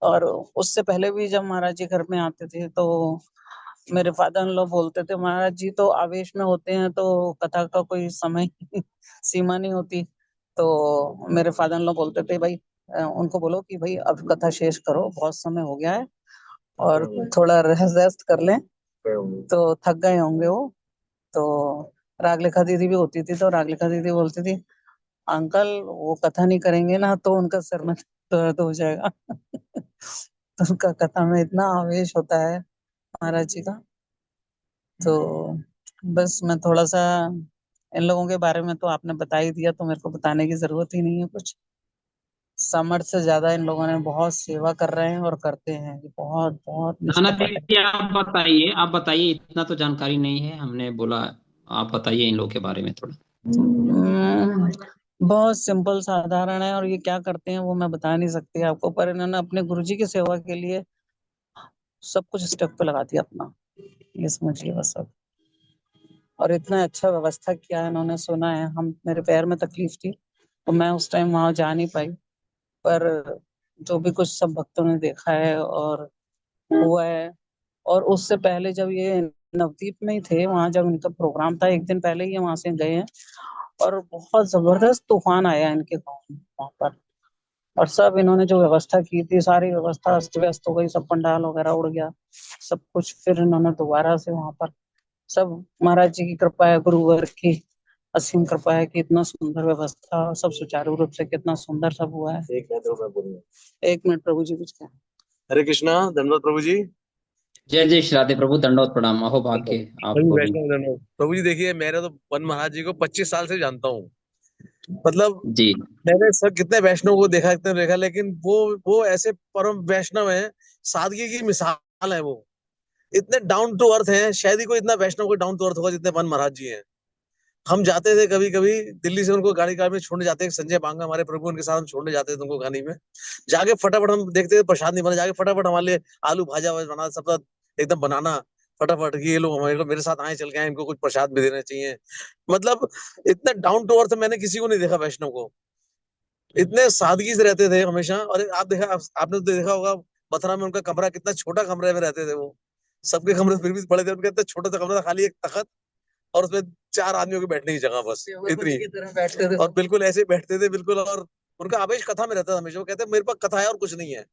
और उससे पहले भी जब महाराज जी घर में आते थे तो मेरे फादर इन लॉ बोलते थे, महाराज जी तो आवेश में होते हैं तो कथा का कोई समय सीमा नहीं होती। तो मेरे फादर इन लॉ बोलते थे, भाई उनको बोलो कि भाई अब कथा शेष करो, बहुत समय हो गया है और थोड़ा रेस्ट कर लें, तो थक गए होंगे वो। तो रागलेखा दीदी भी होती थी, तो रागलेखा दीदी बोलती थी, अंकल वो कथा नहीं करेंगे ना तो उनका सर में दर्द हो जाएगा। तो उनका कथा में इतना आवेश होता है महाराज जी का। तो बस मैं थोड़ा सा इन लोगों के बारे में तो आपने बता ही दिया, तो मेरे को बताने की जरूरत ही नहीं है कुछ। सामर्थ्य से ज्यादा इन लोगों ने बहुत सेवा कर रहे हैं और करते हैं, ये बहुत बहुत नाना निष्ठापट है। जी आप बताइए, इतना तो जानकारी नहीं है, हमने बोला आप बताइए इन लोगों के बारे में थोड़ा। बहुत सिंपल साधारण है, और ये क्या करते हैं वो मैं बता नहीं सकती आपको, पर इन्होंने अपने गुरुजी की सेवा के लिए सब कुछ स्टेप पे लगा दिया अपना, ये समझिए बस अब। और इतना अच्छा व्यवस्था किया है इन्होंने, सुना है। हम मेरे पैर में तकलीफ थी तो मैं उस टाइम वहां जा नहीं पाई, पर जो भी कुछ सब भक्तों ने देखा है और हुआ है। और उससे पहले जब ये नवदीप में ही थे, वहां जब इनका प्रोग्राम था, एक दिन पहले ही वहां से गए हैं, और बहुत जबरदस्त तूफान आया इनके गाँव में वहां पर। और सब इन्होंने जो व्यवस्था की थी, सारी व्यवस्था अस्त व्यस्त हो गई, सब पंडाल वगैरह उड़ गया सब कुछ। फिर इन्होंने दोबारा से वहां पर सब, महाराज जी की कृपा है, गुरुवर की असीम कृपा है कि इतना सुंदर व्यवस्था, सब सुचारू रूप से कितना सुंदर सब हुआ है। एक मिनट प्रभु जी कुछ कहें। हरे कृष्णा, धन्यवाद प्रभु जी। जय जय श्री राधे प्रभु, दंडवत प्रणाम, अहो भाग्य आपको भी। वैष्णव धन्यवाद प्रभु जी। देखिए, मेरा तो वन महाराज जी को 25 साल से जानता हूँ। मतलब जी मैंने सब कितने वैष्णव को देखा, कितने देखा, लेकिन वो ऐसे परम वैष्णव है, सादगी की मिसाल है वो। इतने डाउन टू अर्थ हैं, शायद ही कोई इतना वैष्णव को डाउन टू अर्थ होगा जितने वन महाराज जी हैं। हम जाते थे कभी कभी दिल्ली से उनको गाड़ी कार में छोड़ने जाते, संजय बांगा हमारे प्रभु, उनके साथ हम छोड़ने जाते थे उनको गाड़ी में। जाके फटाफट हम देखते थे प्रसाद नहीं बना, जाके फटाफट हमारे लिए आलू भाजा बना, सब एकदम बनाना फटाफट कि ये लोग मेरे साथ आए, चल के आए, इनको कुछ प्रसाद भी देना चाहिए। मतलब इतना डाउन टू अर्थ मैंने किसी को नहीं देखा वैष्णव को, इतने सादगी से रहते थे हमेशा। और आपने तो देखा होगा मथुरा में उनका कमरा, कितना छोटा कमरे में रहते थे वो। सबके कमरे फिर भी बड़े थे, उनका इतना छोटा सा कमरा था, खाली एक तख्त और उसमें 4 आदमियों की बैठने की जगह, बस इतनी। बैठते थे और बिल्कुल ऐसे बैठते थे बिल्कुल। और उनका आवेश कथा में रहता था हमेशा। वो कहते मेरे पास कथा है और कुछ नहीं है।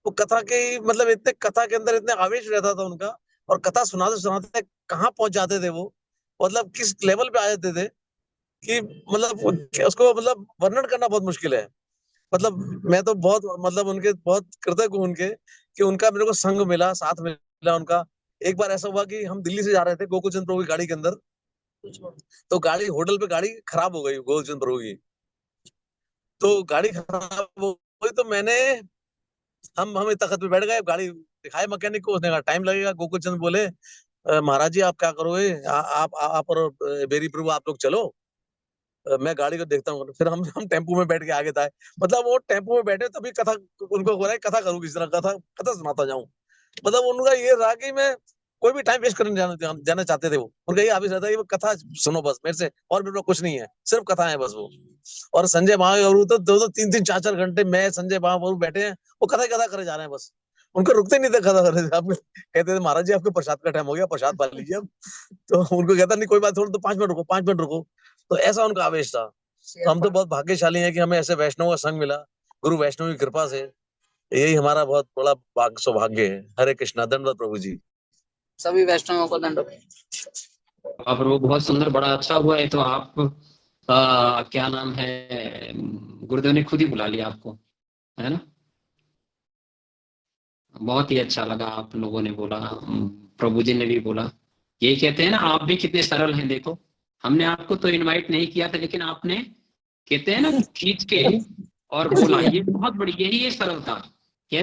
वो कथा के मतलब इतने, कथा के अंदर इतने आवेश रहता था उनका। और कथा सुनाते सुनाते कहाँ पहुंच जाते थे वो, मतलब किस लेवल पे आ जाते थे कि मतलब उसको मतलब वर्णन करना बहुत मुश्किल है। मतलब मैं तो बहुत मतलब उनके बहुत कृतज्ञ हूँ उनके, कि उनका मेरे को संग मिला, साथ मिला उनका। एक बार ऐसा हुआ कि हम दिल्ली से जा रहे थे गोकुलचंद प्रभु की गाड़ी के अंदर, तो गाड़ी होटल पे गाड़ी खराब हो गई गोकुलचंद प्रभु की। तो गाड़ी खराब हो गई तो हम तख्त पे बैठ गए, गाड़ी दिखाए मैकेनिक को, उसने कहा टाइम लगेगा। गोकुलचंद बोले महाराज जी आप क्या करोगे, आप और बेरी प्रभु आप लोग चलो, मैं गाड़ी को देखता हूँ। फिर हम टेम्पो में बैठ के आगे था। मतलब वो टेम्पो में बैठे तभी कथा, उनको हो रहा है कथा करूँ किस तरह, कथा कथा सुनाता जाऊं। मतलब उनका ये रहा कि मैं कोई भी टाइम वेस्ट करने जाना चाहते थे वो। उनका ये ऑफिस रहता है कि वो कथा सुनो बस मेरे से, और मेरे को कुछ नहीं है, सिर्फ कथा है बस वो। और संजय महाप्रभु तो 2-2 3-3 4-4 घंटे मैं संजय महाप्रभु बैठे हैं, वो कथा कथा करे जा रहे हैं बस। उनको रुकते नहीं थे कथा करने से। आप कहते थे महाराज जी आपके प्रसाद का टाइम हो गया, प्रसाद पा लीजिए अब। तो उनको कहता नहीं कोई बात, थोड़ा तो 5 मिनट रुको, 5 मिनट रुको। तो ऐसा उनका आवेश था। तो हम तो बहुत भाग्यशाली हैं कि हमें ऐसे वैष्णव का संग मिला, गुरु वैष्णव की कृपा से। यही हमारा बहुत बड़ा सौभाग्य है। हरे कृष्णा, धन्यवाद प्रभु जी। सभी वैष्णवों को दंडवत। आप लोग बहुत सुंदर, बड़ा अच्छा हुआ है। तो आप क्या नाम है, गुरुदेव ने खुद ही बुला लिया आपको, है ना। बहुत ही अच्छा लगा, आप लोगों ने बोला, प्रभु जी ने भी बोला। यही कहते हैं ना, आप भी कितने सरल हैं। देखो हमने आपको तो इनवाइट नहीं किया था, लेकिन आपने कहते हैं ना खींच के और बोला, ये बहुत बड़ी, यही है सरलता।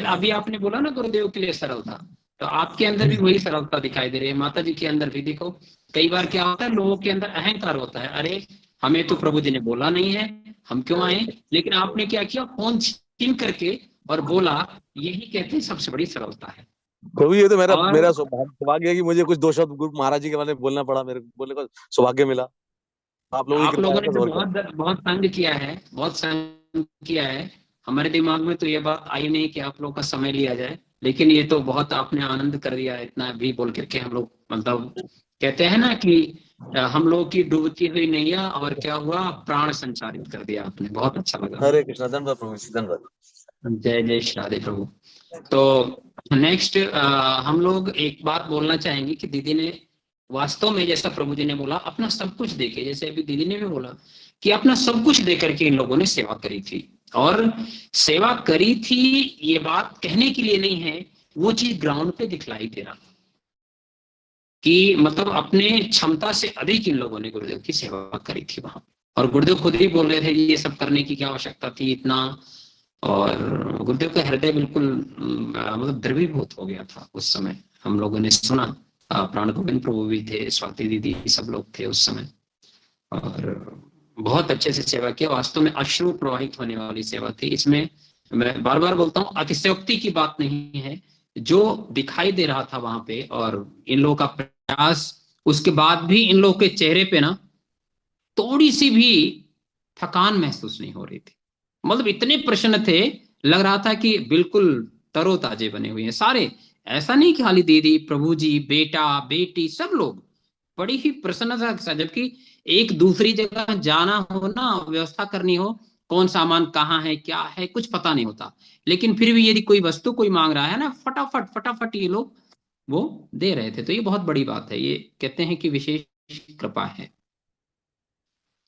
अभी आपने बोला ना गुरुदेव के लिए सरल था, तो आपके अंदर भी वही सरलता दिखाई दे रही है। माता जी के अंदर भी देखो, कई बार क्या होता है, लोगों के अंदर अहंकार होता है, अरे हमें तो प्रभु जी ने बोला नहीं है, हम क्यों आए, लेकिन आपने क्या किया, फोन छीन करके और बोला, यही कहते हैं सबसे बड़ी सरलता है। प्रभु ये तो मेरा और मेरा सौभाग्य है कि मुझे कुछ दो शब्द गुरु महाराज जी के बारे में बोलना पड़ा, मेरे को बोलने का सौभाग्य मिला। आप लोगों की आप कृपा है लोगों ने बस, तो और क्या। बहुत बहुत तंग किया है, बहुत तंग किया है। हमारे दिमाग में तो ये बात आई नहीं कि आप लोगों का समय लिया जाए, लेकिन ये तो बहुत आपने आनंद कर दिया, इतना भी बोल करके हम लोग, मतलब कहते हैं ना कि हम लोग की डूबती हुई नैया, और क्या हुआ, प्राण संचारित कर दिया आपने, बहुत अच्छा लगा। हरे कृष्णा, धन्यवाद प्रभु जी, धन्यवाद। जय जय श्री राधे प्रभु। तो नेक्स्ट हम लोग एक बात बोलना चाहेंगे कि दीदी ने वास्तव में, जैसा प्रभु जी ने बोला, अपना सब कुछ देके, जैसे अभी दीदी ने भी बोला कि अपना सब कुछ दे करके इन लोगों ने सेवा करी थी। और सेवा करी थी, ये बात कहने के लिए नहीं है, वो चीज ग्राउंड पे दिखलाई दे रहा कि मतलब अपने क्षमता से अधिक इन लोगों ने गुरुदेव की सेवा करी थी वहां। और गुरुदेव खुद ही बोल रहे थे ये सब करने की क्या आवश्यकता थी इतना। और गुरुदेव का हृदय बिल्कुल मतलब द्रवीभूत हो गया था उस समय। हम लोगों ने सुना, प्राण गोविंद प्रभु भी थे, स्वाति दीदी, सब लोग थे उस समय, और बहुत अच्छे से सेवा किया। वास्तव में अश्रु प्रवाहित होने वाली सेवा थी। इसमें मैं बार बार बोलता हूँ, अतिशयोक्ति की बात नहीं है, जो दिखाई दे रहा था वहां पे, और इन लोगों का प्रयास, उसके बाद भी इन लोगों के चेहरे पे ना थोड़ी सी भी थकान महसूस नहीं हो रही थी। मतलब इतने प्रसन्न थे, लग रहा था कि बिल्कुल तरोताजे बने हुए हैं सारे। ऐसा नहीं कि खाली दीदी, प्रभु जी, बेटा, बेटी, सब लोग बड़ी ही प्रसन्नता के साथ, जबकि एक दूसरी जगह जाना हो ना, व्यवस्था करनी हो, कौन सामान कहाँ है, क्या है, कुछ पता नहीं होता, लेकिन फिर भी यदि कोई वस्तु कोई मांग रहा है ना, फटाफट फटाफट ये लोग वो दे रहे थे। तो ये बहुत बड़ी बात है, ये कहते हैं कि विशेष कृपा है।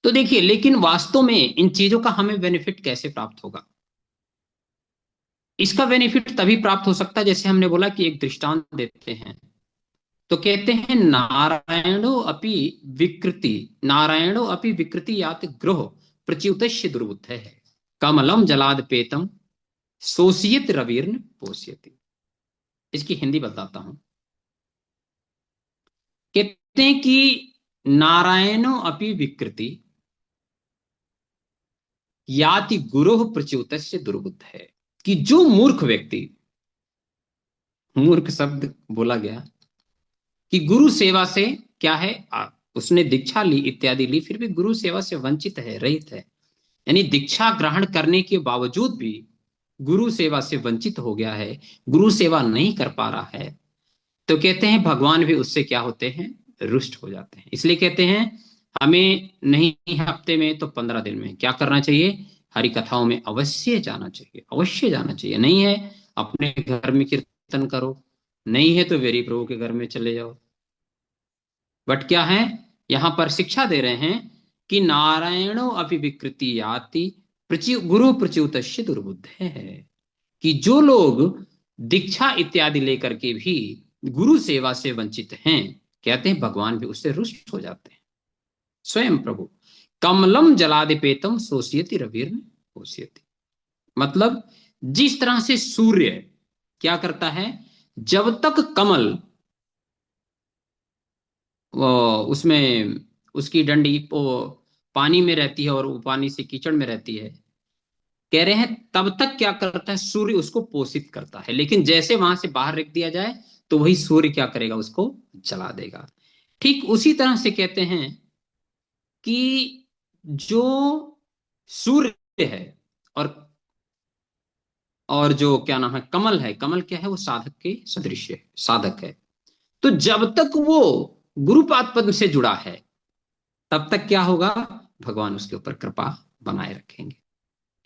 तो देखिए, लेकिन वास्तव में इन चीजों का हमें बेनिफिट कैसे प्राप्त होगा? इसका बेनिफिट तभी प्राप्त हो सकता है, जैसे हमने बोला कि एक दृष्टांत देते हैं। तो कहते हैं, नारायणो अपि विकृति यात गृह प्रच्युतस्य दुर्बुद्धे है, कमलम जलाद पेतम सोसियत रवीर्न पोष्यति। इसकी हिंदी बताता हूं। कहते हैं कि नारायणो अपि विकृति याति गुरु प्रच्युतस्य दुर्बुद्ध है, कि जो मूर्ख व्यक्ति, मूर्ख शब्द बोला गया, कि गुरु सेवा से क्या है, उसने दीक्षा ली इत्यादि ली, फिर भी गुरु सेवा से वंचित है, रहित है, यानी दीक्षा ग्रहण करने के बावजूद भी गुरु सेवा से वंचित हो गया है, गुरु सेवा नहीं कर पा रहा है। तो कहते हैं भगवान भी उससे क्या होते हैं, रुष्ट हो जाते हैं। इसलिए कहते हैं हमें नहीं हफ्ते में तो 15 दिन में क्या करना चाहिए, हरि कथाओं में अवश्य जाना चाहिए, अवश्य जाना चाहिए। नहीं है अपने घर में कीर्तन करो, नहीं है तो वेरी प्रभु के घर में चले जाओ। बट क्या है, यहां पर शिक्षा दे रहे हैं कि नारायणो अपि विकृति याति गुरु प्रच्युत दुर्बुद्ध है, कि जो लोग दीक्षा इत्यादि लेकर के भी गुरु सेवा से वंचित हैं, कहते हैं भगवान भी उससे रुष्ट हो जाते हैं। स्वयं प्रभु कमलम जलादिपेतम सोष्यति रविर्न पोष्यति, मतलब जिस तरह से सूर्य क्या करता है, जब तक कमल उसमें उसकी डंडी पानी में रहती है और वो पानी से कीचड़ में रहती है, कह रहे हैं तब तक क्या करता है, सूर्य उसको पोषित करता है, लेकिन जैसे वहां से बाहर रख दिया जाए तो वही सूर्य क्या करेगा, उसको जला देगा। ठीक उसी तरह से कहते हैं कि जो सूर्य है, और जो क्या नाम है, कमल है, कमल क्या है, वो साधक के सदृश है, साधक है। तो जब तक वो गुरुपाद पद्म से जुड़ा है, तब तक क्या होगा, भगवान उसके ऊपर कृपा बनाए रखेंगे।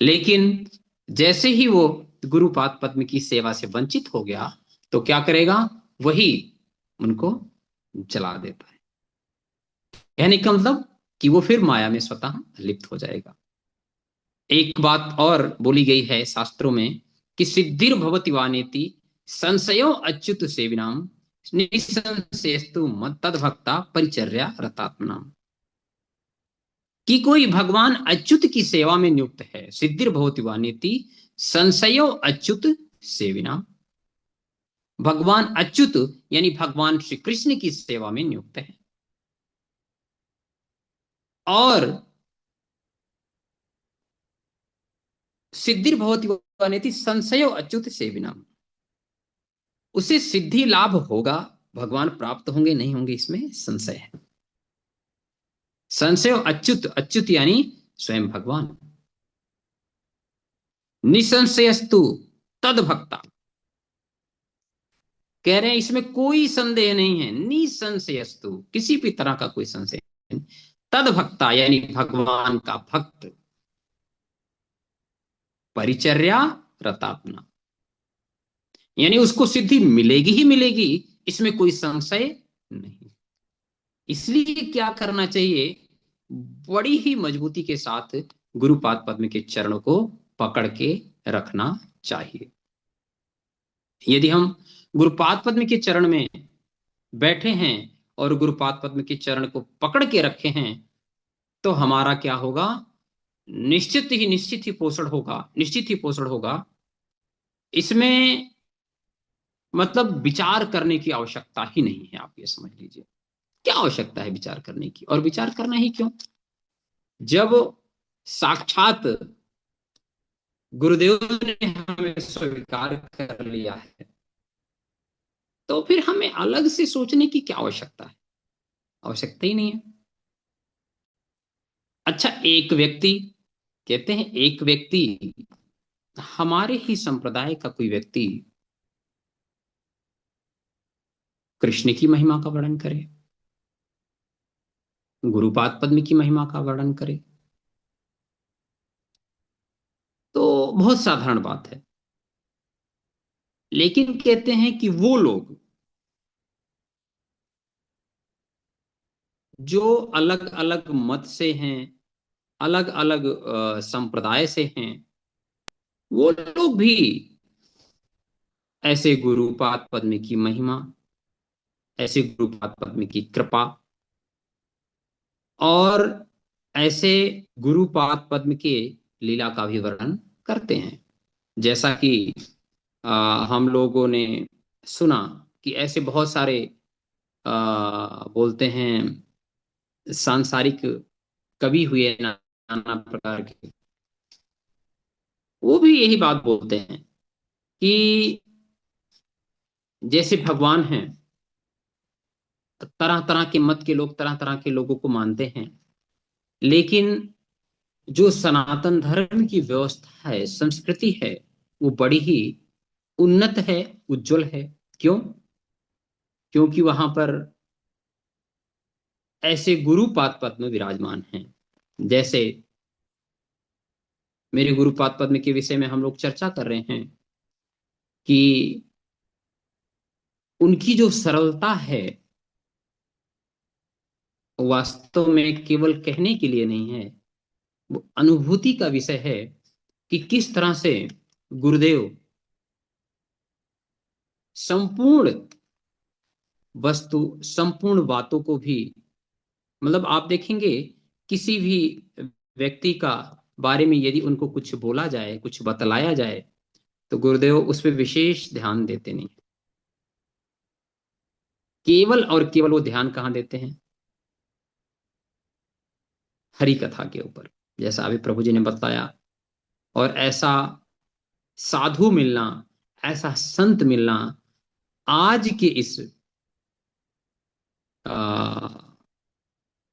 लेकिन जैसे ही वो गुरुपाद पद्म की सेवा से वंचित हो गया, तो क्या करेगा, वही उनको जला देता है। यानी का मतलब कि वो फिर माया में स्वतः लिप्त हो जाएगा। एक बात और बोली गई है शास्त्रों में कि सिद्धिर भवति वानेति संशयो अच्युत सेविनाम निसंशयस्तु मत तद्भक्ता परिचर्या रतात्मनाम, कि कोई भगवान अच्युत की सेवा में नियुक्त है, सिद्धिर भवति वानेति संशयो अच्युत सेविनाम, भगवान अच्युत यानी भगवान श्री कृष्ण की सेवा में नियुक्त है, और सिद्धिर्भवति वा नेति संशयो अच्युत सेविनाम, उसे सिद्धि लाभ होगा, भगवान प्राप्त होंगे नहीं होंगे इसमें संशय है। संशय अच्युत, अच्युत यानी स्वयं भगवान। निसंशयस्तु तद भक्ता, कह रहे हैं इसमें कोई संदेह नहीं है। निसंशयस्तु, किसी भी तरह का कोई संशय नहीं। तद भक्ता यानी भगवान का भक्त, परिचर्या रतात्मा, यानी उसको सिद्धि मिलेगी ही मिलेगी, इसमें कोई संशय नहीं। इसलिए क्या करना चाहिए, बड़ी ही मजबूती के साथ गुरुपाद पद्म के चरणों को पकड़ के रखना चाहिए। यदि हम गुरुपाद पद्म के चरण में बैठे हैं और गुरुपाद पद्म के चरण को पकड़ के रखे हैं, तो हमारा क्या होगा, निश्चित ही पोषण होगा, निश्चित ही पोषण होगा। इसमें मतलब विचार करने की आवश्यकता ही नहीं है। आप ये समझ लीजिए, क्या आवश्यकता है विचार करने की, और विचार करना ही क्यों, जब साक्षात गुरुदेव ने हमें स्वीकार कर लिया है, तो फिर हमें अलग से सोचने की क्या आवश्यकता है, आवश्यकता ही नहीं है। अच्छा, एक व्यक्ति, कहते हैं एक व्यक्ति, हमारे ही संप्रदाय का कोई व्यक्ति कृष्ण की महिमा का वर्णन करे, गुरुपाद पद्म की महिमा का वर्णन करे, तो बहुत साधारण बात है। लेकिन कहते हैं कि वो लोग जो अलग अलग मत से हैं, अलग अलग संप्रदाय से हैं, वो लोग भी ऐसे गुरुपाद पद्म की महिमा, ऐसे गुरुपाद पद्म की कृपा और ऐसे गुरुपाद पद्म के लीला का भी वर्णन करते हैं। जैसा कि हम लोगों ने सुना कि ऐसे बहुत सारे बोलते हैं सांसारिक कवि हुए नाना प्रकार के, वो भी यही बात बोलते हैं कि जैसे भगवान हैं, तरह तरह के मत के लोग तरह तरह के लोगों को मानते हैं, लेकिन जो सनातन धर्म की व्यवस्था है, संस्कृति है, वो बड़ी ही उन्नत है, उज्जवल है। क्यों? क्योंकि वहां पर ऐसे गुरुपाद पद्म विराजमान हैं। जैसे मेरे गुरुपाद पद्म के विषय में हम लोग चर्चा कर रहे हैं कि उनकी जो सरलता है, वास्तव में केवल कहने के लिए नहीं है, वो अनुभूति का विषय है कि किस तरह से गुरुदेव संपूर्ण वस्तु, संपूर्ण बातों को भी, मतलब आप देखेंगे किसी भी व्यक्ति का बारे में यदि उनको कुछ बोला जाए, कुछ बतलाया जाए, तो गुरुदेव उस पर विशेष ध्यान देते नहीं। केवल और केवल वो ध्यान कहाँ देते हैं, हरि कथा के ऊपर, जैसा अभी प्रभु जी ने बताया। और ऐसा साधु मिलना, ऐसा संत मिलना आज के इस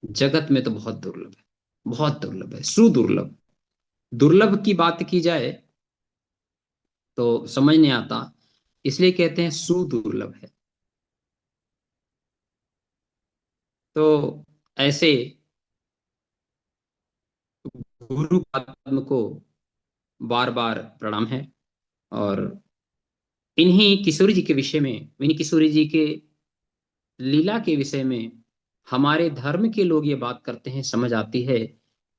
जगत में तो बहुत दुर्लभ है, बहुत दुर्लभ है, सुदुर्लभ। दुर्लभ की बात की जाए तो समझ नहीं आता, इसलिए कहते हैं सुदुर्लभ है। तो ऐसे गुरु पद्म को बार बार प्रणाम है। और इन्हीं किशोरी जी के विषय में, इन्हीं किशोरी जी के लीला के विषय में हमारे धर्म के लोग ये बात करते हैं, समझ आती है,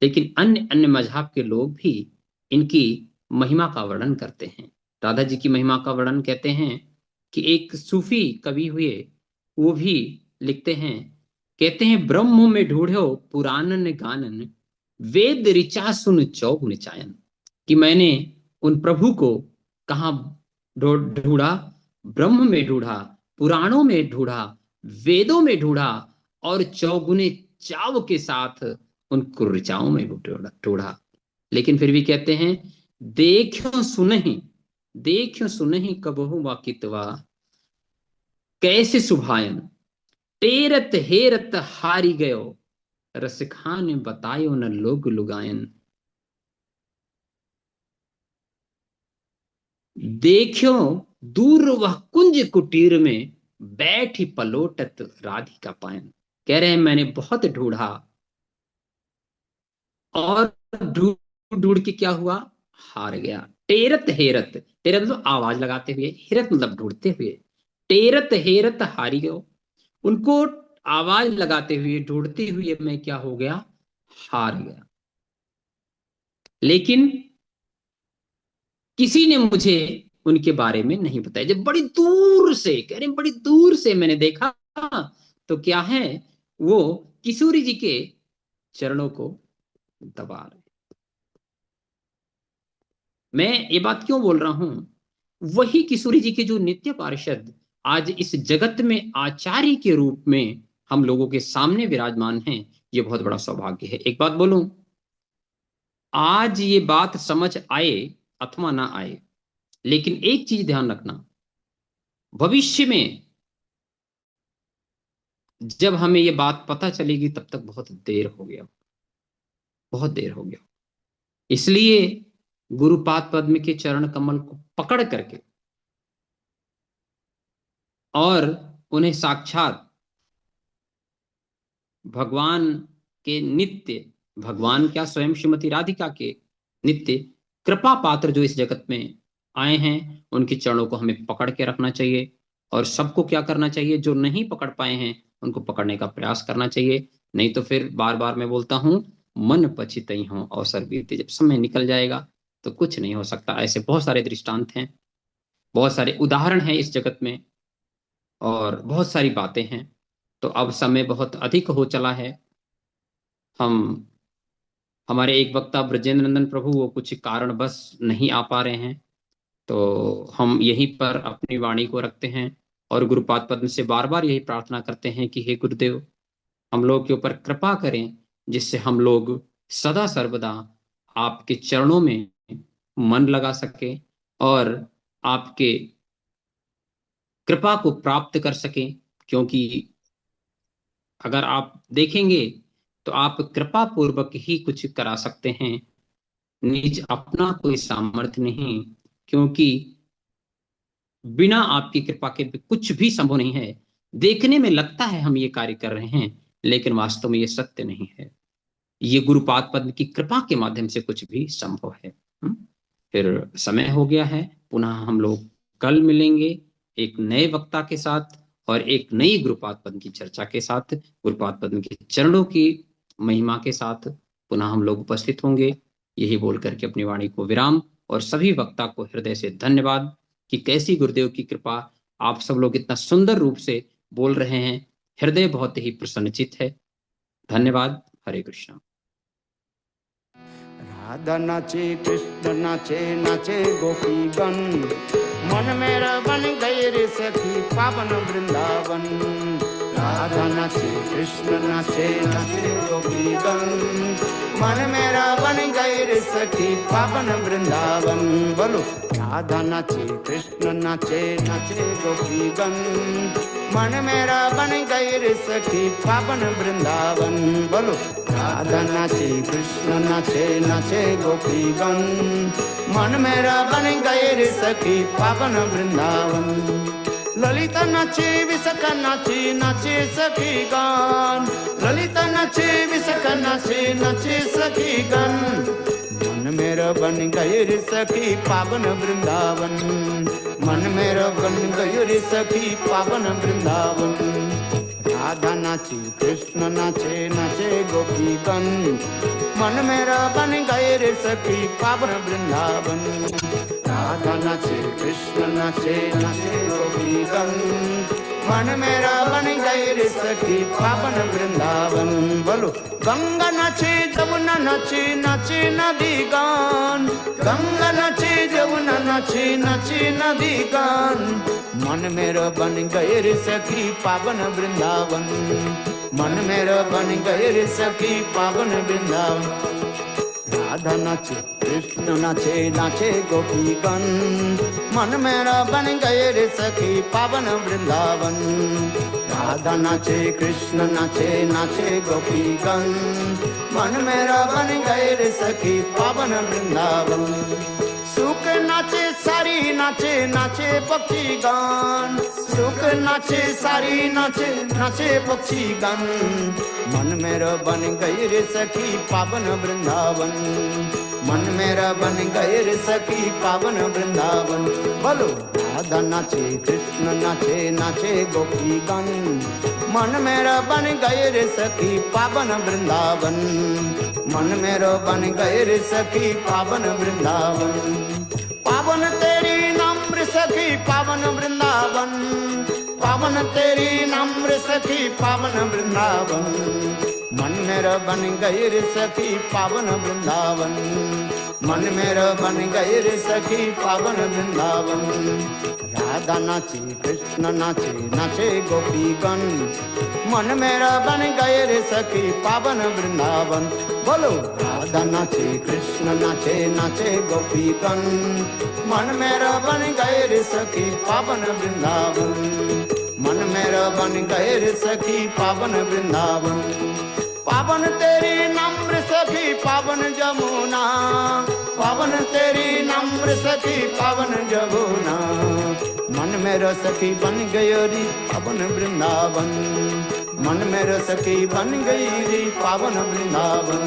लेकिन अन्य अन्य मजहब के लोग भी इनकी महिमा का वर्णन करते हैं। राधा जी की महिमा का वर्णन कहते हैं कि एक सूफी कवि हुए, वो भी लिखते हैं, कहते हैं ब्रह्म में ढूढ़ो पुराणन गानन, वेद ऋचा सुन चौगुन चायन, कि मैंने उन प्रभु को कहाँ ढूंढा, ब्रह्म में ढूंढा, पुराणों में ढूंढा, वेदों में ढूंढा, और चौगुने चाव के साथ उनको ऋचाओं में ढूंढा। लेकिन फिर भी कहते हैं देखियो सुनहि कबहु वाकितवा, कैसे सुभायन टेरत हेरत हारी गयो, रसिखान बतायो न लोग लुगायन। देखियो दूर वह कुंज कुटीर में, बैठी पलोटत राधिका पायन। कह रहे हैं मैंने बहुत ढूंढा, और ढूंढ ढूंढ के क्या हुआ, हार गया। टेरत हेरत, टेरत मतलब आवाज लगाते हुए, हेरत मतलब ढूंढते हुए। टेरत हेरत हारी गयो, उनको आवाज लगाते हुए ढूंढते हुए मैं क्या हो गया, हार गया। लेकिन किसी ने मुझे उनके बारे में नहीं बताया। जब बड़ी दूर से, कह रहे बड़ी दूर से मैंने देखा, तो क्या है, वो किशोरी जी के चरणों को दबा रहे। मैं ये बात क्यों बोल रहा हूं, वही किशोरी जी के जो नित्य पार्षद आज इस जगत में आचार्य के रूप में हम लोगों के सामने विराजमान हैं, ये बहुत बड़ा सौभाग्य है। एक बात बोलूं, आज ये बात समझ आए अथवा ना आए, लेकिन एक चीज ध्यान रखना, भविष्य में जब हमें ये बात पता चलेगी तब तक बहुत देर हो गया, बहुत देर हो गया। इसलिए गुरुपाद पद्म के चरण कमल को पकड़ करके और उन्हें साक्षात भगवान के नित्य, भगवान क्या स्वयं श्रीमती राधिका के नित्य कृपा पात्र जो इस जगत में आए हैं, उनके चरणों को हमें पकड़ के रखना चाहिए। और सबको क्या करना चाहिए, जो नहीं पकड़ पाए हैं उनको पकड़ने का प्रयास करना चाहिए। नहीं तो फिर बार बार मैं बोलता हूं, मन पछितई हो अवसर बीते, जब समय निकल जाएगा तो कुछ नहीं हो सकता। ऐसे बहुत सारे दृष्टांत हैं, बहुत सारे उदाहरण हैं इस जगत में, और बहुत सारी बातें हैं। तो अब समय बहुत अधिक हो चला है। हमारे एक वक्ता ब्रजेंद्र नंदन प्रभु, वो कुछ कारण बस नहीं आ पा रहे हैं, तो हम यहीं पर अपनी वाणी को रखते हैं और गुरुपाद पद्म से बार बार यही प्रार्थना करते हैं कि हे गुरुदेव, हम लोग के ऊपर कृपा करें, जिससे हम लोग सदा सर्वदा आपके चरणों में मन लगा सके और आपके कृपा को प्राप्त कर सकें। क्योंकि अगर आप देखेंगे तो आप कृपा पूर्वक ही कुछ करा सकते हैं, निज अपना कोई सामर्थ्य नहीं, क्योंकि बिना आपकी कृपा के कुछ भी संभव नहीं है। देखने में लगता है हम ये कार्य कर रहे हैं, लेकिन वास्तव में ये सत्य नहीं है। ये गुरुपाद पद्म की कृपा के माध्यम से कुछ भी संभव है। फिर समय हो गया है, पुनः हम लोग कल मिलेंगे एक नए वक्ता के साथ और एक नई गुरुपाद पद्म की चर्चा के साथ, गुरुपाद पद्म के चरणों की महिमा के साथ पुनः हम लोग उपस्थित होंगे। यही बोल करके अपनी वाणी को विराम, और सभी वक्ता को हृदय से धन्यवाद कि कैसी गुरुदेव की कृपा, आप सब लोग इतना सुंदर रूप से बोल रहे हैं, हृदय बहुत ही प्रसन्नचित है। धन्यवाद। हरे कृष्णा। राधा नाचे कृष्ण नाचे, नाचे गोपीगण, मन मेरा बन गए रे सखी पावन वृंदावन। राधा नाचे कृष्ण नाचे, नाचे गोपीगण, मन मेरा बन गए रे सखी पावन वृंदावन। बोलो राधा नाचे कृष्ण नाचे, नाचे गोपीगण, मन मेरा बन गए रे सखी पावन वृंदावन। बोलो राधा नाचे कृष्ण नाचे, नाचे गोपीगण, मन मेरा बन गए रे सखी पावन वृंदावन। ललिता नाचे विशाखा नाचे, नाचे सखी गान, ललिता नाचे विशाखा नाचे, नाचे सखी गान। मन मेरा बन गए रे सखी पावन वृंदावन, मन मेरा बन गए रे सखी पावन वृंदावन। राधा नाची कृष्ण नाचे, नाचे गोपीगण, मन मेरा बन गए रे सखी पावन वृंदावन। राधा नाचे कृष्ण नाचे, नाचे गोपीगण, मन मेरा बन गए रे सखी पावन वृंदावन। बोलो गंगा नाचे जमुना नाचे, नाचे नदी गान, गंगा नाचे जमुना नाचे, नाचे नदी गान। मन मेरा बन गए रे सखी पावन वृंदावन, मन मेरा बन गए रे सखी पावन वृंदावन। राधा नाचे कृष्ण नाचे नाचे गोपीगण मन मेरा बन गए रे सखी पावन वृंदावन। राधा नाचे कृष्ण नाचे नाचे गोपीगण मन मेरा बन गए रे सखी पावन वृंदावन। सुख नाचे सारी नाचे नाचे पक्षी गान, सुख नाचे सारी नाचे नाचे पक्षी गान मन मेरा बन गई रे सखी पावन वृंदावन। मन मेरा बन गए रे सखी पावन वृंदावन। बोलो राधा नाचे कृष्ण नाचे नाचे गोपी गान मन मेरा बन गए रे सखी पावन वृंदावन। मन मेरा बन गए रे सखी पावन वृंदावन। पावन तेरी नम्र सखी पावन वृंदावन, पावन तेरी नम्र सखी पावन वृंदावन। मन मेरा बन गए रे सखी पावन वृंदावन। मन मेरा बन गए रे सखी पावन वृंदावन। राधा नाचे कृष्ण नाचे नाचे गोपीगण मन मेरा बन गए रे सखी पावन वृंदावन। बोलो राधा नाचे कृष्ण नाचे नाचे गोपीगण मन मेरा बन गए रे सखी पावन वृंदावन। मन मेरा बन गए रे सखी पावन वृंदावन। पावन तेरी नम्र सखी पावन जमुना, पावन तेरी नम्र सखी पावन जमुना मन मेरा सखी बन गयो री पावन वृंदावन। मन मेरा सखी बन गई री पावन वृंदावन।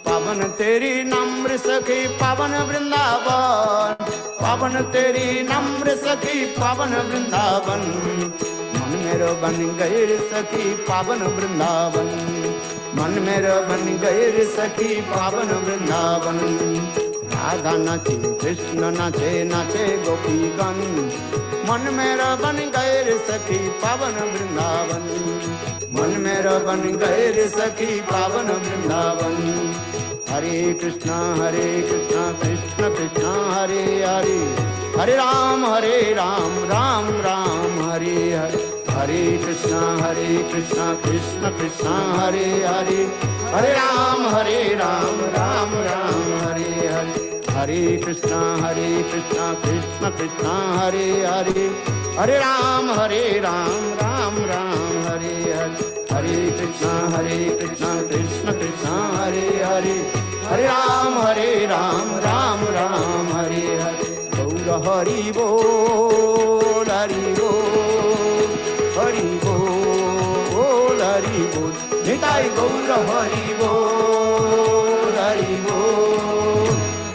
पावन तेरी नम्र सखी पावन वृंदावन, पावन तेरी नम्र सखी पावन वृंदावन। मन मेरा बन गए रे सखी पावन वृंदावन। मन मेरा बन गए रे सखी पावन वृंदावन। राधा नाचे कृष्ण नाचे नाचे गोपीगण मन मेरा बन गए रे सखी पावन वृंदावन। मन मेरा बन गए रे सखी पावन वृंदावन। हरे कृष्णा कृष्ण कृष्ण हरे हरे, हरे राम राम राम हरे हरे। हरे कृष्णा कृष्ण कृष्ण हरे हरे, हरे राम राम राम हरे हरे। हरे कृष्णा कृष्ण कृष्ण हरे हरे, हरे राम राम राम हरे हरे। हरे कृष्णा कृष्ण कृष्ण हरे हरे, हरे राम राम राम हरे हरे। गौर हरि बोल हरि बोल, हरि बोल हरि बोल, निताई गौर हरि बोल हरि बोल,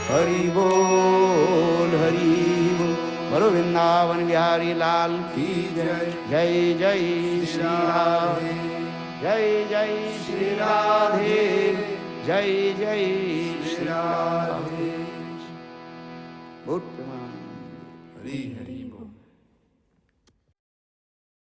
हरि बोल हरि बोल। बोलो वृंदावन बिहारी लाल की जय। जय जय श्री राधे, जय जय श्री राधे, जय जय श्री राधे।